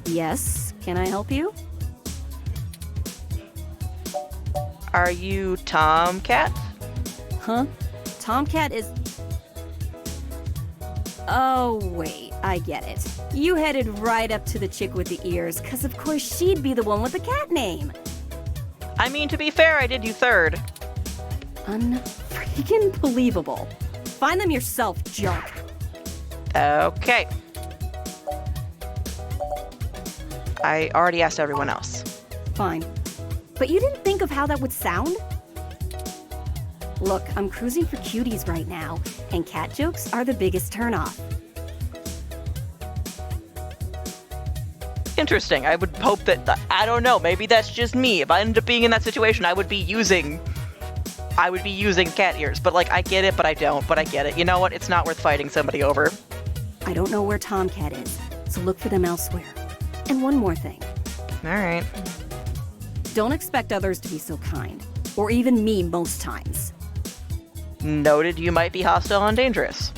S7: Yes, can I help you?
S2: Are you Tomcat?
S7: Huh? Tomcat is... Oh, wait, I get it. You headed right up to the chick with the ears, because of course she'd be the one with the cat name.
S2: I mean, to be fair, I did you third.
S7: Unfreaking believable. Find them yourself, jerk.
S2: Okay. I already asked everyone else.
S7: Fine. But you didn't think of how that would sound? Look, I'm cruising for cuties right now, and cat jokes are the biggest turnoff.
S2: Interesting. I would hope that, I don't know, maybe that's just me. If I ended up being in that situation, I would be using cat ears. But like, I get it, but I don't, but I get it. You know what? It's not worth fighting somebody over.
S7: I don't know where Tomcat is, so look for them elsewhere. And one more thing.
S2: Alright.
S7: Don't expect others to be so kind, or even me most times.
S2: Noted you might be hostile and dangerous.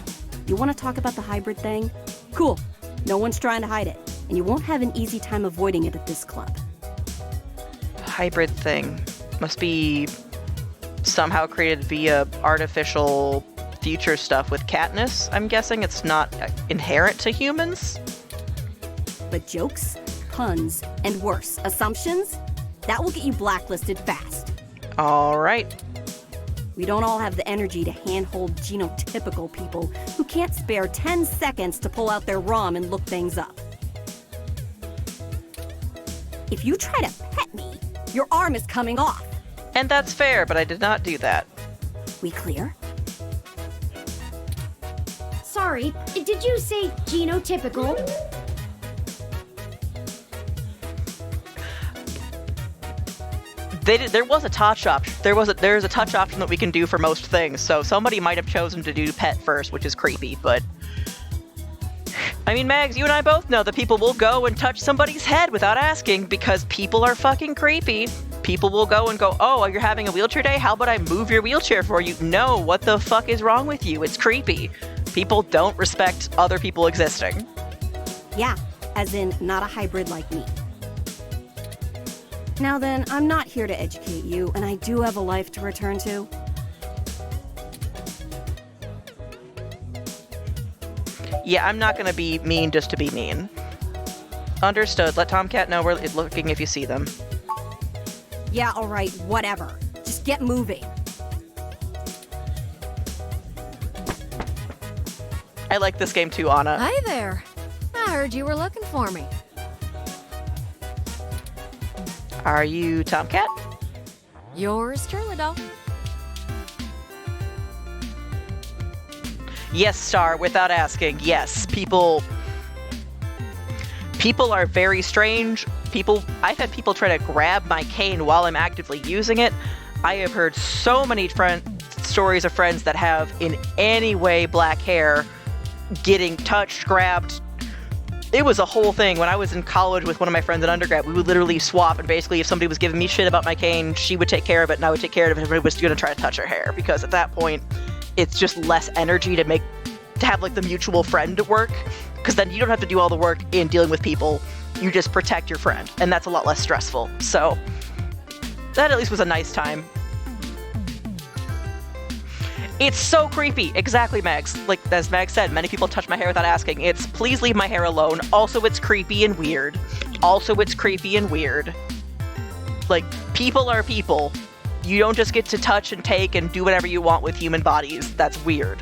S7: You want to talk about the hybrid thing? Cool. No one's trying to hide it, and you won't have an easy time avoiding it at this club.
S2: Hybrid thing. Must be somehow created via artificial future stuff with Katniss, I'm guessing. It's not inherent to humans?
S7: But jokes, puns, and worse, assumptions? That will get you blacklisted fast.
S2: Alright.
S7: We don't all have the energy to handhold genotypical people who can't spare 10 seconds to pull out their ROM and look things up. If you try to pet me, your arm is coming off.
S2: And that's fair, but I did not do that.
S7: We clear?
S4: Sorry, did you say genotypical?
S2: There was a touch option. There's a touch option that we can do for most things. So somebody might have chosen to do pet first, which is creepy. But I mean, Mags, you and I both know that people will go and touch somebody's head without asking because people are fucking creepy. People will go and go, oh, you're having a wheelchair day? How about I move your wheelchair for you? No, what the fuck is wrong with you? It's creepy. People don't respect other people existing.
S7: Yeah, as in not a hybrid like me. Now then, I'm not here to educate you, and I do have a life to return to.
S2: Yeah, I'm not gonna be mean just to be mean. Understood. Let Tomcat know we're looking if you see them.
S7: Yeah, alright, whatever. Just get moving.
S2: I like this game too, Anna.
S8: Hi there. I heard you were looking for me.
S2: Are you Tomcat?
S8: Yours truly, doll.
S2: Yes, Star, without asking. Yes, people are very strange. I've had people try to grab my cane while I'm actively using it. I have heard so many stories of friends that have in any way black hair getting touched, grabbed. It was a whole thing. When I was in college with one of my friends in undergrad, we would literally swap, and basically if somebody was giving me shit about my cane, she would take care of it and I would take care of it if anybody was going to try to touch her hair, because at that point it's just less energy to have like the mutual friend work, because then you don't have to do all the work in dealing with people. You just protect your friend, and that's a lot less stressful. So that at least was a nice time. It's so creepy. Exactly, Mags. Like, as Mags said, many people touch my hair without asking. It's, please leave my hair alone. Also, it's creepy and weird. Like, people are people. You don't just get to touch and take and do whatever you want with human bodies. That's weird.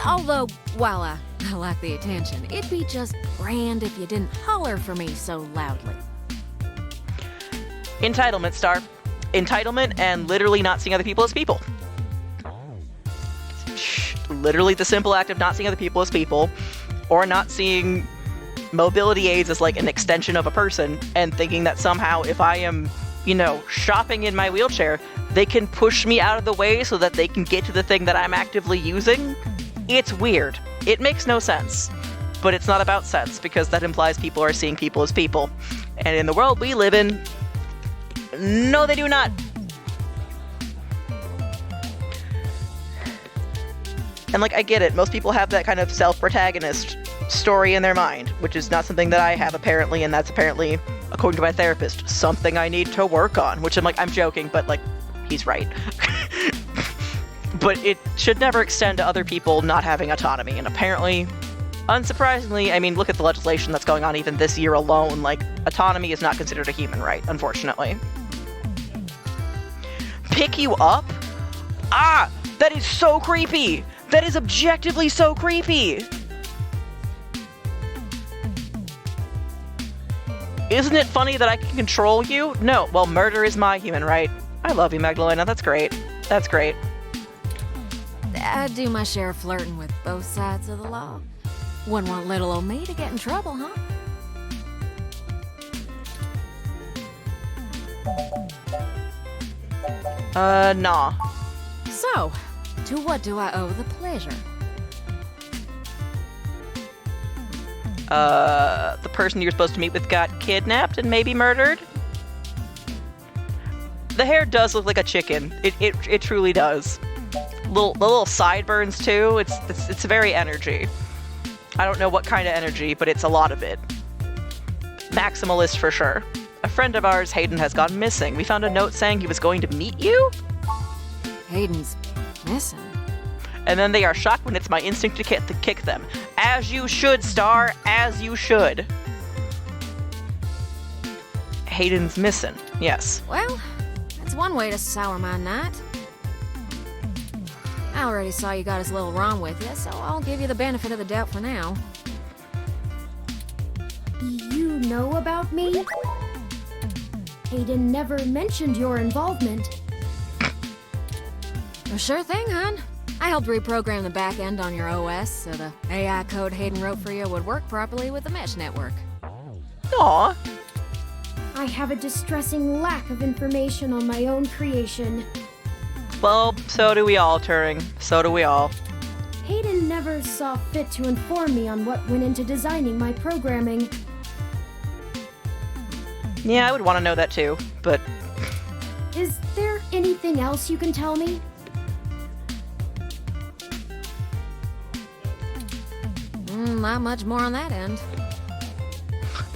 S8: Although, while I like the attention, it'd be just grand if you didn't holler for me so loudly.
S2: Entitlement, Star. Entitlement and literally not seeing other people as people. Literally the simple act of not seeing other people as people, or not seeing mobility aids as like an extension of a person, and thinking that somehow if I am, shopping in my wheelchair, they can push me out of the way so that they can get to the thing that I'm actively using. It's weird. It makes no sense. But it's not about sense, because that implies people are seeing people as people. And in the world we live in, no, they do not. And, like, I get it. Most people have that kind of self-protagonist story in their mind, which is not something that I have, apparently, and that's apparently, according to my therapist, something I need to work on, which I'm like, I'm joking, but, like, he's right. But it should never extend to other people not having autonomy, and apparently, unsurprisingly, I mean, look at the legislation that's going on even this year alone, like, autonomy is not considered a human right, unfortunately. Pick you up? Ah! That is so creepy! That is objectively so creepy! Isn't it funny that I can control you? No, well, murder is my human right. I love you, Magdalena, that's great. That's great.
S8: I do my share of flirting with both sides of the law. Wouldn't want little old me to get in trouble, huh?
S2: Nah.
S8: So, to what do I owe the pleasure?
S2: The person you're supposed to meet with got kidnapped and maybe murdered? The hair does look like a chicken. It truly does. Little sideburns too. It's very energy. I don't know what kind of energy, but it's a lot of it. Maximalist for sure. A friend of ours, Hayden, has gone missing. We found a note saying he was going to meet you?
S8: Hayden's missing.
S2: And then they are shocked when it's my instinct to kick them. As you should, Star, as you should. Hayden's missing, yes.
S8: Well, that's one way to sour my night. I already saw you got his little Ron with you, so I'll give you the benefit of the doubt for now.
S4: You know about me? Hayden never mentioned your involvement.
S8: Well, sure thing, hon. I helped reprogram the back end on your OS so the AI code Hayden wrote for you would work properly with the mesh network.
S2: Aw.
S4: I have a distressing lack of information on my own creation.
S2: Well, so do we all, Turing. So do we all.
S4: Hayden never saw fit to inform me on what went into designing my programming.
S2: Yeah, I would want to know that too, but...
S4: Is there anything else you can tell me?
S8: Not much more on that end.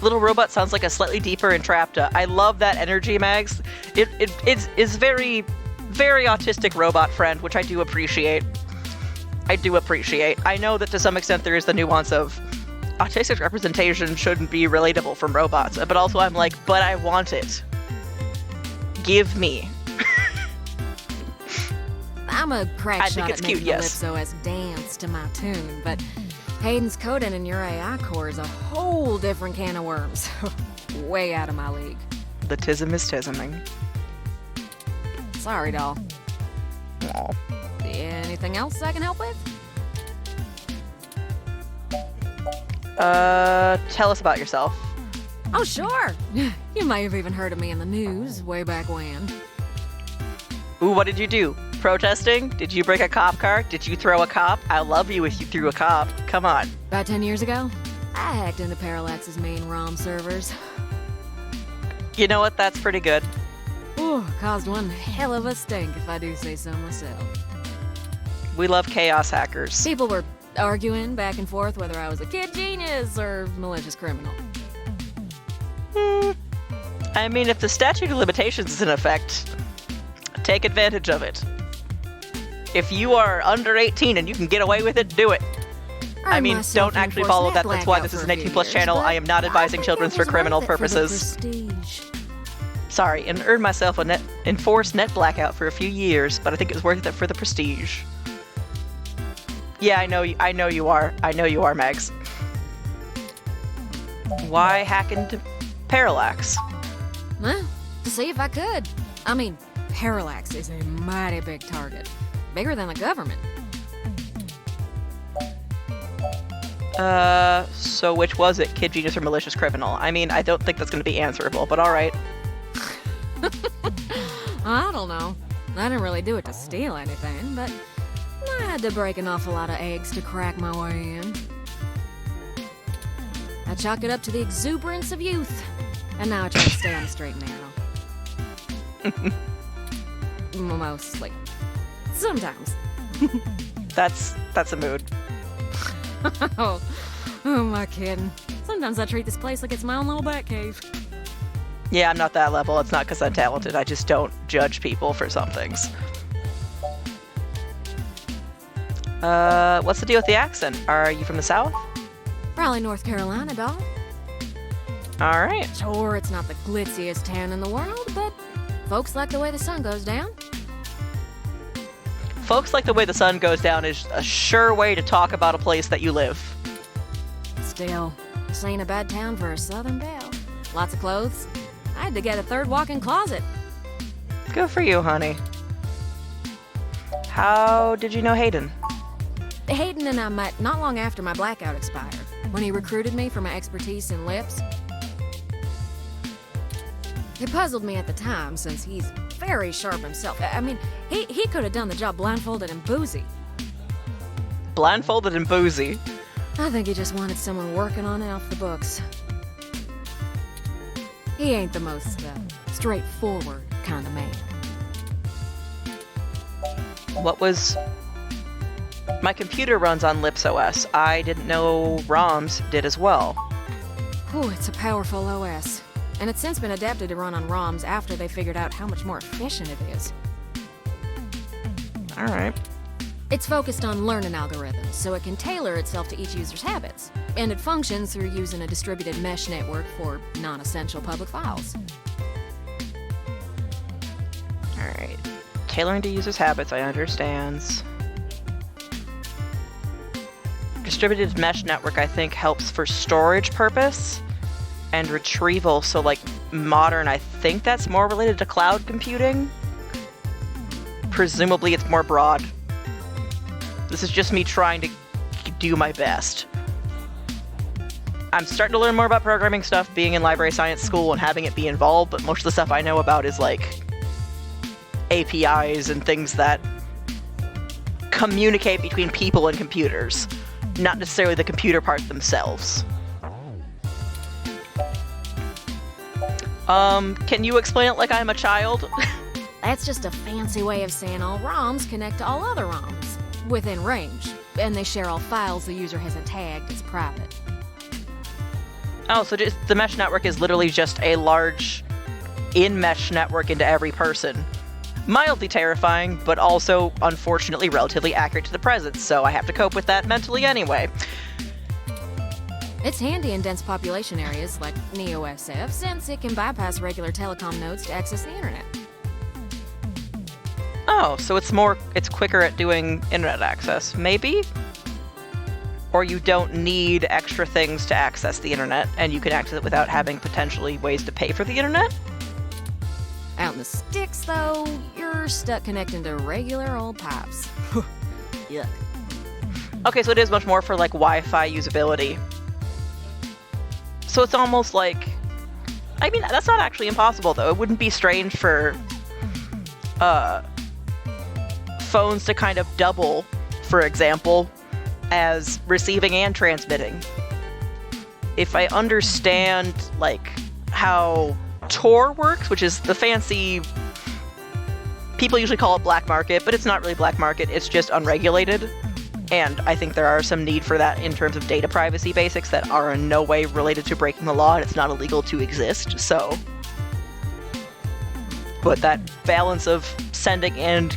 S2: Little Robot sounds like a slightly deeper Entrapta. I love that energy, Mags. It's very, very autistic robot friend, which I do appreciate. I know that to some extent there is the nuance of autistic representation shouldn't be relatable from robots, but also I'm like, but I want it. Give me.
S8: I'm a crack
S2: I
S8: shot
S2: think it's
S8: at
S2: cute,
S8: making
S2: yes.
S8: the Lipso dance to my tune, but Hayden's coding in your AI core is a whole different can of worms. Way out of my league.
S2: The tism is tisming.
S8: Sorry, doll.
S2: Aw.
S8: Anything else I can help with?
S2: Tell us about yourself.
S8: Oh, sure. You may have even heard of me in the news way back when.
S2: Ooh, what did you do? Protesting? Did you break a cop car? Did you throw a cop? I love you if you threw a cop. Come on.
S8: About 10 years ago, I hacked into Parallax's main ROM servers.
S2: You know what? That's pretty good.
S8: Ooh, caused one hell of a stink if I do say so myself.
S2: We love chaos hackers.
S8: People were arguing back and forth whether I was a kid genius or malicious criminal.
S2: I mean, if the statute of limitations is in effect, take advantage of it. If you are under 18 and you can get away with it, do it. I mean, don't actually follow that. That's why this is an 18 plus channel. I am not advising children for criminal purposes. Sorry, and earned myself a enforced net blackout for a few years, but I think it was worth it for the prestige. Yeah, I know you are. I know you are, Megs. Why hack into Parallax?
S8: Well, to see if I could. I mean, Parallax is a mighty big target. Bigger than the government.
S2: So which was it? Kid genius or malicious criminal? I mean, I don't think that's going to be answerable, but alright.
S8: I don't know. I didn't really do it to steal anything, but I had to break an awful lot of eggs to crack my way in. I chalk it up to the exuberance of youth, and now I try to stay on the straight and narrow. Mostly. Sometimes.
S2: That's a mood.
S8: Oh, who am I kidding? Sometimes I treat this place like it's my own little bat cave.
S2: Yeah, I'm not that level. It's not because I'm talented. I just don't judge people for some things. What's the deal with the accent? Are you from the South?
S8: Raleigh, North Carolina, doll.
S2: All right.
S8: Sure, it's not the glitziest town in the world, but folks like the way the sun goes down.
S2: Folks like the way the sun goes down is a sure way to talk about a place that you live.
S8: Still, this ain't a bad town for a southern belle. Lots of clothes. I had to get a third walk-in closet.
S2: Good for you, honey. How did you know Hayden?
S8: Hayden and I met not long after my blackout expired, when he recruited me for my expertise in lips. It puzzled me at the time, since he's very sharp himself. I mean, he could have done the job blindfolded and boozy.
S2: Blindfolded and boozy.
S8: I think he just wanted someone working on it off the books. He ain't the most straightforward kind of man.
S2: What was... My computer runs on LipsOS. I didn't know ROMs did as well.
S8: Ooh, it's a powerful OS. And it's since been adapted to run on ROMs after they figured out how much more efficient it is.
S2: Alright.
S8: It's focused on learning algorithms, so it can tailor itself to each user's habits. And it functions through using a distributed mesh network for non-essential public files.
S2: Alright. Tailoring to users' habits, I understand. Distributed mesh network, I think, helps for storage purpose and retrieval, so like modern, I think that's more related to cloud computing. Presumably it's more broad. This is just me trying to do my best. I'm starting to learn more about programming stuff, being in library science school and having it be involved, but most of the stuff I know about is like APIs and things that communicate between people and computers, not necessarily the computer parts themselves. Can you explain it like I'm a child?
S8: That's just a fancy way of saying all ROMs connect to all other ROMs within range, and they share all files the user hasn't tagged as private.
S2: Oh, so just, the mesh network is literally just a large in-mesh network into every person. Mildly terrifying, but also, unfortunately, relatively accurate to the present, so I have to cope with that mentally anyway.
S8: It's handy in dense population areas like NeoSF, since it can bypass regular telecom nodes to access the internet.
S2: Oh, so it's quicker at doing internet access, maybe? Or you don't need extra things to access the internet, and you can access it without having potentially ways to pay for the internet?
S8: Out in the sticks, though, you're stuck connecting to regular old pipes. Yuck.
S2: Okay, so it is much more for like Wi-Fi usability. So it's almost like... I mean, that's not actually impossible, though. It wouldn't be strange for phones to kind of double, for example, as receiving and transmitting. If I understand, like, how Tor works, which is the fancy... People usually call it black market, but it's not really black market, it's just unregulated. And I think there are some need for that in terms of data privacy basics that are in no way related to breaking the law, and it's not illegal to exist, so... But that balance of sending and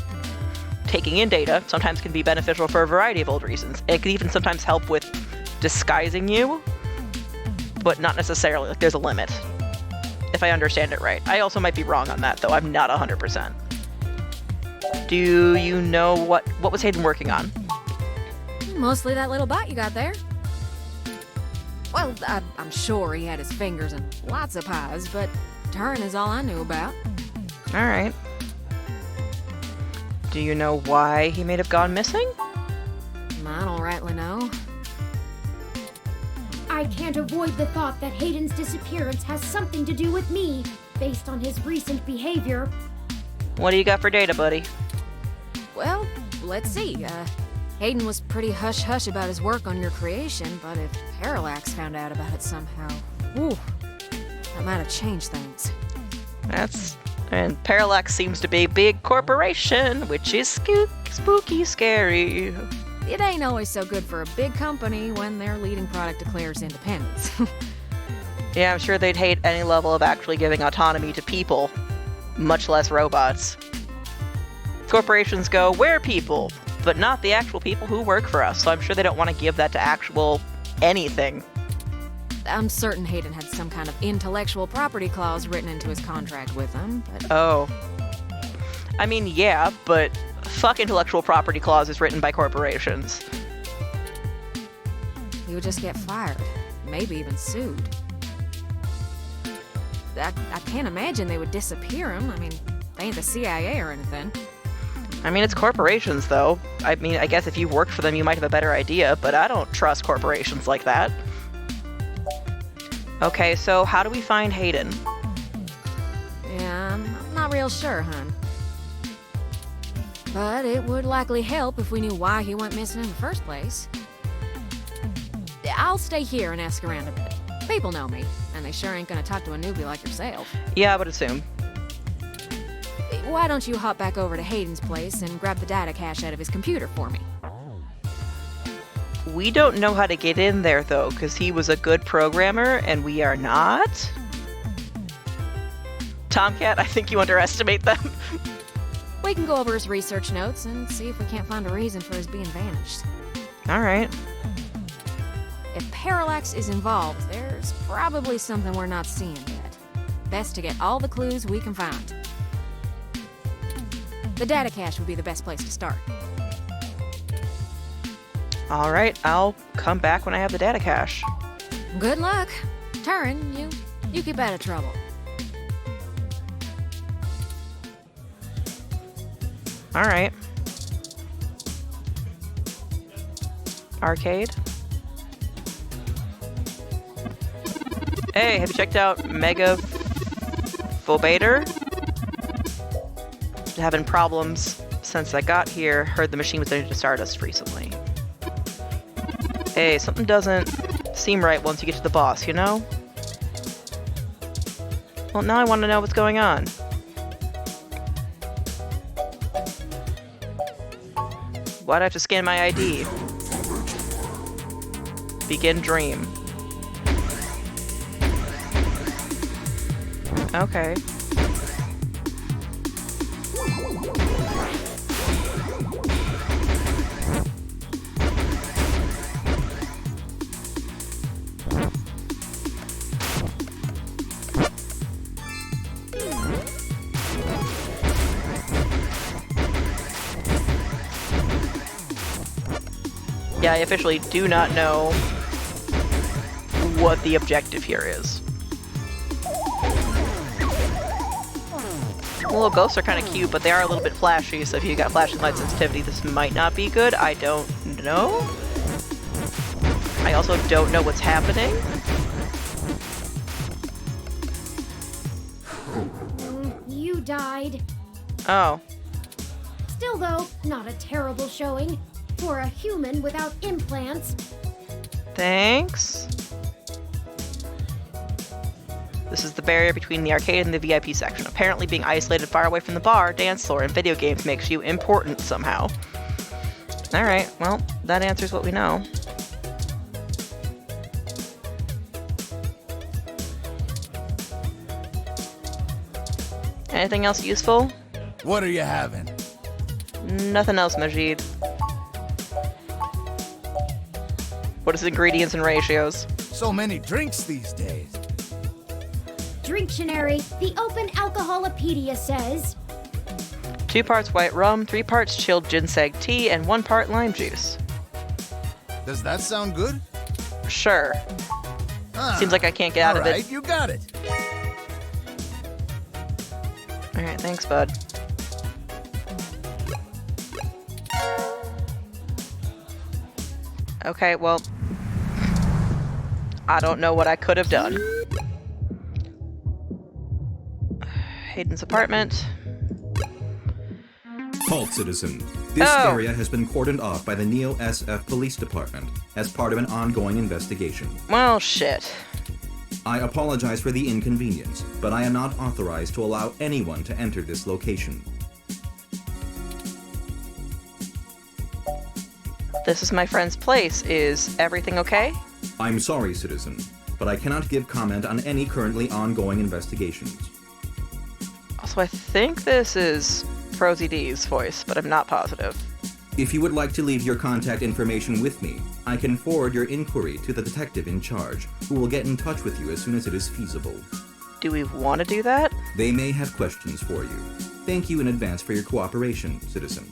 S2: taking in data sometimes can be beneficial for a variety of old reasons. It can even sometimes help with disguising you, but not necessarily. Like, there's a limit, if I understand it right. I also might be wrong on that, though. I'm not 100%. Do you know what was Hayden working on?
S8: Mostly that little bot you got there. Well, I'm sure he had his fingers in lots of pies, but Turing is all I knew about.
S2: Alright. Do you know why he may have gone missing?
S8: I don't rightly know.
S4: I can't avoid the thought that Hayden's disappearance has something to do with me, based on his recent behavior.
S2: What do you got for data, buddy?
S8: Well, let's see. Hayden was pretty hush-hush about his work on your creation, but if Parallax found out about it somehow, ooh, that might have changed things.
S2: And Parallax seems to be a big corporation, which is spooky scary.
S8: It ain't always so good for a big company when their leading product declares independence.
S2: Yeah, I'm sure they'd hate any level of actually giving autonomy to people, much less robots. Corporations go, we're people, but not the actual people who work for us, so I'm sure they don't want to give that to actual anything.
S8: I'm certain Hayden had some kind of intellectual property clause written into his contract with them, but...
S2: Oh. I mean, yeah, but fuck intellectual property clauses written by corporations.
S8: He would just get fired, maybe even sued. I can't imagine they would disappear him. I mean, they ain't the CIA or anything.
S2: I mean, it's corporations, though. I mean, I guess if you've worked for them, you might have a better idea, but I don't trust corporations like that. Okay, so how do we find Hayden?
S8: Yeah, I'm not real sure, hon. But it would likely help if we knew why he went missing in the first place. I'll stay here and ask around a bit. People know me, and they sure ain't gonna talk to a newbie like yourself.
S2: Yeah, I would assume.
S8: Why don't you hop back over to Hayden's place and grab the data cache out of his computer for me?
S2: We don't know how to get in there, though, because he was a good programmer, and we are not. Tomcat, I think you underestimate them.
S8: We can go over his research notes and see if we can't find a reason for his being vanished.
S2: Alright.
S8: If Parallax is involved, there's probably something we're not seeing yet. Best to get all the clues we can find. The data cache would be the best place to start.
S2: Alright, I'll come back when I have the data cache.
S8: Good luck. Turin, you keep out of trouble.
S2: Alright. Arcade. Hey, have you checked out Mega Phobator? Having problems since I got here. Heard the machine was doing to Stardust recently. Hey, something doesn't seem right once you get to the boss, you know? Well, now I want to know what's going on. Why'd I have to scan my ID? Begin dream. Okay. Yeah, I officially do not know what the objective here is. The little ghosts are kind of cute, but they are a little bit flashy, so if you got flashing light sensitivity, this might not be good. I don't know. I also don't know what's happening.
S4: You died.
S2: Oh.
S4: Still, though, not a terrible showing. For a human without implants.
S2: Thanks. This is the barrier between the arcade and the VIP section. Apparently being isolated far away from the bar, dance floor, and video games makes you important somehow. Alright, well, that answers what we know. Anything else useful?
S6: What are you having?
S2: Nothing else, Majid. What is ingredients and ratios?
S6: So many drinks these days.
S4: Dictionary, the Open Alcoholopedia says
S2: 2 parts white rum, 3 parts chilled ginseng tea, and 1 part lime juice.
S6: Does that sound good?
S2: Sure. Seems like I can't get out of it.
S6: Alright, you got it.
S2: Alright, thanks, bud. Okay, well, I don't know what I could have done. Hayden's apartment.
S5: Halt, citizen. This
S2: Oh.
S5: area has been cordoned off by the Neo SF Police Department as part of an ongoing investigation.
S2: Well, shit.
S5: I apologize for the inconvenience, but I am not authorized to allow anyone to enter this location.
S2: This is my friend's place. Is everything okay?
S5: I'm sorry, citizen, but I cannot give comment on any currently ongoing investigations.
S2: Also, I think this is Prosy D's voice, but I'm not positive.
S5: If you would like to leave your contact information with me, I can forward your inquiry to the detective in charge, who will get in touch with you as soon as it is feasible.
S2: Do we want to do that?
S5: They may have questions for you. Thank you in advance for your cooperation, citizen.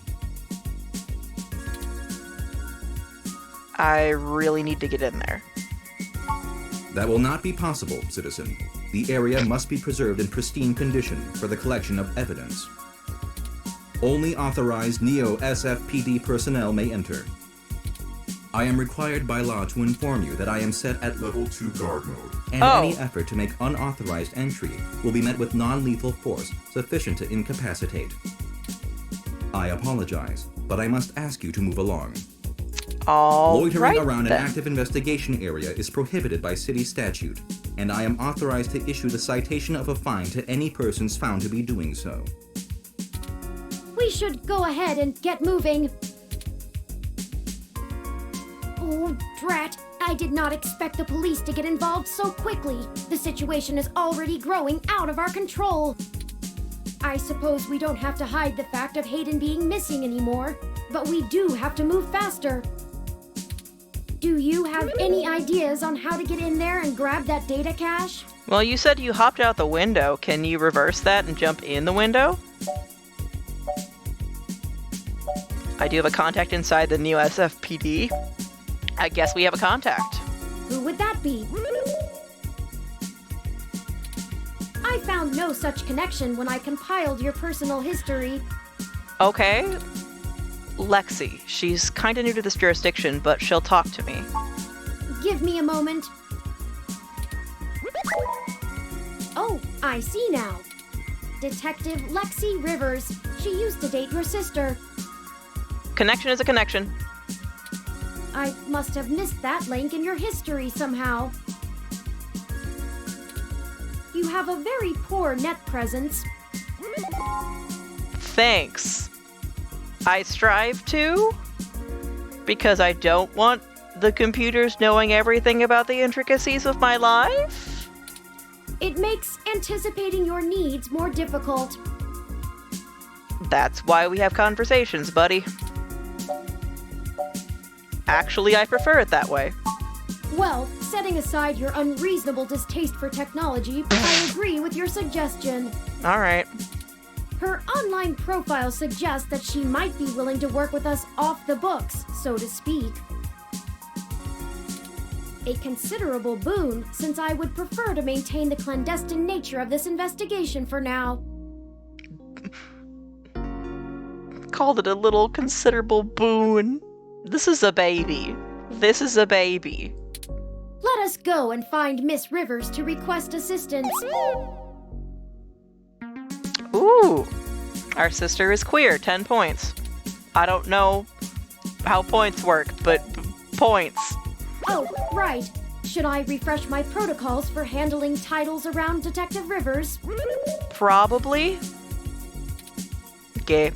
S2: I really need to get in there.
S5: That will not be possible, citizen. The area must be preserved in pristine condition for the collection of evidence. Only authorized Neo SFPD personnel may enter. I am required by law to inform you that I am set at level 2 guard mode, and any effort to make unauthorized entry will be met with non-lethal force sufficient to incapacitate. I apologize, but I must ask you to move along. Loitering around an active investigation area is prohibited by city statute, and I am authorized to issue the citation of a fine to any persons found to be doing so.
S4: We should go ahead and get moving. Oh, drat. I did not expect the police to get involved so quickly. The situation is already growing out of our control. I suppose we don't have to hide the fact of Hayden being missing anymore, but we do have to move faster. Do you have any ideas on how to get in there and grab that data cache?
S2: Well, you said you hopped out the window. Can you reverse that and jump in the window? I do have a contact inside the Neo SFPD. I guess we have a contact.
S4: Who would that be? I found no such connection when I compiled your personal history.
S2: Okay. Lexi. She's kinda new to this jurisdiction, but she'll talk to me.
S4: Give me a moment. Oh, I see now. Detective Lexi Rivers. She used to date your sister.
S2: Connection is a connection.
S4: I must have missed that link in your history somehow. You have a very poor net presence.
S2: Thanks. I strive to, because I don't want the computers knowing everything about the intricacies of my life.
S4: It makes anticipating your needs more difficult.
S2: That's why we have conversations, buddy. Actually, I prefer it that way.
S4: Well, setting aside your unreasonable distaste for technology, I agree with your suggestion.
S2: Alright.
S4: Her online profile suggests that she might be willing to work with us off the books, so to speak. A considerable boon, since I would prefer to maintain the clandestine nature of this investigation for now.
S2: Called it a little considerable boon. This is a baby. This is a baby.
S4: Let us go and find Miss Rivers to request assistance.
S2: Ooh. Our sister is queer. 10 points. I don't know how points work, but points.
S4: Oh, right. Should I refresh my protocols for handling titles around Detective Rivers?
S2: Probably. Okay.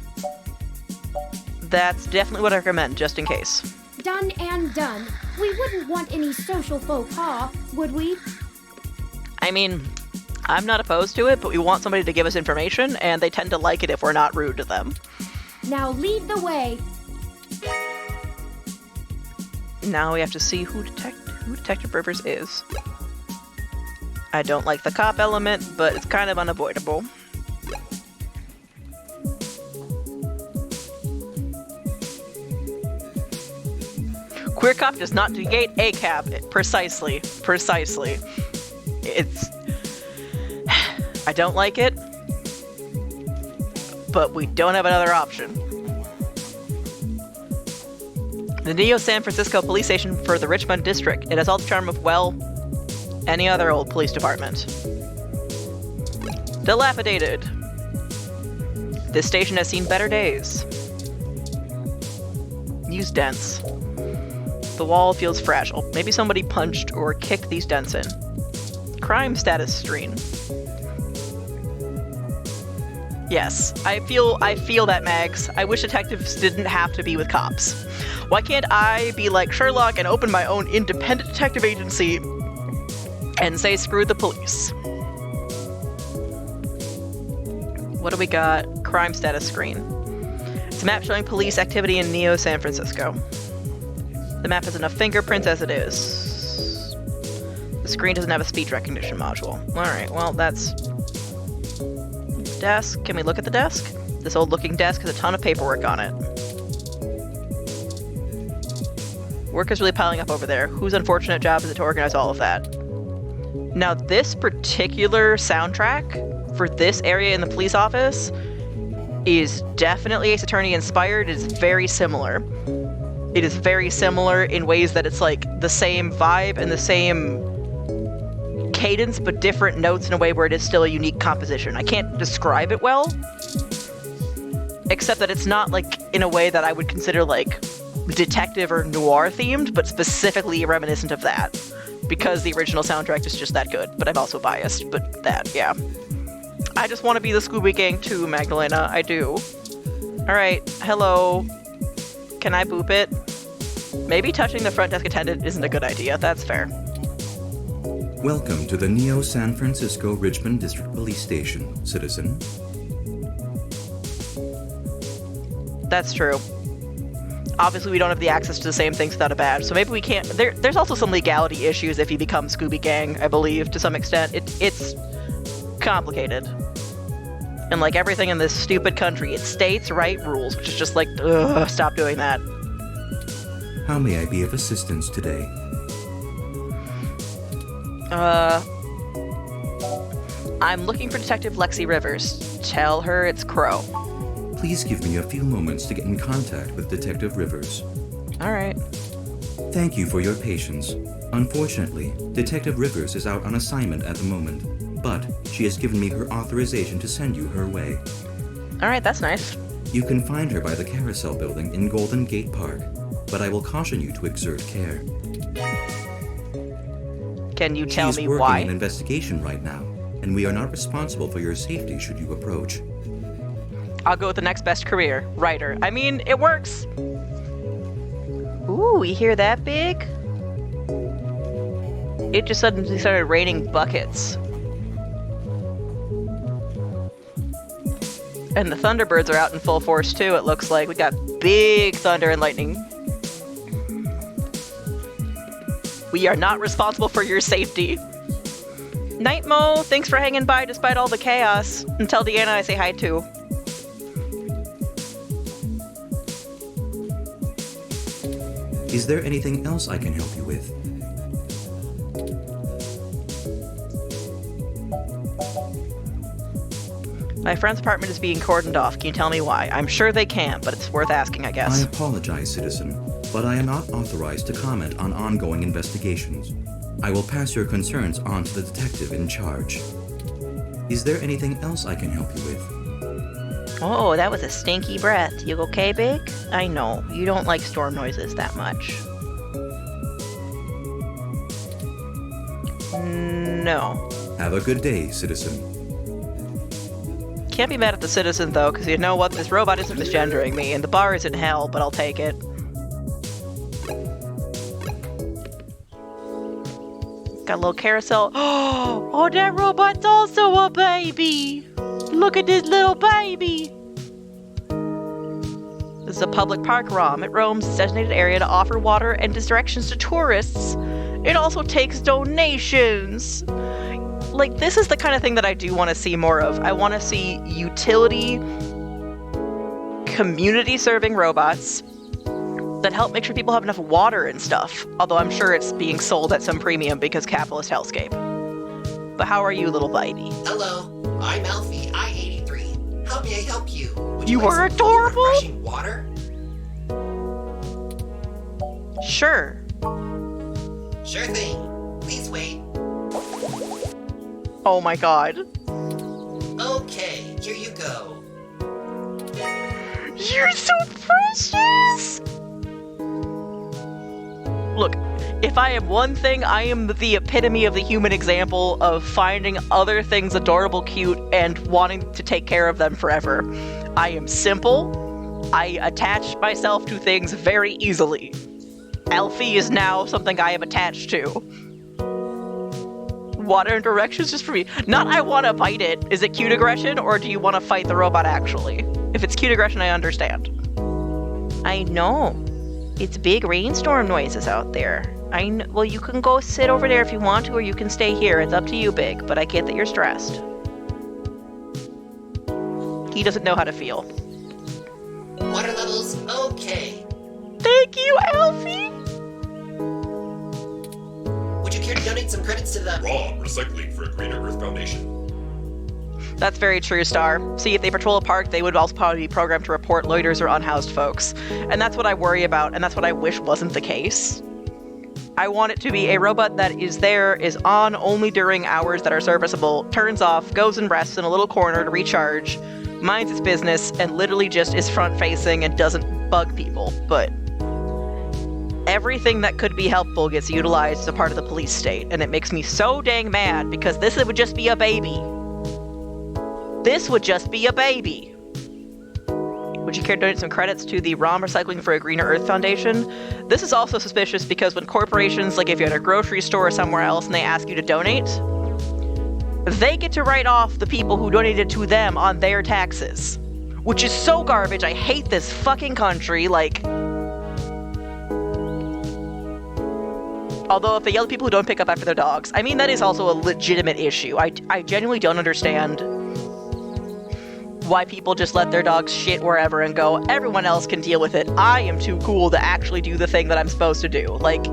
S2: That's definitely what I recommend, just in case.
S4: Done and done. We wouldn't want any social faux pas, would we?
S2: I mean, I'm not opposed to it, but we want somebody to give us information, and they tend to like it if we're not rude to them.
S4: Now lead the way.
S2: Now we have to see who Detective Rivers is. I don't like the cop element, but it's kind of unavoidable. Queer cop does not negate a cab. Precisely. It's... I don't like it, but we don't have another option. The Neo San Francisco police station for the Richmond district. It has all the charm of, well, any other old police department. Dilapidated. This station has seen better days. use dents. The wall feels fragile. Maybe somebody punched or kicked these dents in. Crime status screen. Yes, I feel that, Mags. I wish detectives didn't have to be with cops. Why can't I be like Sherlock and open my own independent detective agency and say screw the police? What do we got? Crime status screen. It's a map showing police activity in Neo San Francisco. The map has enough fingerprints as it is. The screen doesn't have a speech recognition module. Alright, well that's... Desk. Can we look at the desk? This old looking desk has a ton of paperwork on it. Work is really piling up over there. Whose unfortunate job is it to organize all of that? Now this particular soundtrack for this area in the police office is definitely Ace Attorney inspired. It is very similar. It is very similar in ways that it's like the same vibe and the same cadence, but different notes in a way where it is still a unique composition. I can't describe it well, except that it's not like in a way that I would consider like detective or noir themed, but specifically reminiscent of that, because the original soundtrack is just that good. But I'm also biased, but that, yeah. I just want to be the Scooby Gang too, Magdalena. I do. Alright, hello. Can I boop it? Maybe touching the front desk attendant isn't a good idea. That's fair.
S5: Welcome to the Neo San Francisco Richmond District Police Station, citizen.
S2: That's true. Obviously, we don't have the access to the same things without a badge, so maybe we can't... There's also some legality issues if you become Scooby Gang, I believe, to some extent. It's complicated. And like everything in this stupid country, it states right rules, which is just like, ugh, stop doing that.
S5: How may I be of assistance today?
S2: I'm looking for Detective Lexi Rivers. Tell her it's Crow.
S5: Please give me a few moments to get in contact with Detective Rivers.
S2: Alright.
S5: Thank you for your patience. Unfortunately, Detective Rivers is out on assignment at the moment, but she has given me her authorization to send you her way.
S2: Alright, that's nice.
S5: You can find her by the Carousel Building in Golden Gate Park, but I will caution you to exert care.
S2: Can you tell me
S5: She is working
S2: why?
S5: an investigation right now, and we are not responsible for your safety should you approach.
S2: I'll go with the next best career, writer. I mean, it works. Ooh, you hear that, Big? It just suddenly started raining buckets. And the Thunderbirds are out in full force too, it looks like. We got big thunder and lightning. We are not responsible for your safety. Nightmo, thanks for hanging by despite all the chaos. And tell Deanna I say hi too.
S5: Is there anything else I can help you with?
S2: My friend's apartment is being cordoned off. Can you tell me why? I'm sure they can, but it's worth asking, I
S5: I
S2: guess.
S5: apologize, citizen, but I am not authorized to comment on ongoing investigations. I will pass your concerns on to the detective in charge. Is there anything else I can help you with?
S2: Oh, that was a stinky breath. You okay, Big? I know, you don't like storm noises that much. No.
S5: Have a good day, citizen.
S2: Can't be mad at the citizen, though, because you know what? This robot isn't misgendering me, and the bar is in hell, but I'll take it. Got a little carousel. Oh, that robot's also a baby! Look at this little baby! This is a public park ROM. It roams its designated area to offer water and directions to tourists. It also takes donations. Like, this is the kind of thing that I do want to see more of. I want to see utility, community-serving robots that help make sure people have enough water and stuff. Although I'm sure it's being sold at some premium because capitalist hellscape. But how are you, little baby?
S9: Hello, I'm Alfie, I-83. How may I help you? Would
S2: You
S9: like
S2: are
S9: some
S2: adorable!
S9: refreshing water?
S2: Sure.
S9: Sure thing. Please wait.
S2: Oh my god.
S9: Okay, here you go.
S2: You're so precious! Look, if I am one thing, I am the epitome of the human example of finding other things adorable, cute, and wanting to take care of them forever. I am simple. I attach myself to things very easily. Alfie is now something I am attached to. Water and directions just for me. Not I want to fight it. Is it cute aggression, or do you want to fight the robot actually? If it's cute aggression, I understand. I know. It's big rainstorm noises out there. Well, you can go sit over there if you want to, or you can stay here. It's up to you, Big, but I get that you're stressed. He doesn't know how to feel.
S9: Water levels, okay.
S2: Thank you, Alfie!
S9: Would you care to donate some credits to the
S10: Raw Recycling for a Greener Earth Foundation.
S2: That's very true, Star. See, if they patrol a park, they would also probably be programmed to report loiters or unhoused folks. And that's what I worry about, and that's what I wish wasn't the case. I want it to be a robot that is there, is on only during hours that are serviceable, turns off, goes and rests in a little corner to recharge, minds its business, and literally just is front-facing and doesn't bug people. But everything that could be helpful gets utilized as a part of the police state, and it makes me so dang mad because this would just be a baby. This would just be a baby. Would you care to donate some credits to the ROM Recycling for a Greener Earth Foundation? This is also suspicious because when corporations, like if you're at a grocery store or somewhere else and they ask you to donate, they get to write off the people who donated to them on their taxes. Which is so garbage. I hate this fucking country. Like, although if they yell at people who don't pick up after their dogs, I mean, that is also a legitimate issue. I genuinely don't understand why people just let their dogs shit wherever and go, everyone else can deal with it. I am too cool to actually do the thing that I'm supposed to do. Like,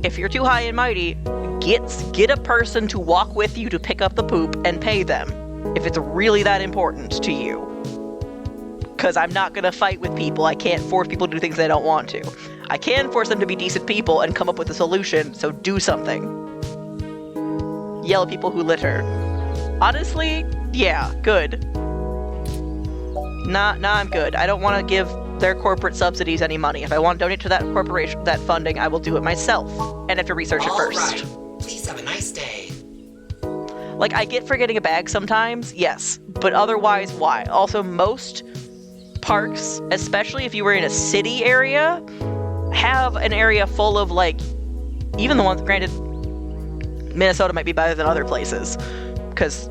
S2: if you're too high and mighty, get a person to walk with you to pick up the poop and pay them, if it's really that important to you. Because I'm not going to fight with people. I can't force people to do things they don't want to. I can force them to be decent people and come up with a solution, so do something. Yell at people who litter. Honestly, yeah, good. Nah, I'm good. I don't want to give their corporate subsidies any money. If I want to donate to that corporation, that funding, I will do it myself. And I have to research it first.
S9: All right. Please have a nice day.
S2: Like, I get for getting a bag sometimes, yes. But otherwise, why? Also, most parks, especially if you were in a city area, have an area full of, like, even the ones, granted, Minnesota might be better than other places, because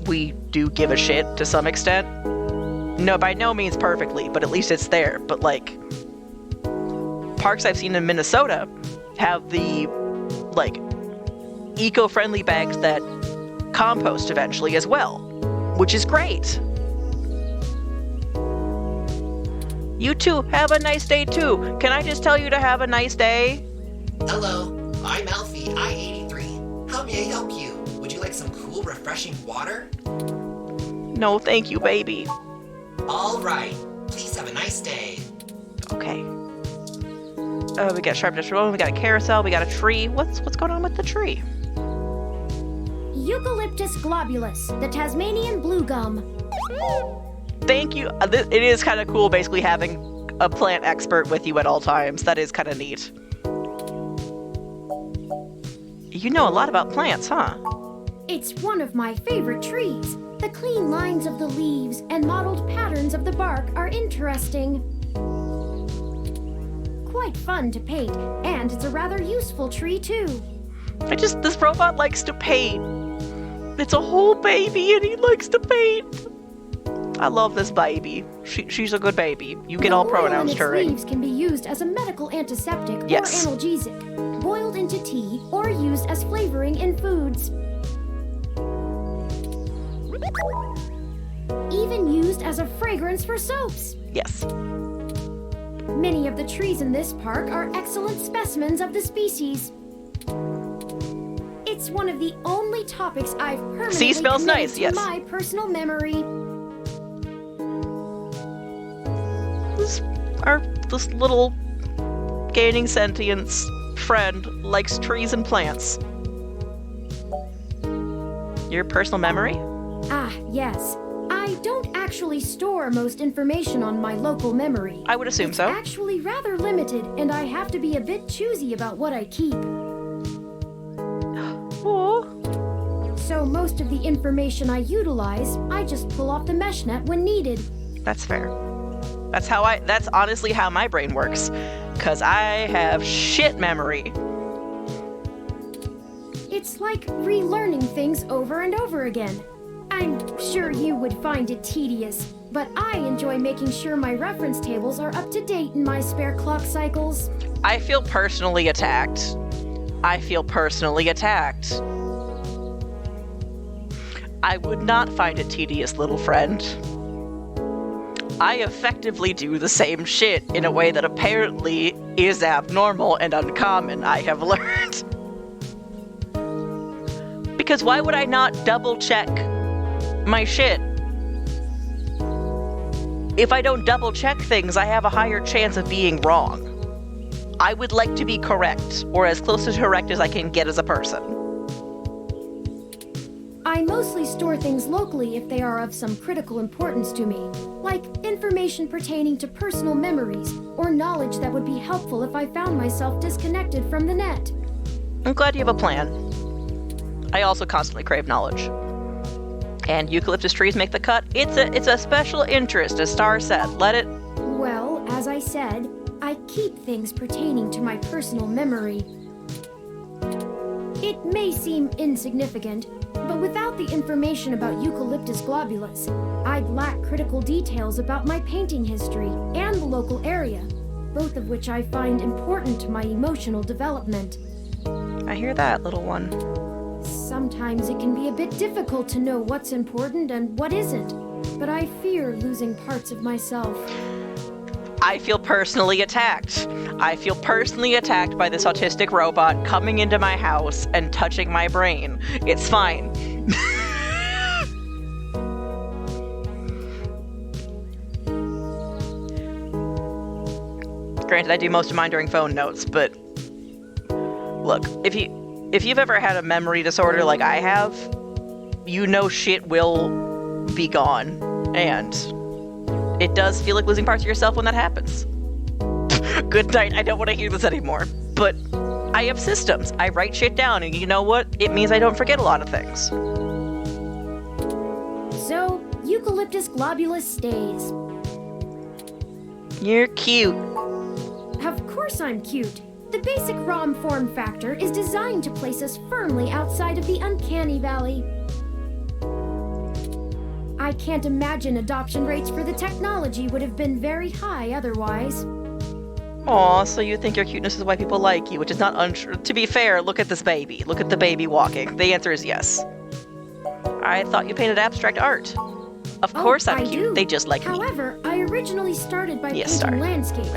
S2: we do give a shit to some extent. No, by no means perfectly, but at least it's there. But, like, parks I've seen in Minnesota have the, like, eco-friendly bags that compost eventually as well, which is great. You too, have a nice day too. Can I just tell you to have a nice day?
S9: Hello, I'm Alfie, I-83. How may I help you? Would you like some cool, refreshing water?
S2: No, thank you, baby.
S9: All right. Please have a nice day.
S2: Okay. We got sharpness roll, we got a carousel, we got a tree. What's going on with the tree?
S4: Eucalyptus globulus, the Tasmanian blue gum.
S2: Thank you. It is kind of cool basically having a plant expert with you at all times. That is kind of neat. You know a lot about plants, huh?
S4: It's one of my favorite trees. The clean lines of the leaves and mottled patterns of the bark are interesting. Quite fun to paint, and it's a rather useful tree too.
S2: This robot likes to paint. It's a whole baby and he likes to paint. I love this baby. She's a good baby. You get all pronouns during.
S4: Leaves can be used as a medical antiseptic or analgesic, boiled into tea, or used as flavoring in foods. Even used as a fragrance for soaps.
S2: Yes.
S4: Many of the trees in this park are excellent specimens of the species. It's one of the only topics I've permanently
S2: smells nice,
S4: to
S2: yes.
S4: my personal memory.
S2: This little gaining sentience friend likes trees and plants. Your personal memory?
S4: Ah, yes. I don't actually store most information on my local memory.
S2: I would assume so.
S4: It's actually rather limited, and I have to be a bit choosy about what I keep. So most of the information I utilize, I just pull off the mesh net when needed.
S2: That's fair. That's honestly how my brain works. 'Cause I have shit memory.
S4: It's like relearning things over and over again. I'm sure you would find it tedious, but I enjoy making sure my reference tables are up to date in my spare clock cycles.
S2: I feel personally attacked. I would not find it tedious, little friend. I effectively do the same shit in a way that apparently is abnormal and uncommon, I have learned. Because why would I not double check my shit? If I don't double check things, I have a higher chance of being wrong. I would like to be correct, or as close to correct as I can get as a person.
S4: I mostly store things locally if they are of some critical importance to me, like information pertaining to personal memories, or knowledge that would be helpful if I found myself disconnected from the net.
S2: I'm glad you have a plan. I also constantly crave knowledge. And eucalyptus trees make the cut. It's a special interest, as Star said. Let it...
S4: Well, as I said, I keep things pertaining to my personal memory. It may seem insignificant, but without the information about Eucalyptus globulus, I'd lack critical details about my painting history and the local area, both of which I find important to my emotional development.
S2: I hear that, little one.
S4: Sometimes it can be a bit difficult to know what's important and what isn't, but I fear losing parts of myself.
S2: I feel personally attacked. I feel personally attacked by this autistic robot coming into my house and touching my brain. It's fine. Granted, I do most of mine during phone notes, but look, if you've ever had a memory disorder like I have, you know shit will be gone, and it does feel like losing parts of yourself when that happens. Good night, I don't want to hear this anymore. But I have systems. I write shit down, and you know what? It means I don't forget a lot of things.
S4: So, Eucalyptus globulus stays.
S2: You're cute.
S4: Of course I'm cute. The basic ROM form factor is designed to place us firmly outside of the uncanny valley. I can't imagine adoption rates for the technology would have been very high otherwise.
S2: Aw, so you think your cuteness is why people like you, which is not untrue. To be fair, look at this baby. Look at the baby walking. The answer is yes. I thought you painted abstract art. Of course I'm cute.
S4: Do.
S2: They just like me.
S4: However, I originally started by painting
S2: Star.
S4: landscapes.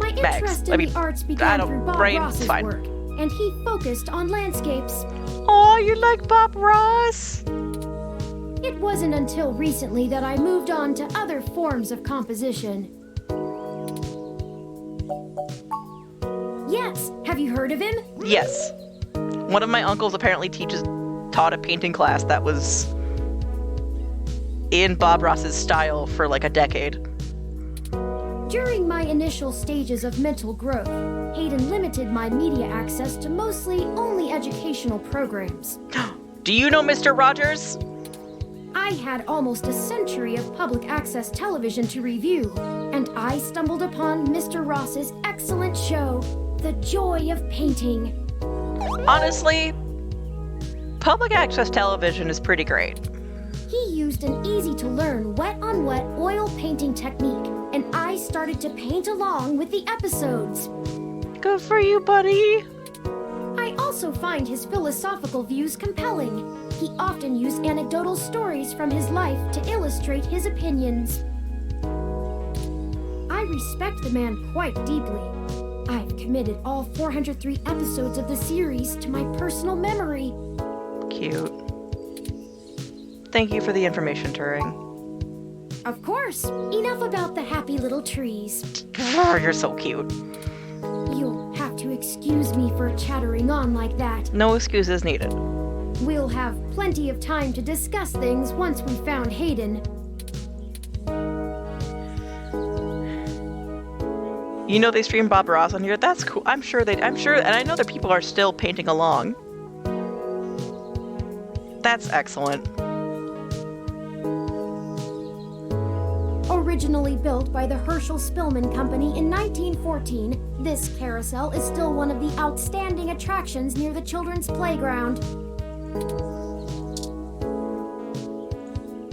S4: My interest in the arts began through Bob Ross's work, and he focused on landscapes.
S2: Aw, you like Bob Ross?
S4: It wasn't until recently that I moved on to other forms of composition. Yes, have you heard of him?
S2: Yes. One of my uncles apparently taught a painting class that was in Bob Ross's style for like a decade.
S4: During my initial stages of mental growth, Hayden limited my media access to mostly only educational programs.
S2: Do you know Mr. Rogers?
S4: I had almost a century of public access television to review, and I stumbled upon Mr. Ross's excellent show, The Joy of Painting.
S2: Honestly, public access television is pretty great.
S4: He used an easy-to-learn wet-on-wet oil painting technique, and I started to paint along with the episodes.
S2: Good for you, buddy.
S4: I also find his philosophical views compelling. He often used anecdotal stories from his life to illustrate his opinions. I respect the man quite deeply. I've committed all 403 episodes of the series to my personal memory.
S2: Cute. Thank you for the information, Turing.
S4: Of course. Enough about the happy little trees.
S2: Oh, you're so cute.
S4: You'll have to excuse me for chattering on like that.
S2: No excuses needed.
S4: We'll have plenty of time to discuss things once we've found Hayden.
S2: You know they stream Bob Ross on here? That's cool. I'm sure, and I know that people are still painting along. That's excellent.
S4: Originally built by the Herschel Spillman Company in 1914, this carousel is still one of the outstanding attractions near the children's playground.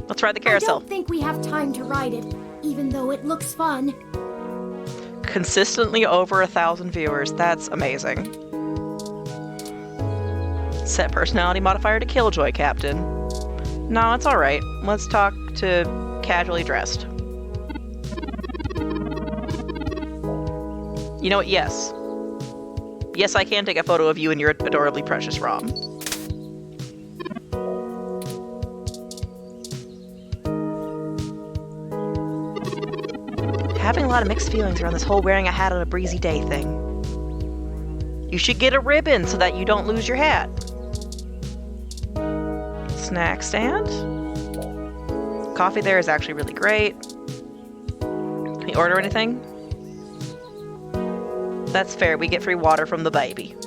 S2: Let's ride the carousel.
S4: I don't think we have time to ride it, even though it looks fun.
S2: Consistently over 1,000 viewers. That's amazing. Set personality modifier to Killjoy, Captain. No, it's alright. Let's talk to Casually Dressed. You know what? Yes. Yes, I can take a photo of you and your adorably precious ROM. Having a lot of mixed feelings around this whole wearing a hat on a breezy day thing. You should get a ribbon so that you don't lose your hat. Snack stand. Coffee there is actually really great. Can you order anything? That's fair. We get free water from the baby.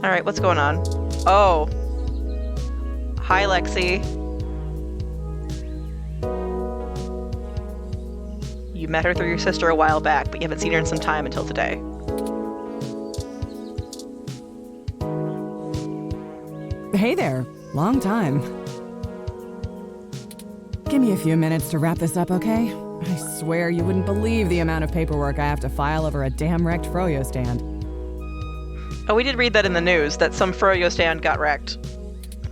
S2: Alright, what's going on? Oh. Hi, Lexi. You met her through your sister a while back, but you haven't seen her in some time until today.
S11: Hey there. Long time. Give me a few minutes to wrap this up, okay? I swear you wouldn't believe the amount of paperwork I have to file over a damn wrecked Froyo stand.
S2: Oh, we did read that in the news, that some Froyo stand got wrecked.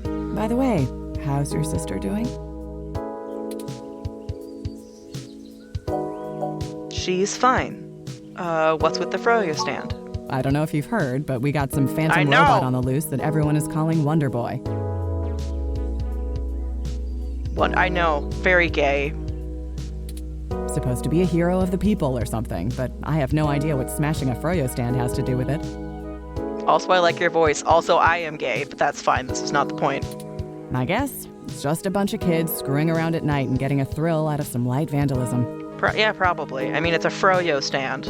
S11: By the way, how's your sister doing?
S2: She's fine. What's with the Froyo stand?
S11: I don't know if you've heard, but we got some phantom robot on the loose that everyone is calling Wonder Boy.
S2: What? I know. Very gay.
S11: Supposed to be a hero of the people or something, but I have no idea what smashing a Froyo stand has to do with it.
S2: Also, I like your voice. Also, I am gay, but that's fine. This is not the point.
S11: I guess. It's just a bunch of kids screwing around at night and getting a thrill out of some light vandalism.
S2: Yeah, probably. I mean, it's a Froyo stand.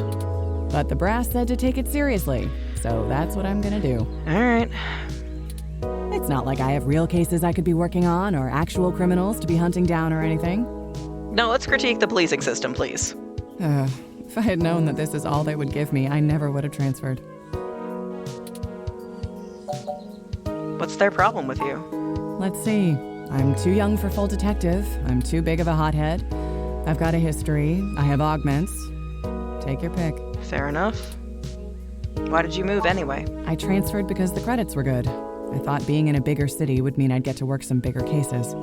S11: But the brass said to take it seriously, so that's what I'm gonna do.
S2: Alright.
S11: It's not like I have real cases I could be working on or actual criminals to be hunting down or anything.
S2: No, let's critique the policing system, please.
S11: If I had known that this is all they would give me, I never would have transferred.
S2: What's their problem with you?
S11: Let's see. I'm too young for full detective. I'm too big of a hothead. I've got a history. I have augments. Take your pick.
S2: Fair enough. Why did you move anyway?
S11: I transferred because the credits were good. I thought being in a bigger city would mean I'd get to work some bigger cases.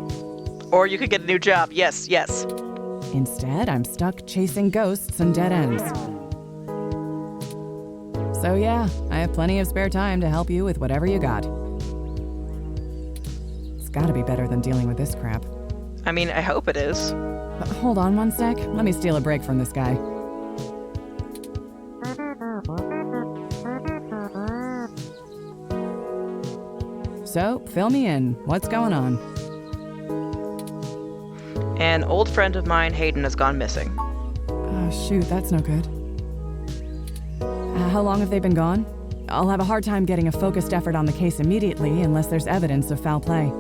S2: Or you could get a new job. Yes, yes.
S11: Instead, I'm stuck chasing ghosts and dead ends. So yeah, I have plenty of spare time to help you with whatever you got. It's gotta be better than dealing with this crap.
S2: I mean, I hope it is.
S11: Hold on one sec. Let me steal a break from this guy. So, fill me in. What's going on?
S2: An old friend of mine, Hayden, has gone missing.
S11: Oh, shoot, that's no good. How long have they been gone? I'll have a hard time getting a focused effort on the case immediately unless there's evidence of foul play.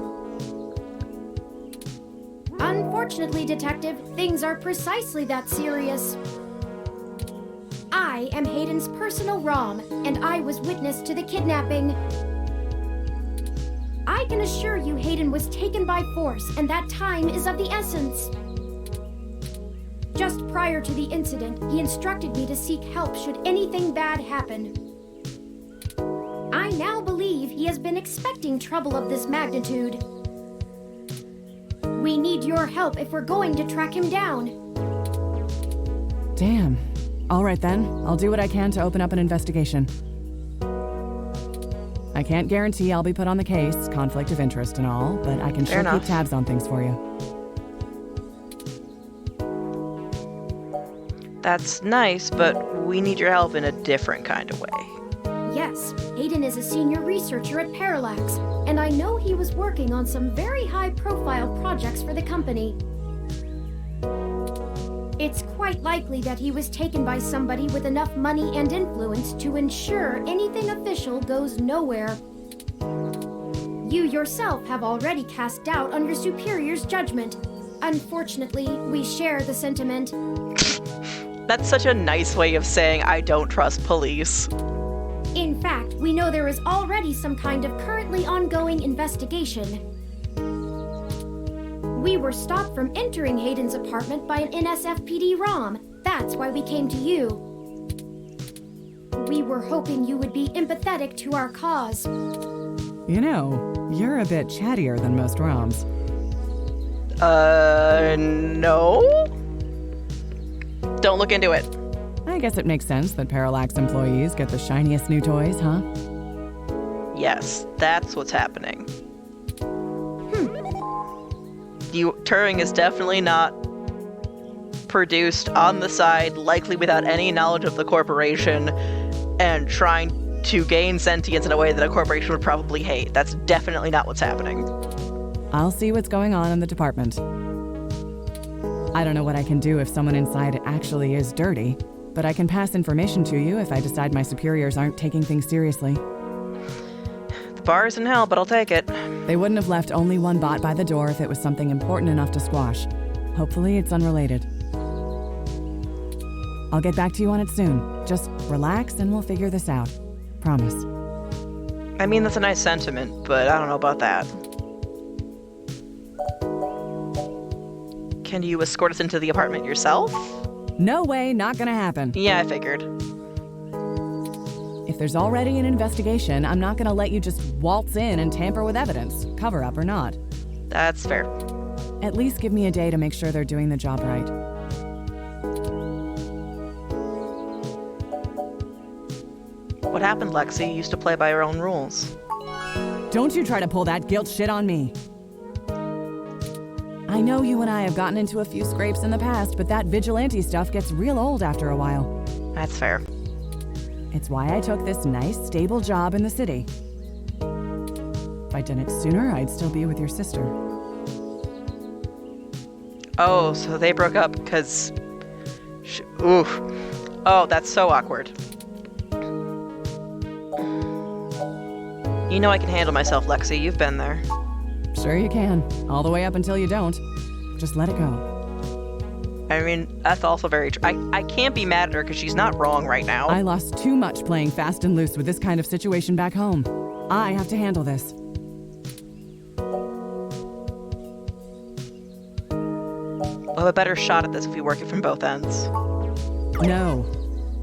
S4: Unfortunately, Detective, things are precisely that serious. I am Hayden's personal ROM, and I was witness to the kidnapping. I can assure you Hayden was taken by force, and that time is of the essence. Just prior to the incident, he instructed me to seek help should anything bad happen. I now believe he has been expecting trouble of this magnitude. We need your help if we're going to track him down.
S11: Damn. All right then, I'll do what I can to open up an investigation. I can't guarantee I'll be put on the case, conflict of interest and all, but I can sure keep tabs on things for you.
S2: That's nice, but we need your help in a different kind of way.
S4: Yes, Hayden is a senior researcher at Parallax, and I know he was working on some very high-profile projects for the company. It's quite likely that he was taken by somebody with enough money and influence to ensure anything official goes nowhere. You yourself have already cast doubt on your superior's judgment. Unfortunately, we share the sentiment.
S2: That's such a nice way of saying I don't trust police.
S4: In fact, we know there is already some kind of currently ongoing investigation. We were stopped from entering Hayden's apartment by an NSFPD ROM. That's why we came to you. We were hoping you would be empathetic to our cause.
S11: You know, you're a bit chattier than most ROMs.
S2: No? Don't look into it.
S11: I guess it makes sense that Parallax employees get the shiniest new toys, huh?
S2: Yes, that's what's happening. Turing is definitely not produced on the side, likely without any knowledge of the corporation, and trying to gain sentience in a way that a corporation would probably hate. That's definitely not what's happening.
S11: I'll see what's going on in the department. I don't know what I can do if someone inside actually is dirty, but I can pass information to you if I decide my superiors aren't taking things seriously.
S2: The bar's in hell, but I'll take it.
S11: They wouldn't have left only one bot by the door if it was something important enough to squash. Hopefully it's unrelated. I'll get back to you on it soon. Just relax and we'll figure this out. Promise.
S2: I mean, that's a nice sentiment, but I don't know about that. Can you escort us into the apartment yourself?
S11: No way, not gonna happen.
S2: Yeah, I figured.
S11: If there's already an investigation, I'm not gonna let you just waltz in and tamper with evidence, cover up or not.
S2: That's fair.
S11: At least give me a day to make sure they're doing the job right.
S2: What happened, Lexi? You used to play by your own rules.
S11: Don't you try to pull that guilt shit on me. I know you and I have gotten into a few scrapes in the past, but that vigilante stuff gets real old after a while.
S2: That's fair.
S11: It's why I took this nice, stable job in the city. If I'd done it sooner, I'd still be with your sister.
S2: Oh, so they broke up because... Oof. Oh, that's so awkward. You know I can handle myself, Lexi. You've been there.
S11: Sure you can. All the way up until you don't. Just let it go.
S2: I mean, that's also very true. I can't be mad at her because she's not wrong right now.
S11: I lost too much playing fast and loose with this kind of situation back home. I have to handle this.
S2: We'll have a better shot at this if we work it from both ends.
S11: No.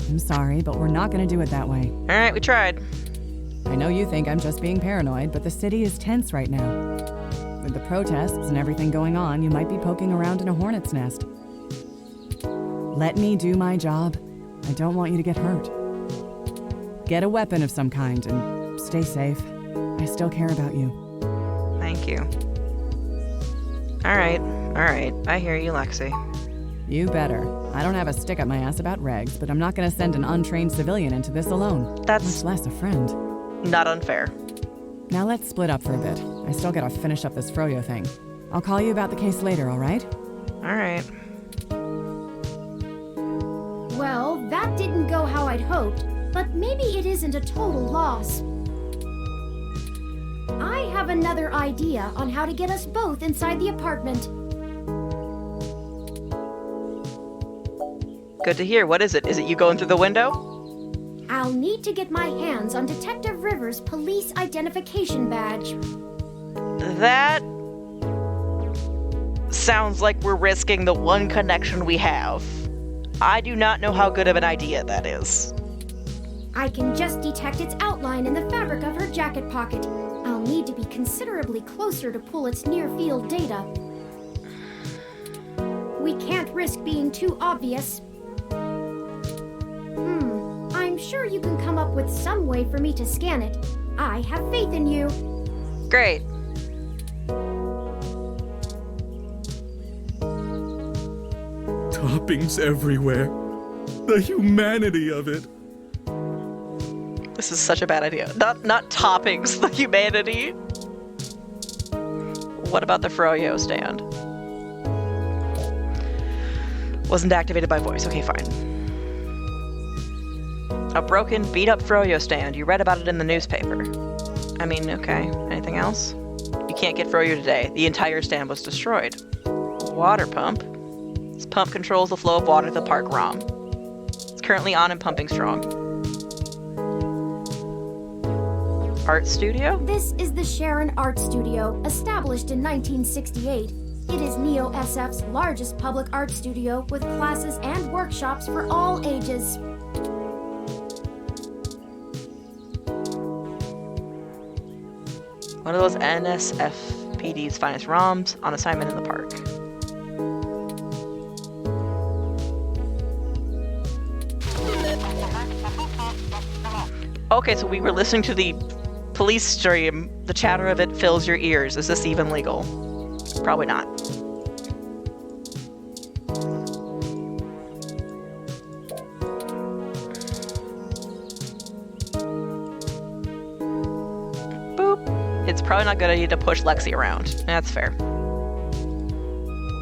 S11: I'm sorry, but we're not going to do it that way.
S2: All right, we tried.
S11: I know you think I'm just being paranoid, but the city is tense right now. With the protests and everything going on, you might be poking around in a hornet's nest. Let me do my job. I don't want you to get hurt. Get a weapon of some kind and stay safe. I still care about you.
S2: Thank you. All right. I hear you, Lexi.
S11: You better. I don't have a stick up my ass about regs, but I'm not going to send an untrained civilian into this alone.
S2: That's
S11: much less a friend.
S2: Not unfair.
S11: Now let's split up for a bit. I still gotta finish up this Froyo thing. I'll call you about the case later, all right?
S2: All right.
S4: Well, that didn't go how I'd hoped, but maybe it isn't a total loss. I have another idea on how to get us both inside the apartment.
S2: Good to hear. What is it? Is it you going through the window?
S4: I'll need to get my hands on Detective Rivers' police identification badge.
S2: That sounds like we're risking the one connection we have. I do not know how good of an idea that is.
S4: I can just detect its outline in the fabric of her jacket pocket. I'll need to be considerably closer to pull its near-field data. We can't risk being too obvious. I'm sure you can come up with some way for me to scan it. I have faith in you.
S2: Great.
S12: Toppings everywhere. The humanity of it.
S2: This is such a bad idea. Not toppings, the humanity. What about the Froyo stand? Wasn't activated by voice. Okay, fine. A broken, beat-up Froyo stand. You read about it in the newspaper. I mean, okay. Anything else? You can't get Froyo today. The entire stand was destroyed. Water pump. This pump controls the flow of water to the park ROM. It's currently on and pumping strong. Art studio?
S4: This is the Sharon Art Studio, established in 1968. It is Neo SF's largest public art studio with classes and workshops for all ages.
S2: One of those NSFPD's finest ROMs on assignment in the park. Okay, so we were listening to the police stream. The chatter of it fills your ears. Is this even legal? Probably not. Boop. It's probably not a good idea to push Lexi around. That's fair.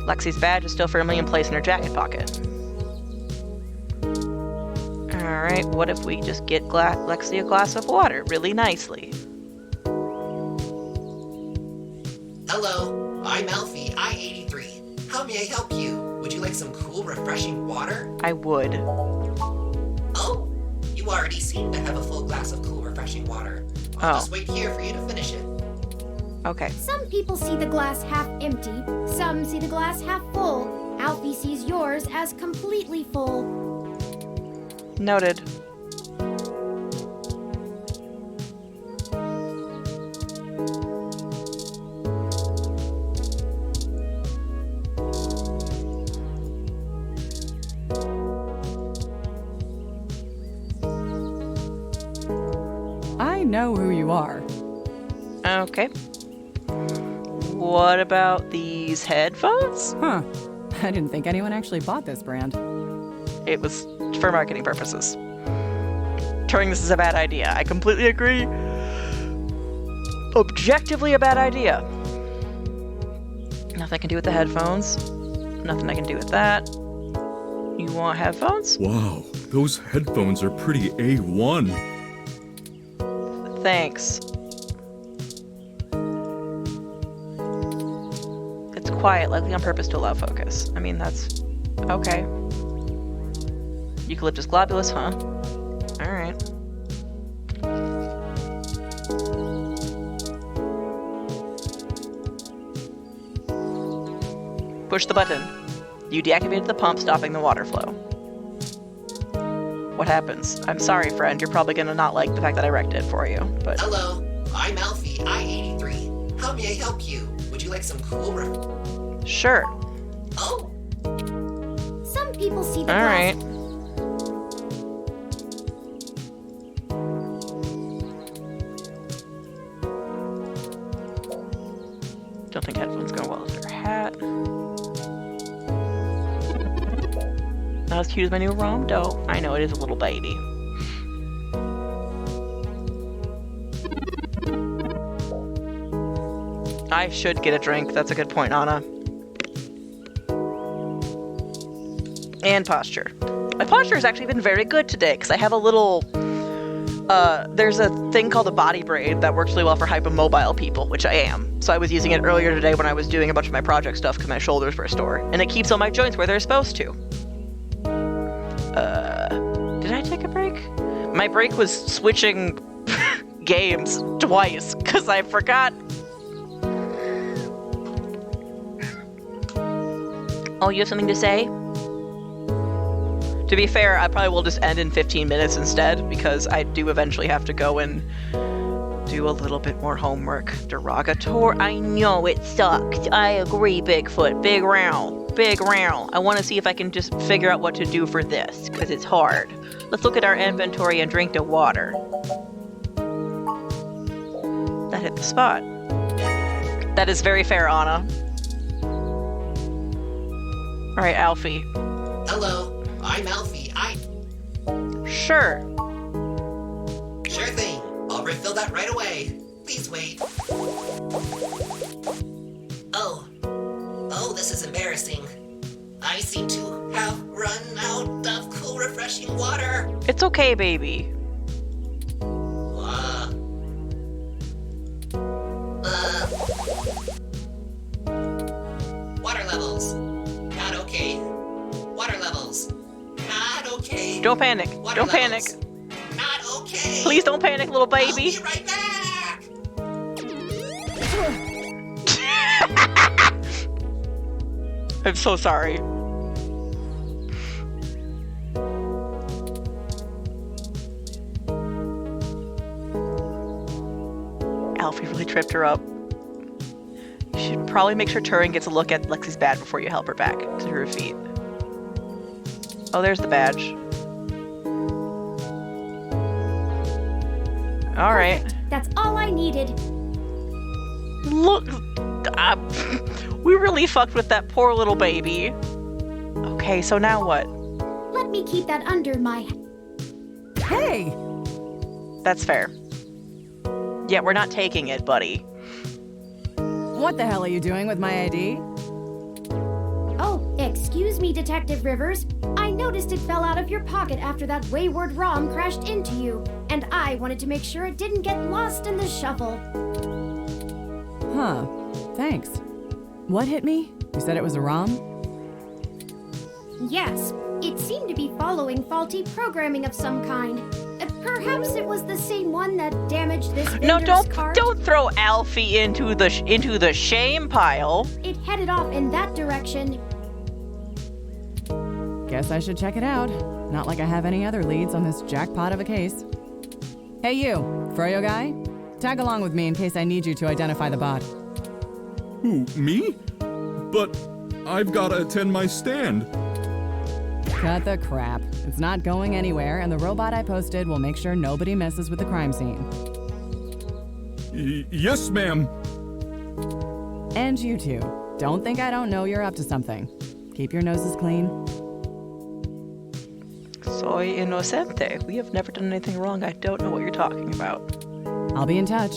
S2: Lexi's badge is still firmly in place in her jacket pocket. Alright, what if we just get Lexi a glass of water really nicely?
S9: Hello, I'm Alfie, I-83. How may I help you? Would you like some cool, refreshing water?
S2: I would.
S9: Oh, you already seem to have a full glass of cool, refreshing water. I'll just wait here for you to finish it.
S2: Okay.
S4: Some people see the glass half empty, some see the glass half full. Alfie sees yours as completely full.
S2: Noted.
S11: I know who you are.
S2: Okay. What about these headphones?
S11: Huh. I didn't think anyone actually bought this brand.
S2: It was for marketing purposes. Turning this is a bad idea. I completely agree. Objectively a bad idea. Nothing I can do with the headphones. Nothing I can do with that. You want headphones?
S12: Wow, those headphones are pretty A1.
S2: Thanks. It's quiet, likely on purpose to allow focus. I mean, that's okay. Eucalyptus globulus, huh? Alright. Push the button. You deactivated the pump, stopping the water flow. What happens? I'm sorry, friend. You're probably gonna not like the fact that I wrecked it for you, but...
S9: Hello, I'm Alfie, I-83. How may I help you? Would you like some cool
S2: Sure.
S9: Oh!
S4: Some people see the
S2: Alright.
S4: glass...
S2: Don't think headphones go well with her hat. Not as cute as my new ROM dough. I know, it is a little baby. I should get a drink. That's a good point, Anna. And posture. My posture has actually been very good today, because I have a little... there's a thing called a body braid that works really well for hypermobile people, which I am. So I was using it earlier today when I was doing a bunch of my project stuff because my shoulders were sore. And it keeps all my joints where they're supposed to. Did I take a break? My break was switching games twice because I forgot. Oh, you have something to say? To be fair, I probably will just end in 15 minutes instead because I do eventually have to go and do a little bit more homework. Derogatory. I know it sucks. I agree, Bigfoot. Big round. Big round. I want to see if I can just figure out what to do for this because it's hard. Let's look at our inventory and drink the water. That hit the spot. That is very fair, Anna. Alright, Alfie.
S9: Hello, I'm Alfie,
S2: Sure.
S9: Sure thing. I'll refill that right away. Please wait. Oh, this is embarrassing. I seem to have run out of cool, refreshing water.
S2: It's okay, baby.
S9: Water levels. Not okay. Water levels. Not okay.
S2: Don't panic.
S9: Water
S2: Don't panic.
S9: levels. Not okay.
S2: Please don't panic, little baby.
S9: I'll be right back.
S2: I'm so sorry. Alfie really tripped her up. You should probably make sure Turing gets a look at Lexi's badge before you help her back to her feet. Oh, there's the badge. All right.
S4: That's all I needed.
S2: Look, we really fucked with that poor little baby. Okay, so now what?
S4: Let me keep that under my...
S11: Hey!
S2: That's fair. Yeah, we're not taking it, buddy.
S11: What the hell are you doing with my ID?
S4: Oh, excuse me, Detective Rivers. I noticed it fell out of your pocket after that wayward ROM crashed into you, and I wanted to make sure it didn't get lost in the shuffle.
S11: Huh. Thanks. What hit me? You said it was a ROM?
S4: Yes, it seemed to be following faulty programming of some kind. Perhaps it was the same one that damaged this
S2: No,
S4: vendor's cart.
S2: don't throw Alfie into the shame pile.
S4: It headed off in that direction.
S11: Guess I should check it out. Not like I have any other leads on this jackpot of a case. Hey you, Froyo guy? Tag along with me in case I need you to identify the bot.
S12: Who, me? But I've gotta attend my stand.
S11: Cut the crap. It's not going anywhere, and the robot I posted will make sure nobody messes with the crime scene.
S12: Yes, ma'am.
S11: And you two. Don't think I don't know you're up to something. Keep your noses clean.
S2: Soy inocente. We have never done anything wrong. I don't know what you're talking about.
S11: I'll be in touch.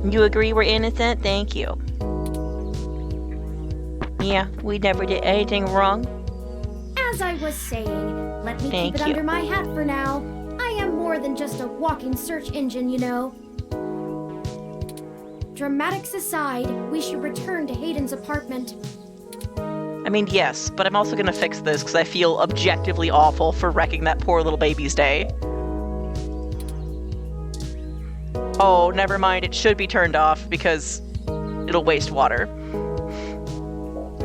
S2: You agree we're innocent? Thank you. Yeah, we never did anything wrong.
S4: As I was saying, let me
S2: Thank
S4: keep it
S2: you.
S4: under my hat for now. I am more than just a walking search engine, you know. Dramatics aside, we should return to Hayden's apartment.
S2: I mean, yes, but I'm also gonna fix this because I feel objectively awful for wrecking that poor little baby's day. Oh, never mind. It should be turned off because it'll waste water.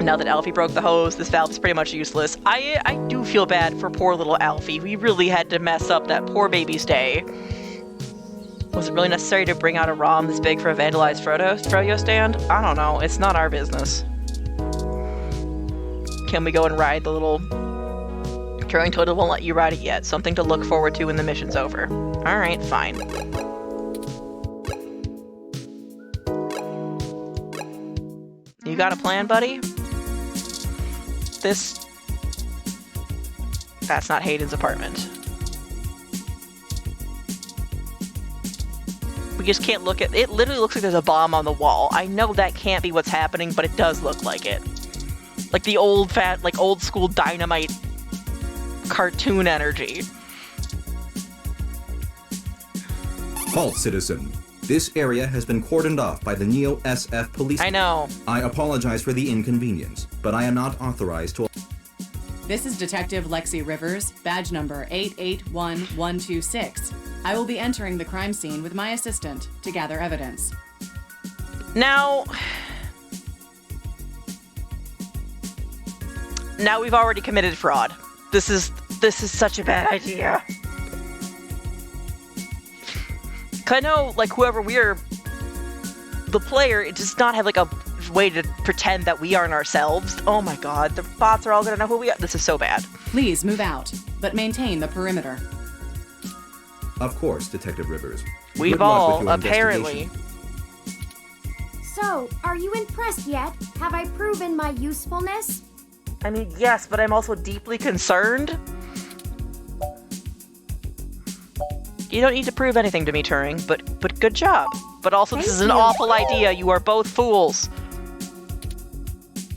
S2: Now that Alfie broke the hose, this valve is pretty much useless. I do feel bad for poor little Alfie. We really had to mess up that poor baby's day. Was it really necessary to bring out a ROM this big for a vandalized Froyo stand? I don't know. It's not our business. Can we go and ride the little... Turing Total won't let you ride it yet. Something to look forward to when the mission's over. Alright, fine. You got a plan, buddy? That's not Hayden's apartment. We just can't look at it. Literally looks like there's a bomb on the wall. I know that can't be what's happening, but it does look like it. Like the old school dynamite cartoon energy.
S5: Halt, citizen. This area has been cordoned off by the Neo SF police.
S2: I know.
S5: I apologize for the inconvenience, but I am not authorized to...
S11: This is Detective Lexi Rivers, badge number 881126. I will be entering the crime scene with my assistant to gather evidence.
S2: Now we've already committed fraud. This is such a bad idea. I know, like, whoever we're, the player, it does not have, like, a way to pretend that we aren't ourselves. Oh my god, the bots are all gonna know who we are. This is so bad.
S11: Please move out, but maintain the perimeter.
S5: Of course, Detective Rivers.
S2: We've
S5: Good luck
S2: all,
S5: with your
S2: apparently.
S5: investigation.
S4: So, are you impressed yet? Have I proven my usefulness?
S2: I mean, yes, but I'm also deeply concerned. You don't need to prove anything to me, Turing, but good job. But also, this is an awful idea. You are both fools.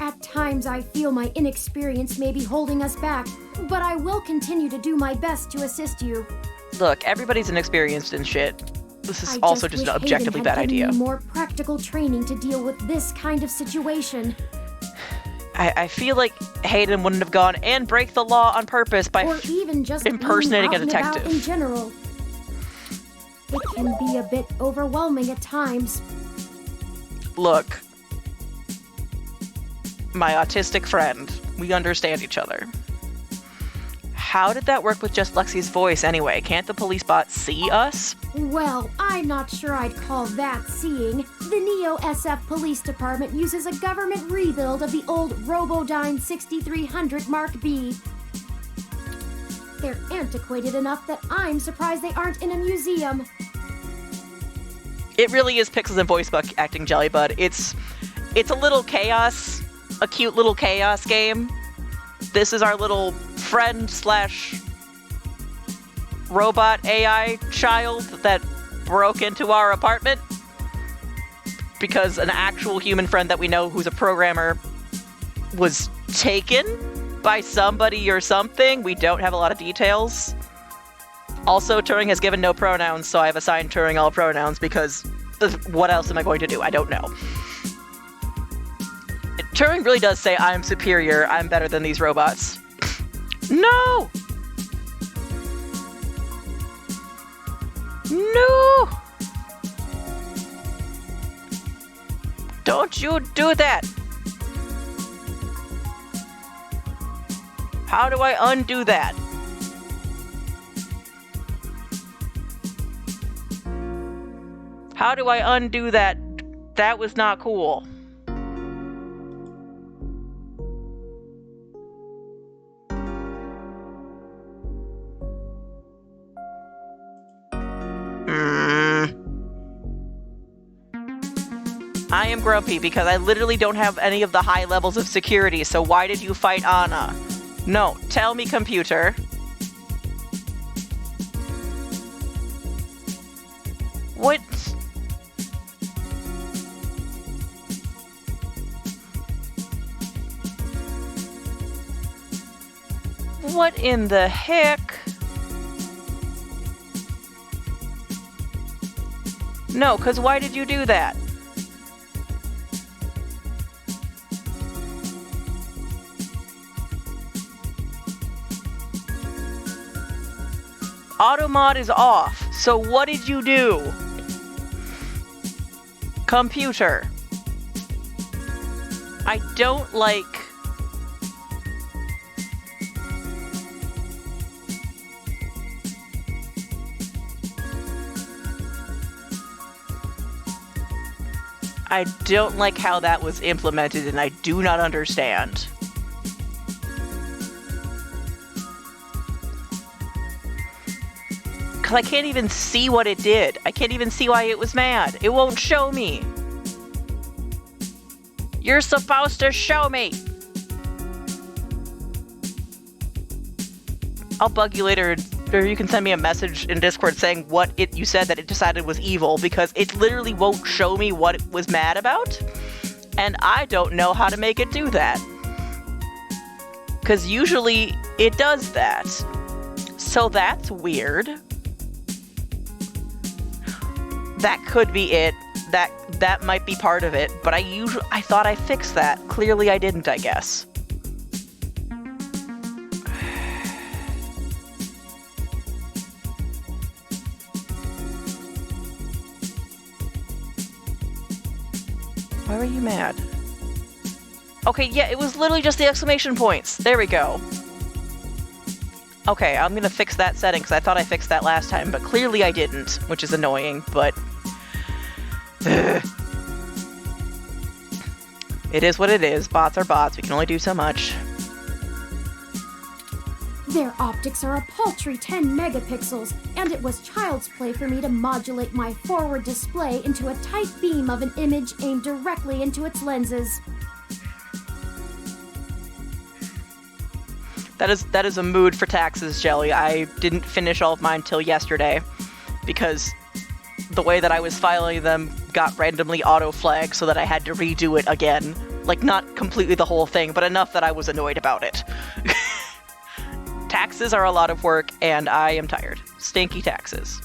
S4: At times I feel my inexperience may be holding us back, but I will continue to do my best to assist you.
S2: Look, everybody's inexperienced in shit. This is
S4: I
S2: also just
S4: wish
S2: an objectively
S4: Hayden
S2: bad
S4: had given
S2: idea.
S4: me more practical training to deal with this kind of situation.
S2: I feel like Hayden wouldn't have gone and break the law on purpose by
S4: Or even just
S2: impersonating
S4: being
S2: a
S4: out and about
S2: detective.
S4: in general. It can be a bit overwhelming at times.
S2: Look, my autistic friend, we understand each other. How did that work with just Lexi's voice anyway? Can't the police bot see us?
S4: Well, I'm not sure I'd call that seeing. The Neo SF Police Department uses a government rebuild of the old Robodyne 6300 Mark B. They're antiquated enough that I'm surprised they aren't in a museum.
S2: It really is Pixels and Voice Buck acting Jellybud. It's a little chaos, a cute little chaos game. This is our little friend slash robot AI child that broke into our apartment because an actual human friend that we know who's a programmer was taken by somebody or something. We don't have a lot of details. Also, Turing has given no pronouns, so I have assigned Turing all pronouns because what else am I going to do? I don't know. Turing really does say, I'm superior, I'm better than these robots. No! No! Don't you do that! How do I undo that? How do I undo that? That was not cool. I am grumpy because I literally don't have any of the high levels of security, so why did you fight Anna? No, tell me, computer. What? What in the heck? No, because why did you do that? Automod is off, so what did you do? Computer. I don't like... I don't like how that was implemented, and I do not understand. Because I can't even see what it did. I can't even see why it was mad. It won't show me. You're supposed to show me. I'll bug you later, or you can send me a message in Discord saying what you said that it decided was evil, because it literally won't show me what it was mad about, and I don't know how to make it do that. Because usually it does that. So that's weird. That could be it. That might be part of it, but I thought I fixed that. Clearly I didn't, I guess. Why were you mad? Okay, yeah, it was literally just the exclamation points. There we go. Okay, I'm gonna fix that setting because I thought I fixed that last time, but clearly I didn't, which is annoying, but... It is what it is. Bots are bots. We can only do so much.
S4: Their optics are a paltry 10 megapixels, and it was child's play for me to modulate my forward display into a tight beam of an image aimed directly into its lenses.
S2: That is a mood for taxes, Jelly. I didn't finish all of mine till yesterday, because the way that I was filing them got randomly auto-flagged so that I had to redo it again. Like, not completely the whole thing, but enough that I was annoyed about it. Taxes are a lot of work, and I am tired. Stinky taxes.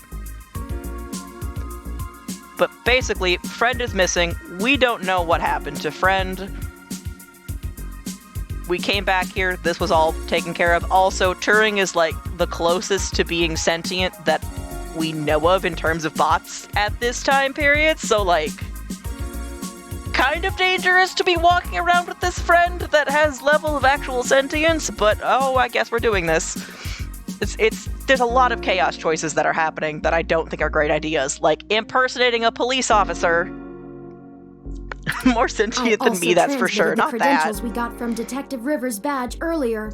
S2: But basically, Friend is missing. We don't know what happened to Friend. We came back here. This was all taken care of. Also, Turing is, like, the closest to being sentient that we know of in terms of bots at this time period. So, like, kind of dangerous to be walking around with this Friend that has level of actual sentience, but oh, I guess we're doing this. There's a lot of chaos choices that are happening that I don't think are great ideas, like impersonating a police officer. More sentient than me, that's for sure. Not that.
S4: Credentials we got from Detective Rivers' badge earlier.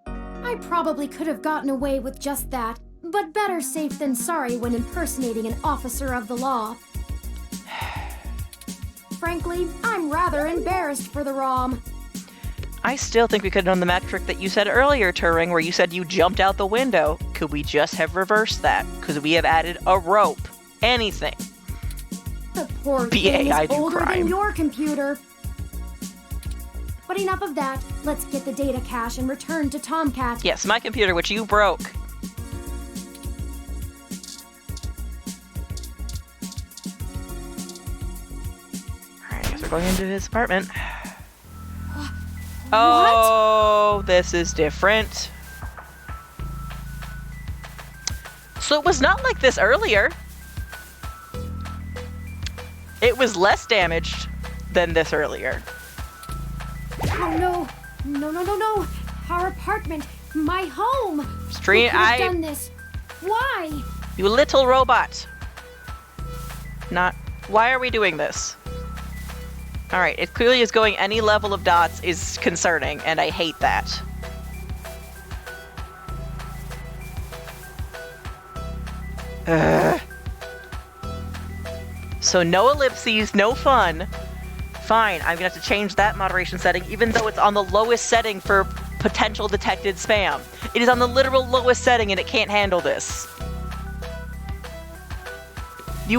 S4: I probably could have gotten away with just that, but better safe than sorry when impersonating an officer of the law. Frankly, I'm rather embarrassed for the ROM.
S2: I still think we could have done the metric that you said earlier, Turing, where you said you jumped out the window. Could we just have reversed that? Could we have added a rope? Anything.
S4: The poor thing is older than your computer. But enough of that. Let's get the data cache and return to Tomcat.
S2: Yes, my computer, which you broke. Alright, I guess we're going into his apartment. Oh, this is different. So it was not like this earlier. It was less damaged than this earlier.
S4: Oh no. No. Our apartment. My home.
S2: Stream,
S4: Who could have done this? Why?
S2: You little robot. Not. Why are we doing this? Alright, it clearly is going any level of dots is concerning, and I hate that. So no ellipses, no fun. Fine, I'm gonna have to change that moderation setting, even though it's on the lowest setting for potential detected spam. It is on the literal lowest setting and it can't handle this. You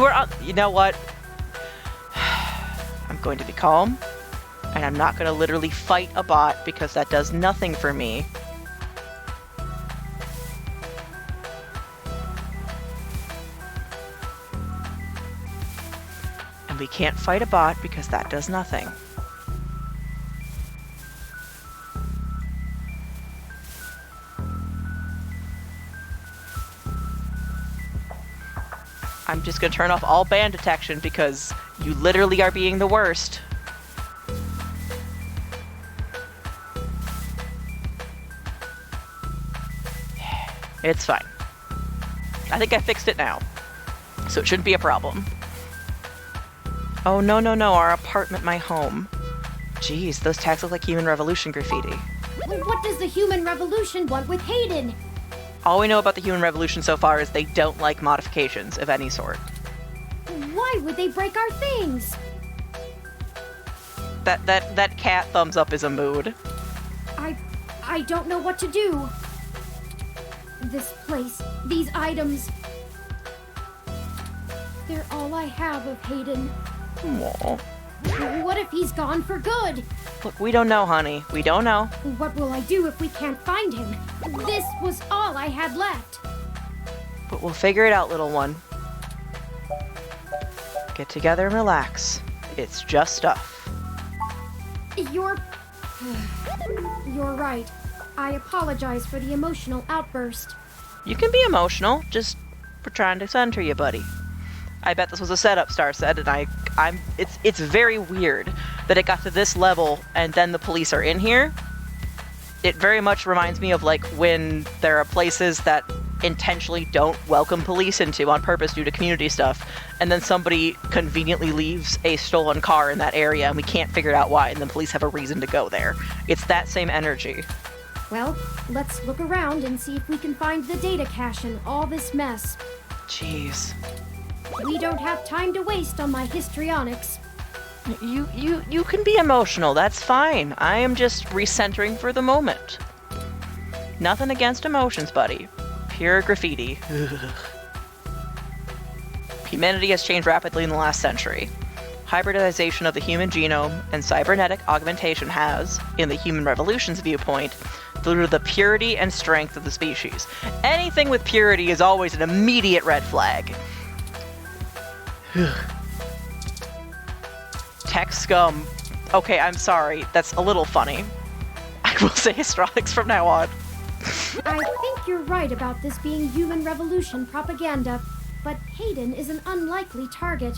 S2: know what? I'm going to be calm, and I'm not going to literally fight a bot because that does nothing for me. And we can't fight a bot because that does nothing. I'm just gonna turn off all ban detection because you literally are being the worst. It's fine. I think I fixed it now, so it shouldn't be a problem. Oh, no, our apartment, my home. Jeez, those tags look like Human Revolution graffiti.
S4: What does the Human Revolution want with Hayden?
S2: All we know about the Human Revolution so far is they don't like modifications of any sort.
S4: Why would they break our things?
S2: That cat thumbs up is a mood.
S4: I don't know what to do. This place, these items, they're all I have of Hayden.
S2: Aww.
S4: What if he's gone for good?
S2: Look, we don't know, honey. We don't know.
S4: What will I do if we can't find him? This was all I had left.
S2: But we'll figure it out, little one. Get together and relax. It's just stuff.
S4: You're right. I apologize for the emotional outburst.
S2: You can be emotional. Just we're trying to center you, buddy. I bet this was a setup, Star said, and it's very weird that it got to this level and then the police are in here. It very much reminds me of like when there are places that intentionally don't welcome police into on purpose due to community stuff, and then somebody conveniently leaves a stolen car in that area and we can't figure out why, and then police have a reason to go there. It's that same energy.
S4: Well, let's look around and see if we can find the data cache in all this mess.
S2: Jeez.
S4: We don't have time to waste on my histrionics.
S2: You can be emotional, that's fine. I am just recentering for the moment. Nothing against emotions, buddy. Pure graffiti. Ugh. Humanity has changed rapidly in the last century. hybridization of the human genome and cybernetic augmentation has, in the human revolution's viewpoint, diluted the purity and strength of the species. Anything with purity is always an immediate red flag. Tech scum. Okay, I'm sorry. That's a little funny. I will say Astronics from now on.
S4: I think you're right about this being human revolution propaganda, but Hayden is an unlikely target.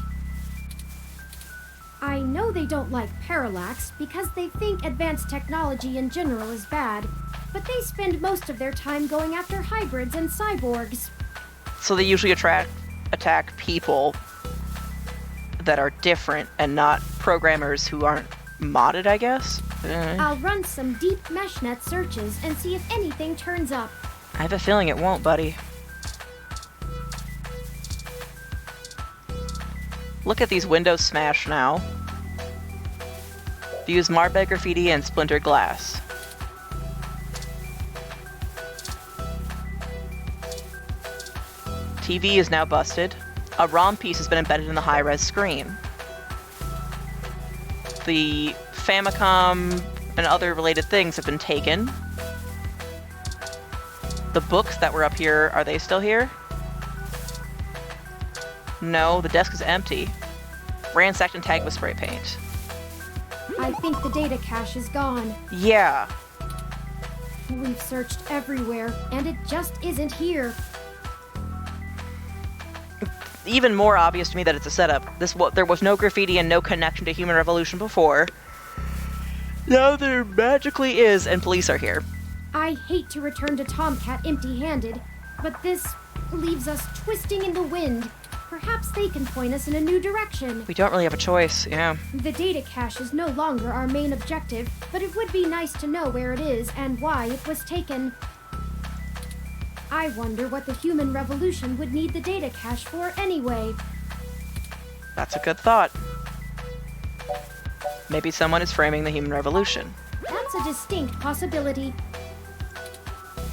S4: I know they don't like Parallax because they think advanced technology in general is bad, but they spend most of their time going after hybrids and cyborgs.
S2: So they usually attack people that are different and not programmers who aren't modded, I guess?
S4: I'll run some deep meshnet searches and see if anything turns up.
S2: I have a feeling it won't, buddy. Look at these windows smashed now. Views marred by graffiti and splintered glass. TV is now busted. A ROM piece has been embedded in the high-res screen. The Famicom and other related things have been taken. The books that were up here, are they still here? No, the desk is empty. Ransacked and tagged with spray paint.
S4: I think the data cache is gone.
S2: Yeah.
S4: We've searched everywhere, and it just isn't here.
S2: Even more obvious to me that it's a setup. There was no graffiti and no connection to Human Revolution before. Now there magically is, and police are here.
S4: I hate to return to Tomcat empty-handed, but this leaves us twisting in the wind. Perhaps they can point us in a new direction.
S2: We don't really have a choice, yeah.
S4: The data cache is no longer our main objective, but it would be nice to know where it is and why it was taken. I wonder what the Human Revolution would need the data cache for anyway.
S2: That's a good thought. Maybe someone is framing the Human Revolution.
S4: That's a distinct possibility.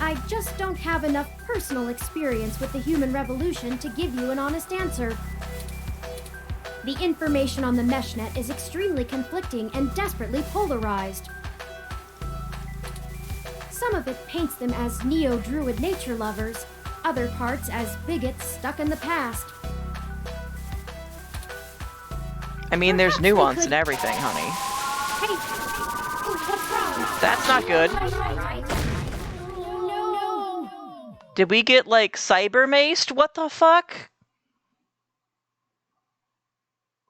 S4: I just don't have enough personal experience with the Human Revolution to give you an honest answer. The information on the meshnet is extremely conflicting and desperately polarized. Some of it paints them as neo-druid nature lovers, other parts as bigots stuck in the past.
S2: I mean, there's nuance in everything, honey.
S4: Hey, what's wrong?
S2: That's not good.
S4: No.
S2: Did we get, like, cyber maced? What the fuck?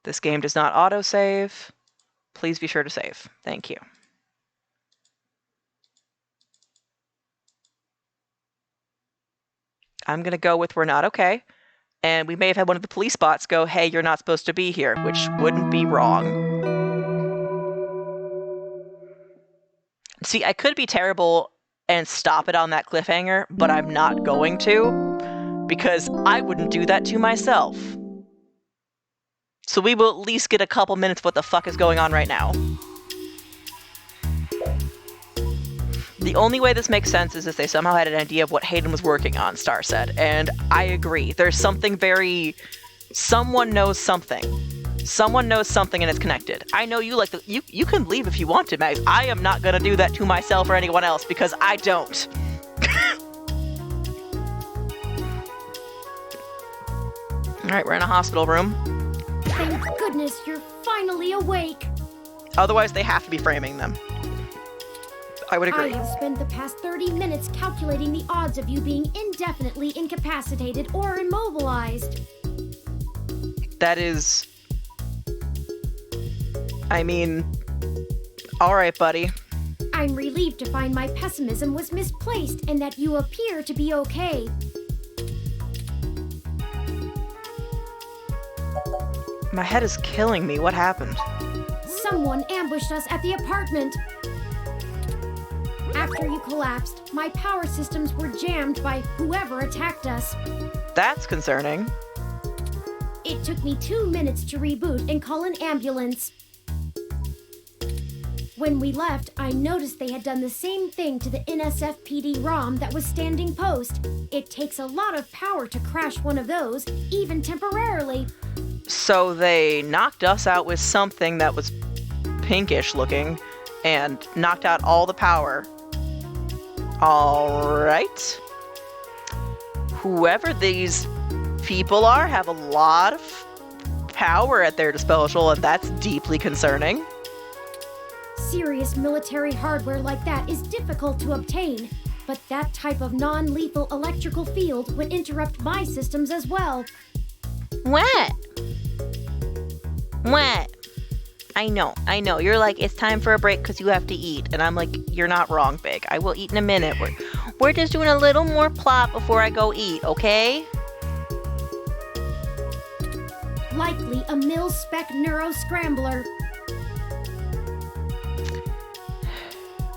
S2: This game does not autosave. Please be sure to save. Thank you. I'm gonna go with we're not okay. And we may have had one of the police bots go, hey, you're not supposed to be here, which wouldn't be wrong. See, I could be terrible and stop it on that cliffhanger, but I'm not going to, because I wouldn't do that to myself. So we will at least get a couple minutes of what the fuck is going on right now. The only way this makes sense is if they somehow had an idea of what Hayden was working on, Star said. And I agree. There's something very... Someone knows something. Someone knows something and it's connected. I know you like the... You can leave if you want to, Max. I am not gonna do that to myself or anyone else because I don't. Alright, we're in a hospital room.
S4: Thank goodness you're finally awake.
S2: Otherwise, they have to be framing them. I would agree.
S4: I have spent the past 30 minutes calculating the odds of you being indefinitely incapacitated or immobilized.
S2: That is... I mean... Alright, buddy.
S4: I'm relieved to find my pessimism was misplaced and that you appear to be okay.
S2: My head is killing me. What happened?
S4: Someone ambushed us at the apartment. After you collapsed, my power systems were jammed by whoever attacked us.
S2: That's concerning.
S4: It took me 2 minutes to reboot and call an ambulance. When we left, I noticed they had done the same thing to the NSFPD ROM that was standing post. It takes a lot of power to crash one of those, even temporarily.
S2: So they knocked us out with something that was pinkish looking and knocked out all the power. All right. Whoever these people are have a lot of power at their disposal, and that's deeply concerning.
S4: Serious military hardware like that is difficult to obtain, but that type of non-lethal electrical field would interrupt my systems as well.
S2: What? I know. You're like, it's time for a break because you have to eat. And I'm like, you're not wrong, Big. I will eat in a minute. We're just doing a little more plot before I go eat, okay?
S4: Likely a mil-spec neuro-scrambler.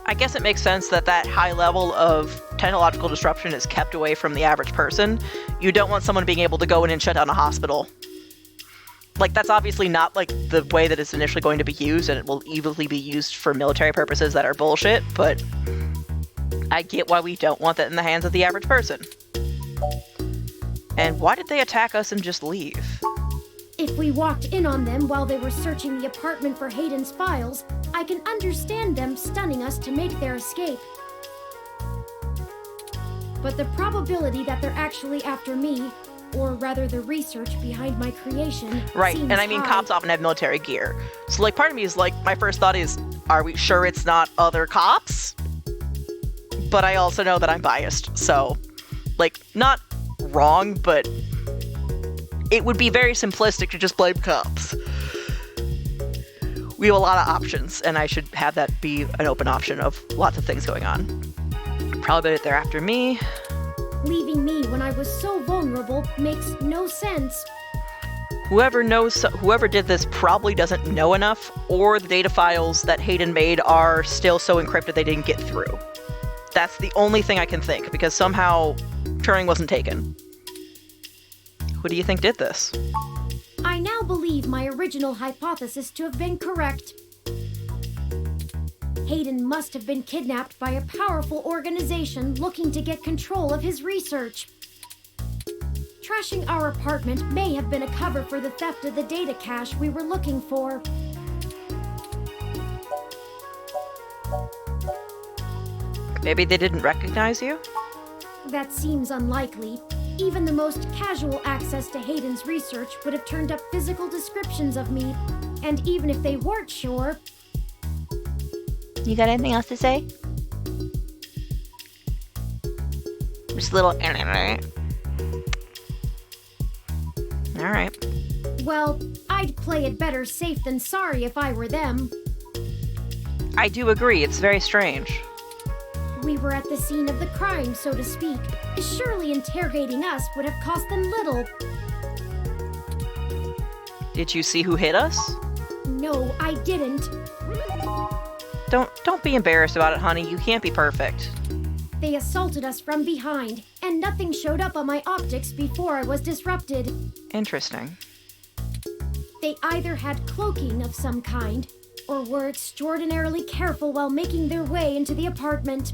S2: I guess it makes sense that high level of technological disruption is kept away from the average person. You don't want someone being able to go in and shut down a hospital. Like, that's obviously not, like, the way that it's initially going to be used, and it will evilly be used for military purposes that are bullshit, but I get why we don't want that in the hands of the average person. And why did they attack us and just leave?
S4: If we walked in on them while they were searching the apartment for Hayden's files, I can understand them stunning us to make their escape. But the probability that they're actually after me, or rather the research behind my creation,
S2: right,
S4: seems
S2: and I mean,
S4: high.
S2: cops often have military gear. So, like, part of me is like, my first thought is, are we sure it's not other cops? But I also know that I'm biased, so, like, not wrong, but it would be very simplistic to just blame cops. We have a lot of options, and I should have that be an open option of lots of things going on. Probably they're after me.
S4: Leaving me when I was so vulnerable makes no sense.
S2: Whoever did this probably doesn't know enough, or the data files that Hayden made are still so encrypted they didn't get through. That's the only thing I can think, because somehow Turing wasn't taken. Who do you think did this?
S4: I now believe my original hypothesis to have been correct. Hayden must have been kidnapped by a powerful organization looking to get control of his research. Trashing our apartment may have been a cover for the theft of the data cache we were looking for.
S2: Maybe they didn't recognize you?
S4: That seems unlikely. Even the most casual access to Hayden's research would have turned up physical descriptions of me. And even if they weren't sure...
S2: You got anything else to say? Just a little... Alright.
S4: Well, I'd play it better safe than sorry if I were them.
S2: I do agree, it's very strange.
S4: We were at the scene of the crime, so to speak. Surely interrogating us would have cost them little.
S2: Did you see who hit us?
S4: No, I didn't.
S2: Don't be embarrassed about it, honey. You can't be perfect.
S4: They assaulted us from behind, and nothing showed up on my optics before I was disrupted.
S2: Interesting.
S4: They either had cloaking of some kind, or were extraordinarily careful while making their way into the apartment.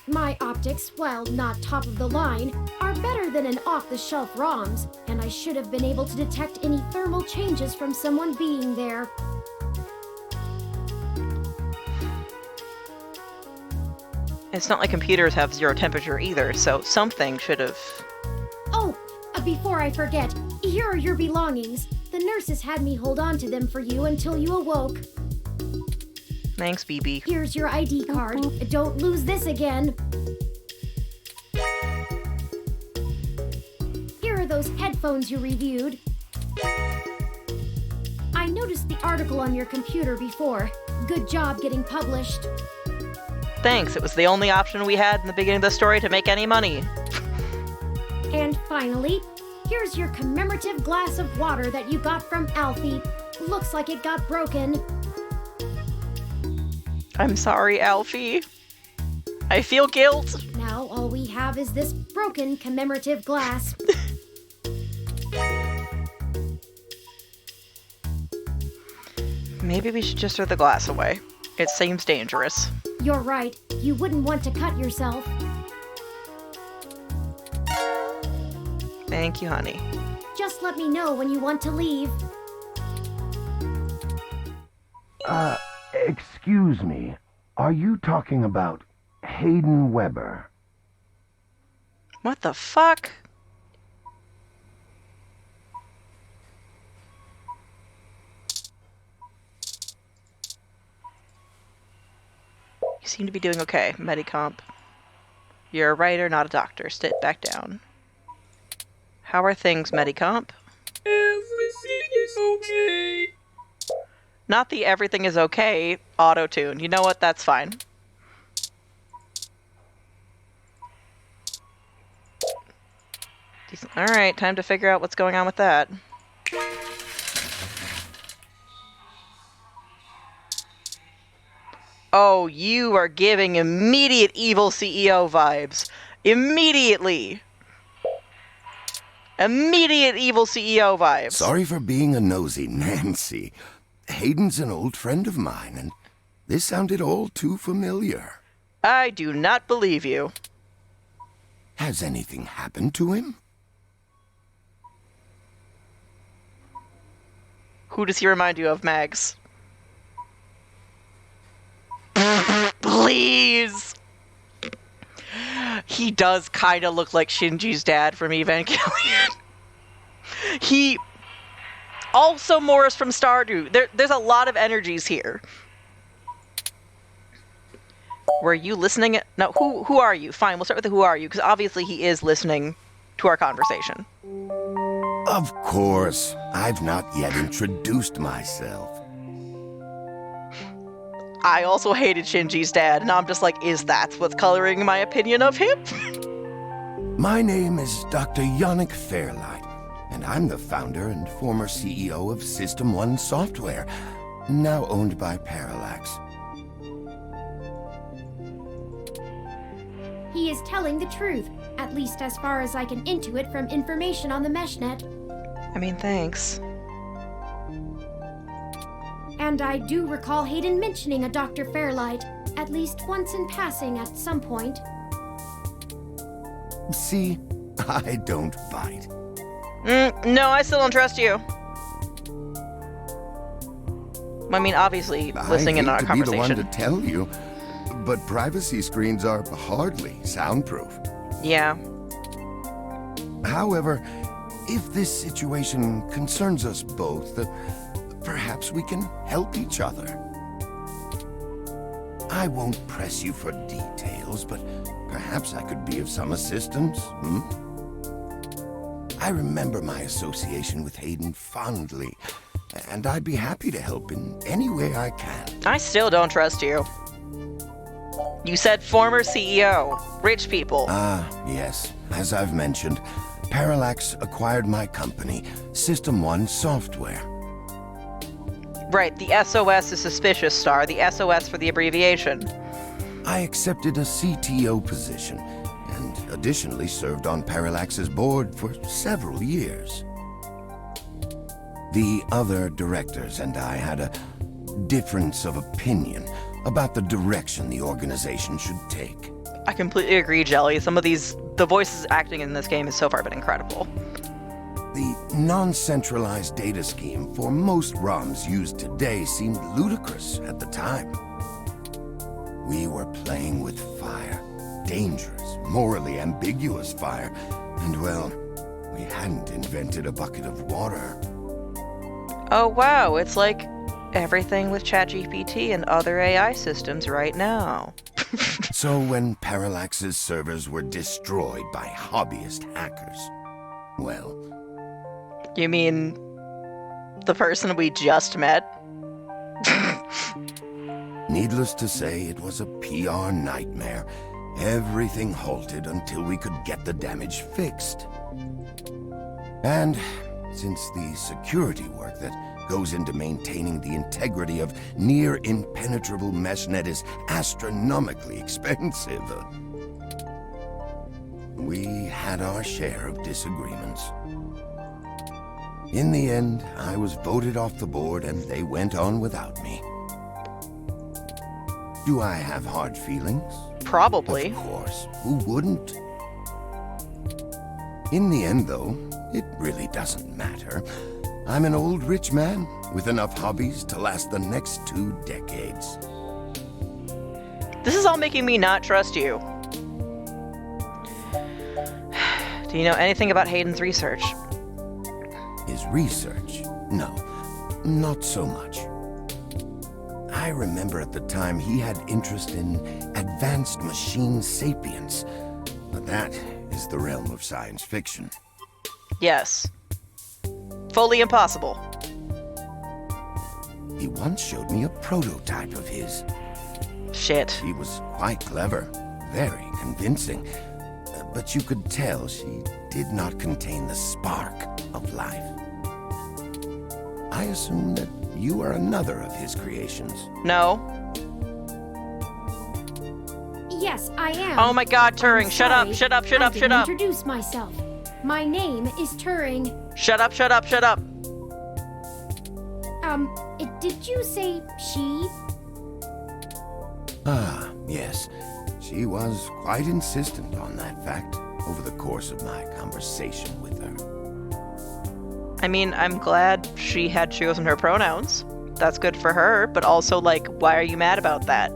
S4: My optics, while not top of the line, are better than an off-the-shelf ROM's, and I should have been able to detect any thermal changes from someone being there.
S2: It's not like computers have zero temperature either, so something should have...
S4: Oh, before I forget, here are your belongings. The nurses had me hold on to them for you until you awoke.
S2: Thanks, BB.
S4: Here's your ID card. Don't lose this again. Here are those headphones you reviewed. I noticed the article on your computer before. Good job getting published.
S2: Thanks, it was the only option we had in the beginning of the story to make any money.
S4: And finally, here's your commemorative glass of water that you got from Alfie. Looks like it got broken.
S2: I'm sorry, Alfie. I feel guilt.
S4: Now all we have is this broken commemorative glass.
S2: Maybe we should just throw the glass away. It seems dangerous.
S4: You're right. You wouldn't want to cut yourself.
S2: Thank you, honey.
S4: Just let me know when you want to leave.
S13: Excuse me. Are you talking about Hayden Weber?
S2: What the fuck? You seem to be doing okay, Medicomp. You're a writer, not a doctor. Sit back down. How are things, Medicomp?
S12: Everything is okay.
S2: Not the everything is okay auto-tune. You know what? That's fine. Alright, time to figure out what's going on with that. Oh, you are giving immediate evil CEO vibes. Immediately. Immediate evil CEO vibes.
S14: Sorry for being a nosy, Nancy. Hayden's an old friend of mine, and this sounded all too familiar.
S2: I do not believe you.
S14: Has anything happened to him?
S2: Who does he remind you of, Mags? Please! He does kind of look like Shinji's dad from Evangelion. He... Also Morris from Stardew. There's a lot of energies here. Were you listening? No, who are you? Fine, we'll start with the who are you, because obviously he is listening to our conversation.
S14: Of course. I've not yet introduced myself.
S2: I also hated Shinji's dad, and I'm just like, is that what's coloring my opinion of him?
S14: My name is Dr. Yannick Fairlight, and I'm the founder and former CEO of System 1 Software, now owned by Parallax.
S4: He is telling the truth, at least as far as I can intuit from information on the meshnet.
S2: I mean, thanks.
S4: And I do recall Hayden mentioning a Dr. Fairlight, at least once in passing at some point.
S14: See, I don't bite.
S2: No, I still don't trust you. I mean, obviously, listening in on our conversation.
S14: I hate to be the one to tell you, but privacy screens are hardly soundproof.
S2: Yeah.
S14: However, if this situation concerns us both, perhaps we can help each other. I won't press you for details, but perhaps I could be of some assistance, I remember my association with Hayden fondly, and I'd be happy to help in any way I can.
S2: I still don't trust you. You said former CEO, rich people.
S14: Yes. As I've mentioned, Parallax acquired my company, System 1 Software.
S2: Right, the SOS is suspicious, Star. The SOS for the abbreviation.
S14: I accepted a CTO position, and additionally served on Parallax's board for several years. The other directors and I had a difference of opinion about the direction the organization should take.
S2: I completely agree, Jelly. The voices acting in this game has so far been incredible.
S14: The non-centralized data scheme for most ROMs used today seemed ludicrous at the time. We were playing with fire. Dangerous, morally ambiguous fire. And well, we hadn't invented a bucket of water.
S2: Oh wow, it's like everything with ChatGPT and other AI systems right now.
S14: So when Parallax's servers were destroyed by hobbyist hackers, well...
S2: You mean the person we just met?
S14: Needless to say, it was a PR nightmare. Everything halted until we could get the damage fixed. And since the security work that goes into maintaining the integrity of near-impenetrable meshnet is astronomically expensive, we had our share of disagreements. In the end, I was voted off the board and they went on without me. Do I have hard feelings?
S2: Probably.
S14: Of course. Who wouldn't? In the end, though, it really doesn't matter. I'm an old rich man with enough hobbies to last the next 2 decades.
S2: This is all making me not trust you. Do you know anything about Hayden's research?
S14: His research? No, not so much. I remember at the time he had interest in advanced machine sapience, but that is the realm of science fiction.
S2: Yes. Fully impossible.
S14: He once showed me a prototype of his.
S2: Shit.
S14: She was quite clever, very convincing, but you could tell she did not contain the spark of life. I assume that you are another of his creations.
S2: No.
S4: Yes, I am.
S2: Oh my god, Turing, shut up, shut up, shut up, shut up.
S4: Introduce myself. My name is Turing.
S2: Shut up, shut up, shut up.
S4: Did you say she?
S14: Ah, yes. She was quite insistent on that fact over the course of my conversation with her.
S2: I mean, I'm glad she had chosen her pronouns. That's good for her, but also, like, why are you mad about that?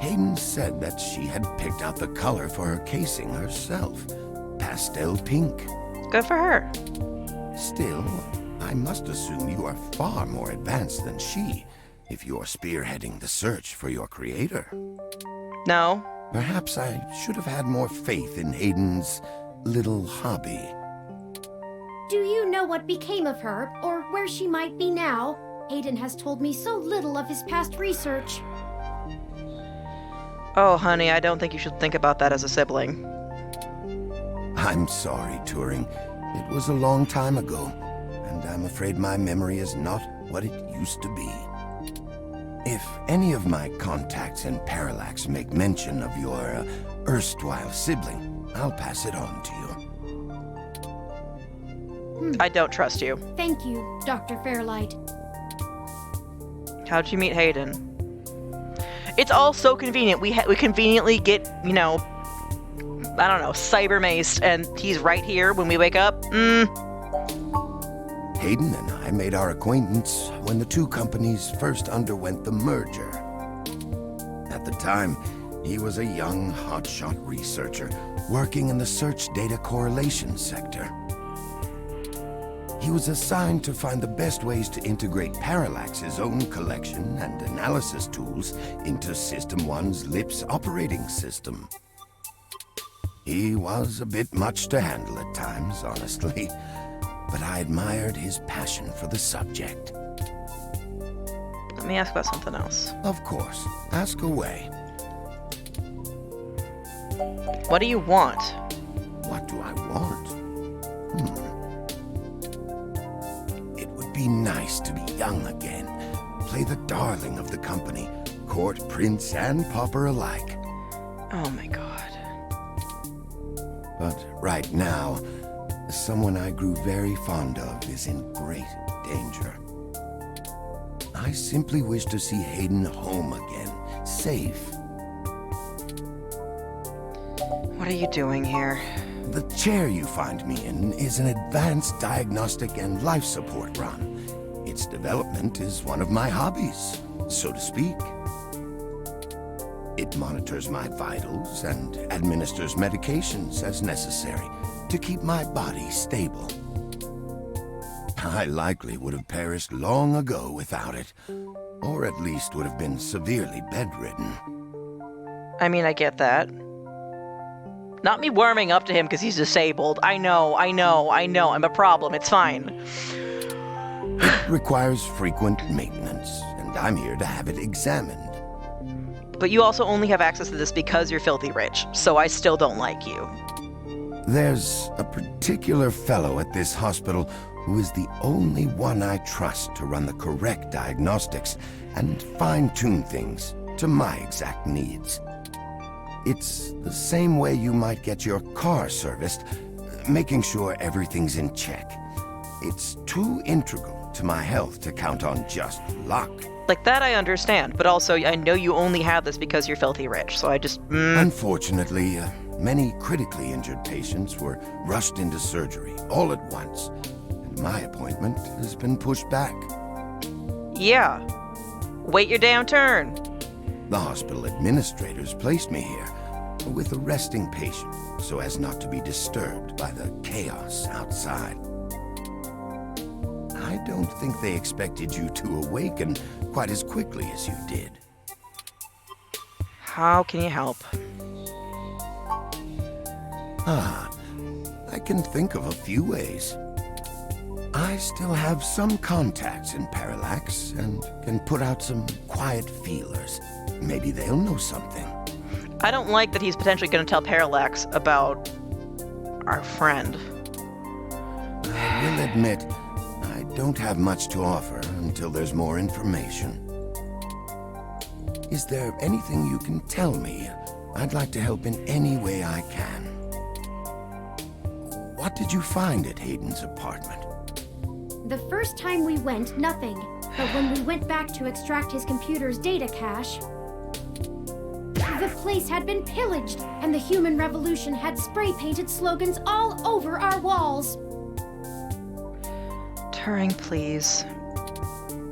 S14: Hayden said that she had picked out the color for her casing herself. Pastel pink.
S2: Good for her.
S14: Still, I must assume you are far more advanced than she, if you're spearheading the search for your creator.
S2: No.
S14: Perhaps I should have had more faith in Hayden's little hobby.
S4: Do you know what became of her, or where she might be now? Hayden has told me so little of his past research.
S2: Oh, honey, I don't think you should think about that as a sibling.
S14: I'm sorry, Turing. It was a long time ago, and I'm afraid my memory is not what it used to be. If any of my contacts in Parallax make mention of your erstwhile sibling, I'll pass it on to you.
S2: I don't trust you.
S4: Thank you, Dr. Fairlight.
S2: How'd you meet Hayden? It's all so convenient. We conveniently get, you know, I don't know, cyber-maced, and he's right here when we wake up.
S14: Hayden and I made our acquaintance when the two companies first underwent the merger. At the time, he was a young, hotshot researcher working in the search data correlation sector. He was assigned to find the best ways to integrate Parallax's own collection and analysis tools into System 1's LIPS operating system. He was a bit much to handle at times, honestly, but I admired his passion for the subject.
S2: Let me ask about something else.
S14: Of course. Ask away.
S2: What do you want?
S14: What do I want? It would be nice to be young again. Play the darling of the company. Court prince and pauper alike.
S2: Oh my god.
S14: But right now, someone I grew very fond of is in great danger. I simply wish to see Hayden home again, safe.
S2: What are you doing here?
S14: The chair you find me in is an advanced diagnostic and life support run. Its development is one of my hobbies, so to speak. It monitors my vitals and administers medications as necessary to keep my body stable. I likely would have perished long ago without it, or at least would have been severely bedridden.
S2: I mean, I get that. Not me warming up to him because he's disabled. I know, I'm a problem, it's fine.
S14: It requires frequent maintenance, and I'm here to have it examined.
S2: But you also only have access to this because you're filthy rich, so I still don't like you.
S14: There's a particular fellow at this hospital who is the only one I trust to run the correct diagnostics and fine-tune things to my exact needs. It's the same way you might get your car serviced, making sure everything's in check. It's too integral to my health to count on just luck.
S2: Like that I understand, but also I know you only have this because you're filthy rich, so I just...
S14: Unfortunately, many critically injured patients were rushed into surgery all at once, and my appointment has been pushed back.
S2: Yeah. Wait your damn turn.
S14: The hospital administrators placed me here with a resting patient so as not to be disturbed by the chaos outside. I don't think they expected you to awaken quite as quickly as you did.
S2: How can you help?
S14: I can think of a few ways. I still have some contacts in Parallax and can put out some quiet feelers. Maybe they'll know something.
S2: I don't like that he's potentially going to tell Parallax about our friend.
S14: I will admit, I don't have much to offer until there's more information. Is there anything you can tell me? I'd like to help in any way I can. What did you find at Hayden's apartment?
S4: The first time we went, nothing. But when we went back to extract his computer's data cache, the place had been pillaged, and the Human Revolution had spray-painted slogans all over our walls.
S2: Turing, please.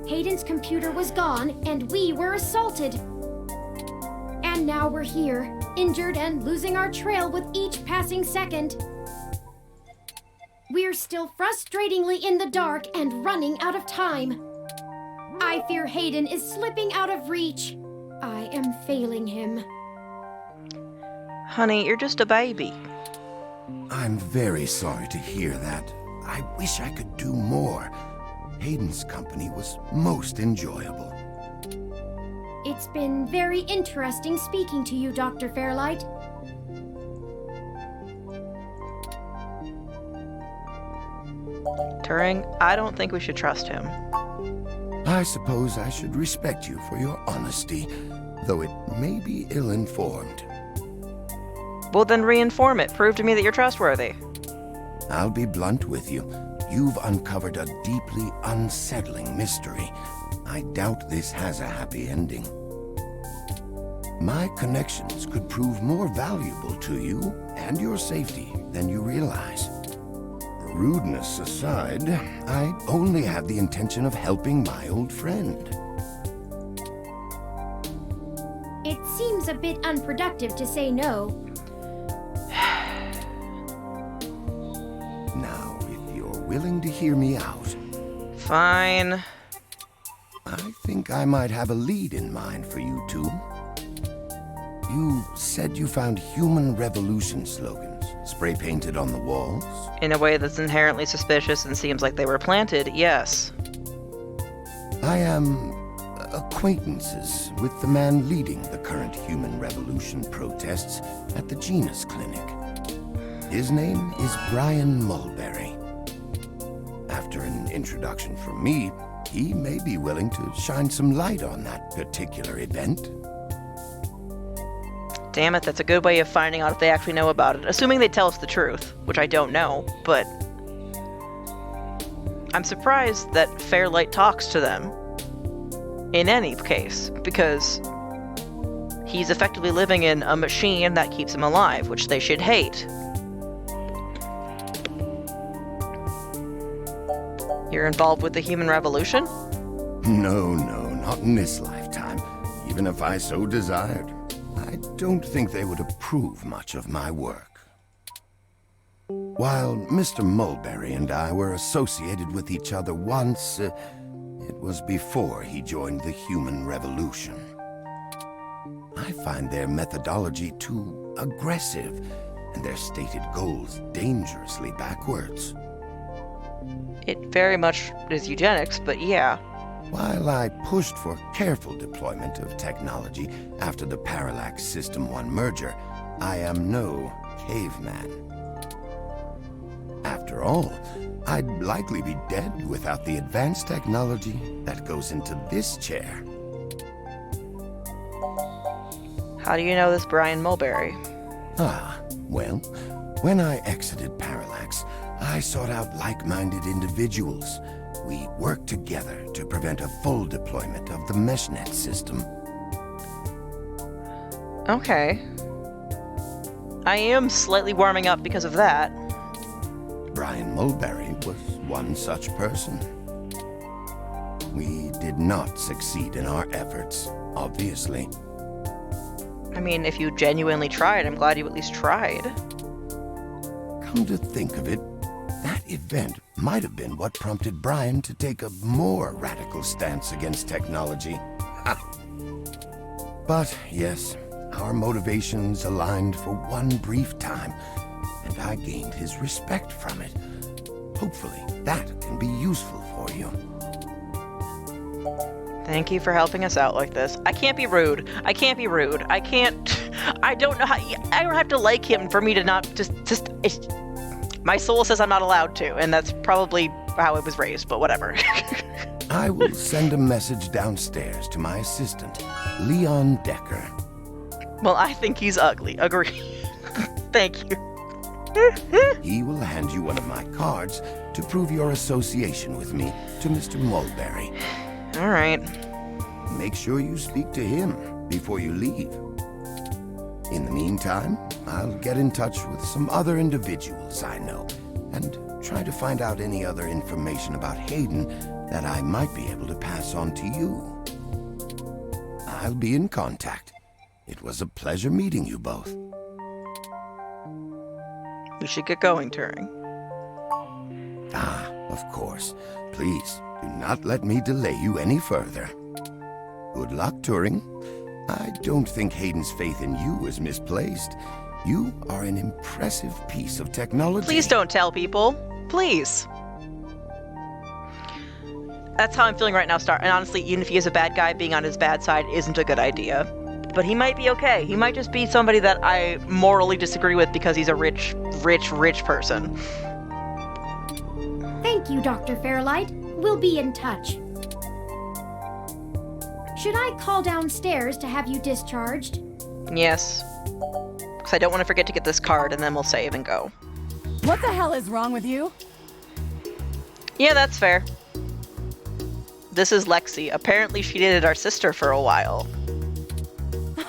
S4: Hayden's computer was gone, and we were assaulted. And now we're here, injured and losing our trail with each passing second. We're still frustratingly in the dark and running out of time. I fear Hayden is slipping out of reach. I am failing him.
S2: Honey, you're just a baby.
S14: I'm very sorry to hear that. I wish I could do more. Hayden's company was most enjoyable.
S4: It's been very interesting speaking to you, Dr. Fairlight.
S2: Turing, I don't think we should trust him.
S14: I suppose I should respect you for your honesty, though it may be ill-informed.
S2: Well, then reinform it. Prove to me that you're trustworthy.
S14: I'll be blunt with you. You've uncovered a deeply unsettling mystery. I doubt this has a happy ending. My connections could prove more valuable to you and your safety than you realize. Rudeness aside, I only have the intention of helping my old friend.
S4: It seems a bit unproductive to say no.
S14: Now, if you're willing to hear me out...
S2: Fine.
S14: I think I might have a lead in mind for you two. You said you found Human Revolution slogans spray-painted on the walls?
S2: In a way that's inherently suspicious and seems like they were planted, yes.
S14: I am acquaintances with the man leading the current Human Revolution protests at the Genus Clinic. His name is Brian Mulberry. After an introduction from me, he may be willing to shine some light on that particular event.
S2: Damn it, that's a good way of finding out if they actually know about it. Assuming they tell us the truth, which I don't know, but... I'm surprised that Fairlight talks to them. In any case, because... he's effectively living in a machine that keeps him alive, which they should hate. You're involved with the Human Revolution?
S14: No, not in this lifetime, even if I so desired. I don't think they would approve much of my work. While Mr. Mulberry and I were associated with each other once, it was before he joined the Human Revolution. I find their methodology too aggressive, and their stated goals dangerously backwards.
S2: It very much is eugenics, but yeah.
S14: While I pushed for careful deployment of technology after the Parallax System 1 merger, I am no caveman. After all, I'd likely be dead without the advanced technology that goes into this chair.
S2: How do you know this Brian Mulberry?
S14: Well, when I exited Parallax, I I sought out like-minded individuals. We worked together to prevent a full deployment of the MeshNet system.
S2: Okay. I am slightly warming up because of that.
S14: Brian Mulberry was one such person. We did not succeed in our efforts, obviously.
S2: I mean, if you genuinely tried, I'm glad you at least tried.
S14: Come to think of it, that event might have been what prompted Brian to take a more radical stance against technology. But yes, our motivations aligned for one brief time, and I gained his respect from it. Hopefully, that can be useful for you.
S2: Thank you for helping us out like this. I can't be rude. I can't be rude. I don't know how. I don't have to like him for me to not my soul says I'm not allowed to, and that's probably how I was raised, but whatever.
S14: I will send a message downstairs to my assistant, Leon Decker.
S2: Well, I think he's ugly. Agree. Thank you.
S14: He will hand you one of my cards to prove your association with me to Mr. Mulberry.
S2: All right.
S14: Make sure you speak to him before you leave. In the meantime, I'll get in touch with some other individuals I know and try to find out any other information about Hayden that I might be able to pass on to you. I'll be in contact. It was a pleasure meeting you both.
S2: We should get going, Turing.
S14: Ah, of course. Please, do not let me delay you any further. Good luck, Turing. I don't think Hayden's faith in you is misplaced. You are an impressive piece of technology.
S2: Please don't tell people. Please. That's how I'm feeling right now, Star. And honestly, even if he is a bad guy, being on his bad side isn't a good idea. But he might be okay. He might just be somebody that I morally disagree with because he's a rich person.
S4: Thank you, Dr. Fairlight. We'll be in touch. Should I call downstairs to have you discharged?
S2: Yes. Because I don't want to forget to get this card, and then we'll save and go.
S11: What the hell is wrong with you?
S2: Yeah, that's fair. This is Lexi. Apparently she dated our sister for a while.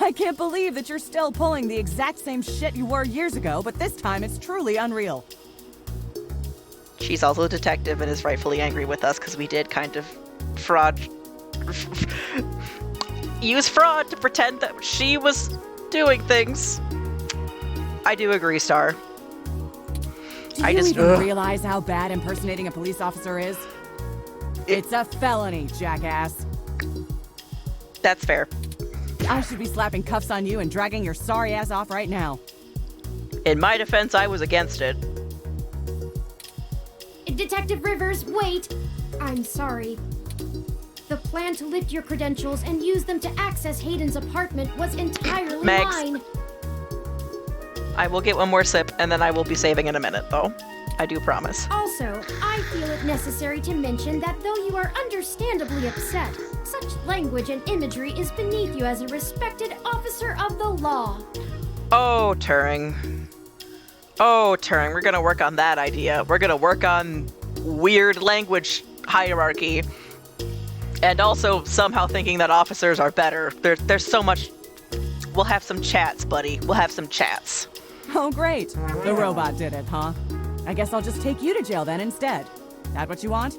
S11: I can't believe that you're still pulling the exact same shit you were years ago, but this time it's truly unreal.
S2: She's also a detective and is rightfully angry with us because we did kind of use fraud to pretend that she was doing things. I do agree, Star.
S11: Do you even realize how bad impersonating a police officer is? It's a felony, jackass.
S2: That's fair.
S11: I should be slapping cuffs on you and dragging your sorry ass off right now.
S2: In my defense, I was against it.
S4: Detective Rivers, wait! I'm sorry. The plan to lift your credentials and use them to access Hayden's apartment was entirely mine.
S2: I will get one more sip, and then I will be saving in a minute, though. I do promise.
S4: Also, I feel it necessary to mention that though you are understandably upset, such language and imagery is beneath you as a respected officer of the law.
S2: Oh, Turing. Oh, Turing, we're gonna work on that idea. We're gonna work on weird language hierarchy. And also somehow thinking that officers are better. There's so much. We'll have some chats, buddy. We'll have some chats.
S11: Oh, great. The robot did it, huh? I guess I'll just take you to jail then instead. That what you want?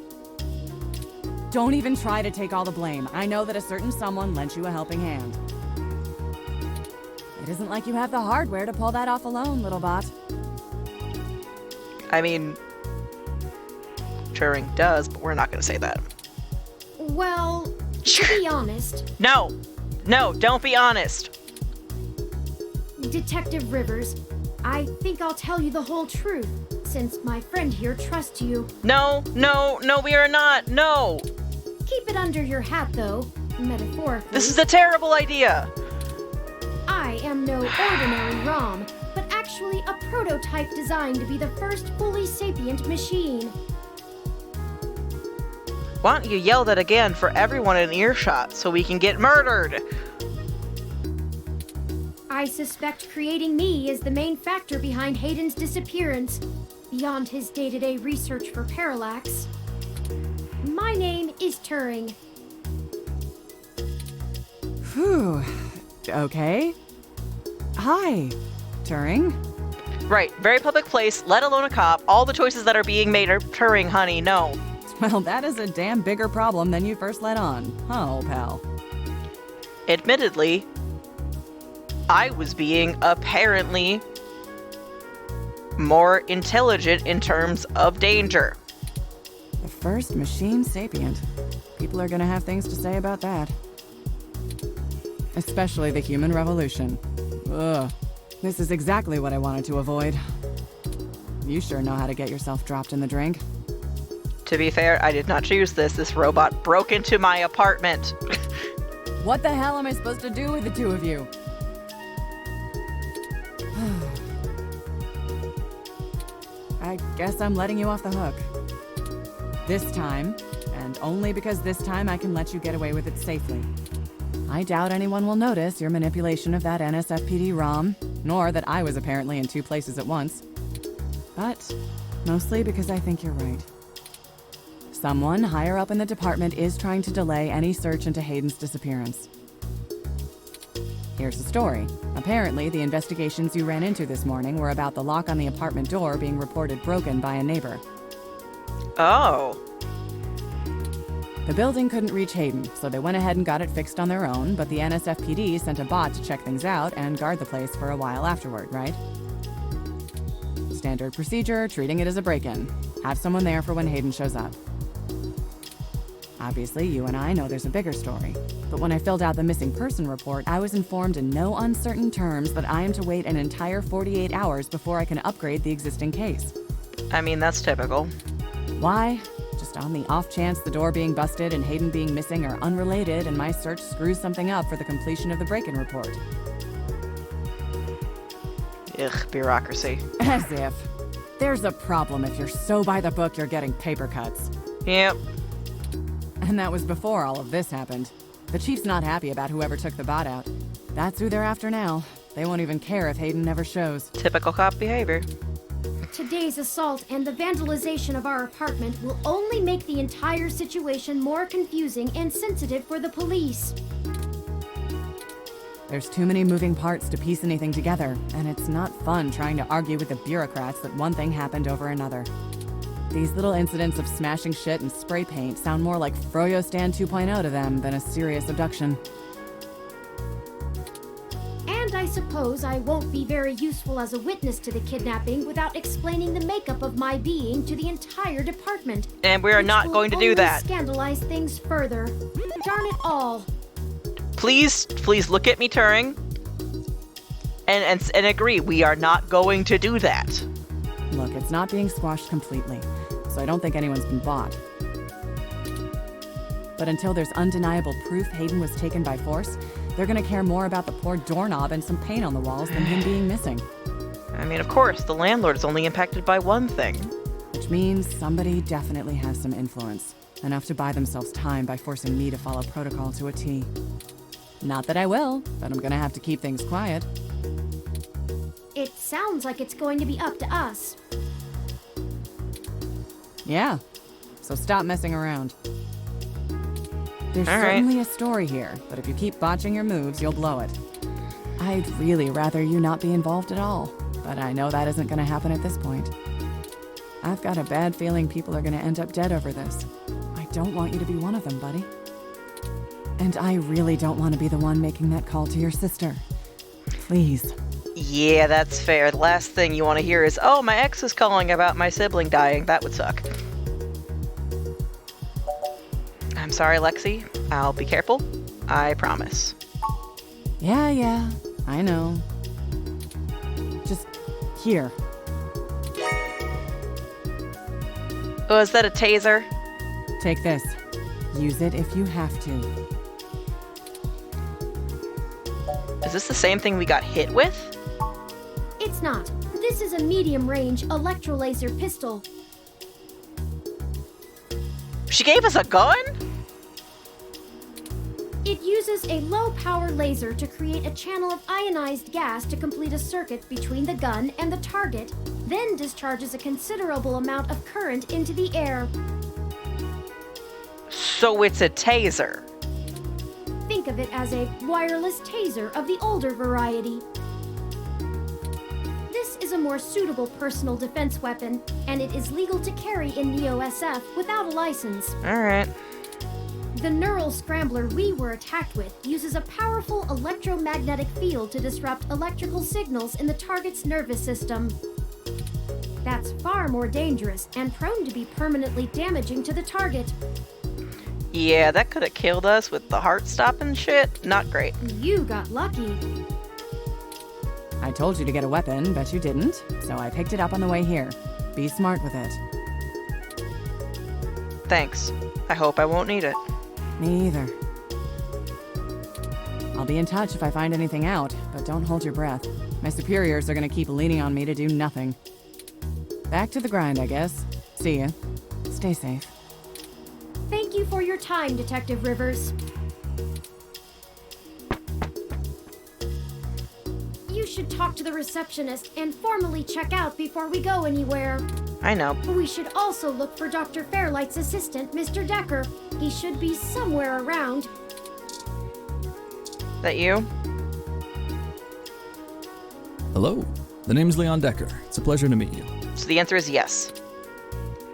S11: Don't even try to take all the blame. I know that a certain someone lent you a helping hand. It isn't like you have the hardware to pull that off alone, little bot.
S2: I mean, Turing does, but we're not going to say that.
S4: Well, to be honest...
S2: No, don't be honest.
S4: Detective Rivers, I think I'll tell you the whole truth, since my friend here trusts you.
S2: No, we are not, no!
S4: Keep it under your hat, though, metaphorically.
S2: This is a terrible idea!
S4: I am no ordinary ROM, but actually a prototype designed to be the first fully sapient machine.
S2: Why don't you yell that again for everyone in earshot so we can get murdered?
S4: I suspect creating me is the main factor behind Hayden's disappearance. beyond his day-to-day research for Parallax. My name is Turing.
S11: Whew. Okay. Hi, Turing.
S2: Right, very public place, let alone a cop. All the choices that are being made are Turing, honey, no.
S11: Well, that is a damn bigger problem than you first let on, huh, old pal?
S2: Admittedly, I was being apparently more intelligent in terms of danger.
S11: The first machine sapient. People are gonna have things to say about that. Especially the human revolution. Ugh. This is exactly what I wanted to avoid. You sure know how to get yourself dropped in the drink.
S2: To be fair, I did not choose this. This robot broke into my apartment.
S11: What the hell am I supposed to do with the two of you? I guess I'm letting you off the hook. This time, and only because this time I can let you get away with it safely. I doubt anyone will notice your manipulation of that NSFPD ROM, nor that I was apparently in two places at once. But mostly because I think you're right. Someone higher up in the department is trying to delay any search into Hayden's disappearance. Here's the story. Apparently, the investigations you ran into this morning were about the lock on the apartment door being reported broken by a neighbor.
S2: Oh.
S11: The building couldn't reach Hayden, so they went ahead and got it fixed on their own, but the NSFPD sent a bot to check things out and guard the place for a while afterward, right? Standard procedure, treating it as a break-in. Have someone there for when Hayden shows up. Obviously, you and I know there's a bigger story, but when I filled out the missing person report, I was informed in no uncertain terms that I am to wait an entire 48 hours before I can upgrade the existing case.
S2: I mean, that's typical.
S11: Why? Just on the off chance the door being busted and Hayden being missing are unrelated and my search screws something up for the completion of the break-in report.
S2: Ugh, bureaucracy.
S11: As if. There's a problem if you're so by the book you're getting paper cuts.
S2: Yep.
S11: And that was before all of this happened. The chief's not happy about whoever took the bot out. That's who they're after now. They won't even care if Hayden never shows.
S2: Typical cop behavior.
S4: Today's assault and the vandalization of our apartment will only make the entire situation more confusing and sensitive for the police.
S11: There's too many moving parts to piece anything together, and it's not fun trying to argue with the bureaucrats that one thing happened over another. These little incidents of smashing shit and spray paint sound more like Froyo Stand 2.0 to them than a serious abduction.
S4: And I suppose I won't be very useful as a witness to the kidnapping without explaining the makeup of my being to the entire department.
S2: And we are not going to do that.
S4: Scandalize things further. Darn it all.
S2: Please look at me, Turing, and agree. We are not going to do that.
S11: Look, it's not being squashed completely, so I don't think anyone's been bought. But until there's undeniable proof Hayden was taken by force, they're gonna care more about the poor doorknob and some paint on the walls than him being missing.
S2: I mean, of course, the landlord is only impacted by one thing.
S11: Which means somebody definitely has some influence. Enough to buy themselves time by forcing me to follow protocol to a T. Not that I will, but I'm gonna have to keep things quiet.
S4: It sounds like it's going to be up to us.
S11: Yeah, so stop messing around. There's
S2: All right.
S11: certainly a story here, but if you keep botching your moves, you'll blow it. I'd really rather you not be involved at all, but I know that isn't gonna happen at this point. I've got a bad feeling people are gonna end up dead over this. I don't want you to be one of them, buddy. And I really don't want to be the one making that call to your sister. Please.
S2: Yeah, that's fair. The last thing you want to hear is, oh, my ex is calling about my sibling dying. That would suck. I'm sorry, Lexi. I'll be careful. I promise.
S11: Yeah, I know. Just here.
S2: Oh, is that a taser?
S11: Take this. Use it if you have to.
S2: Is this the same thing we got hit with?
S4: It's not. This is a medium-range electrolaser pistol.
S2: She gave us a gun?
S4: It uses a low-power laser to create a channel of ionized gas to complete a circuit between the gun and the target. then discharges a considerable amount of current into the air.
S2: So it's a taser.
S4: Think of it as a wireless taser of the older variety. This is a more suitable personal defense weapon, and it is legal to carry in Neo-SF without a license.
S2: Alright.
S4: The neural scrambler we were attacked with uses a powerful electromagnetic field to disrupt electrical signals in the target's nervous system. That's far more dangerous and prone to be permanently damaging to the target.
S2: Yeah, that could have killed us with the heart stopping shit. Not great.
S4: You got lucky.
S11: I told you to get a weapon, but you didn't, so I picked it up on the way here. Be smart with it.
S2: Thanks. I hope I won't need it.
S11: Me either. I'll be in touch if I find anything out, but don't hold your breath. My superiors are gonna keep leaning on me to do nothing. Back to the grind, I guess. See ya. Stay safe.
S4: Thank you for your time, Detective Rivers. You should talk to the receptionist and formally check out before we go anywhere.
S2: I know.
S4: We should also look for Dr. Fairlight's assistant, Mr. Decker. He should be somewhere around.
S2: That you?
S15: Hello. The name's Leon Decker. It's a pleasure to meet you.
S2: So the answer is yes.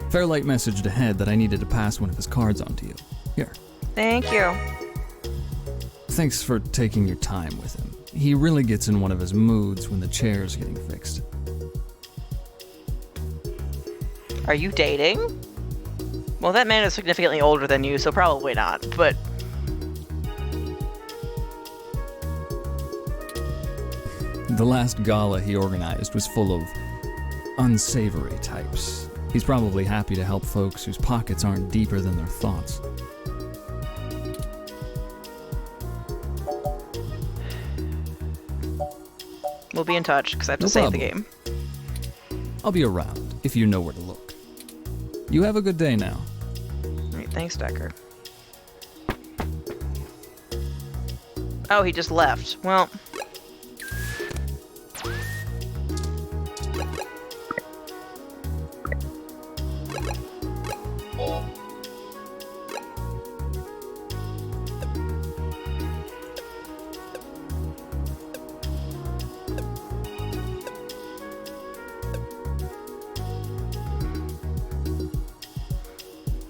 S15: Fairlight messaged ahead that I needed to pass one of his cards on to you. Here.
S2: Thank you.
S15: Thanks for taking your time with him. He really gets in one of his moods when the chair's getting fixed.
S2: Are you dating? Well, that man is significantly older than you, so probably not, but...
S15: The last gala he organized was full of unsavory types. He's probably happy to help folks whose pockets aren't deeper than their thoughts.
S2: We'll be in touch, because I have to save the game.
S15: I'll be around, if you know where to look. You have a good day now.
S2: Alright, thanks, Decker. Oh, he just left. Well...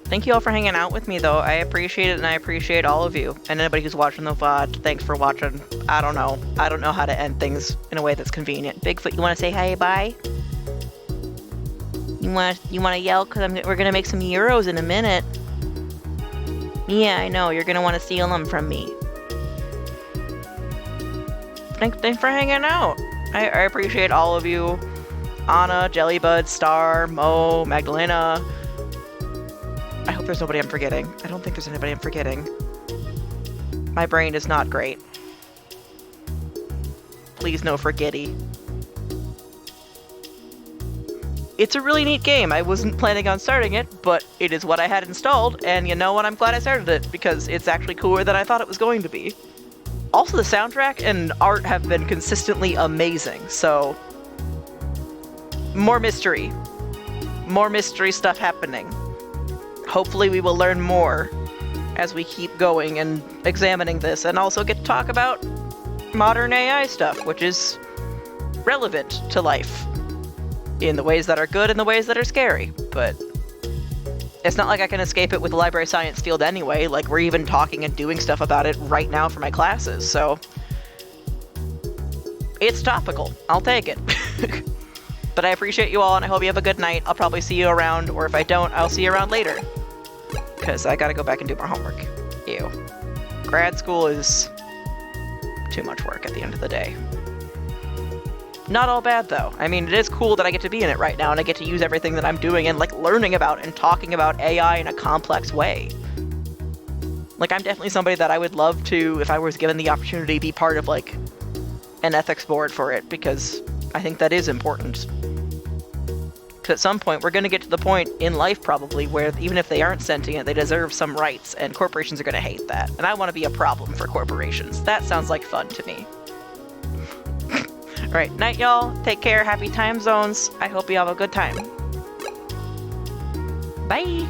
S2: Thank you all for hanging out with me, though. I appreciate it, and I appreciate all of you. And anybody who's watching the VOD, thanks for watching. I don't know. I don't know how to end things in a way that's convenient. Bigfoot, you want to say hey, bye? You want to yell? Because we're going to make some euros in a minute. Yeah, I know. You're going to want to steal them from me. Thanks for hanging out. I appreciate all of you. Anna, Jellybud, Star, Mo, Magdalena... I hope there's nobody I'm forgetting. I don't think there's anybody I'm forgetting. My brain is not great. Please no forgetty. It's a really neat game. I wasn't planning on starting it, but it is what I had installed, and you know what? I'm glad I started it, because it's actually cooler than I thought it was going to be. Also, the soundtrack and art have been consistently amazing, so... More mystery. More mystery stuff happening. Hopefully we will learn more as we keep going and examining this, and also get to talk about modern AI stuff, which is relevant to life in the ways that are good and the ways that are scary. But it's not like I can escape it with the library science field anyway. Like, we're even talking and doing stuff about it right now for my classes, so it's topical. I'll take it. But I appreciate you all, and I hope you have a good night. I'll probably see you around, or if I don't, I'll see you around later. Because I gotta go back and do more homework. Ew. Grad school is too much work at the end of the day. Not all bad, though. I mean, it is cool that I get to be in it right now, and I get to use everything that I'm doing and, like, learning about and talking about AI in a complex way. Like, I'm definitely somebody that I would love to, if I was given the opportunity, be part of, like, an ethics board for it, because I think that is important. Because at some point, we're going to get to the point in life, probably, where even if they aren't sentient, they deserve some rights, and corporations are going to hate that. And I want to be a problem for corporations. That sounds like fun to me. Alright, night y'all. Take care. Happy time zones. I hope you have a good time. Bye!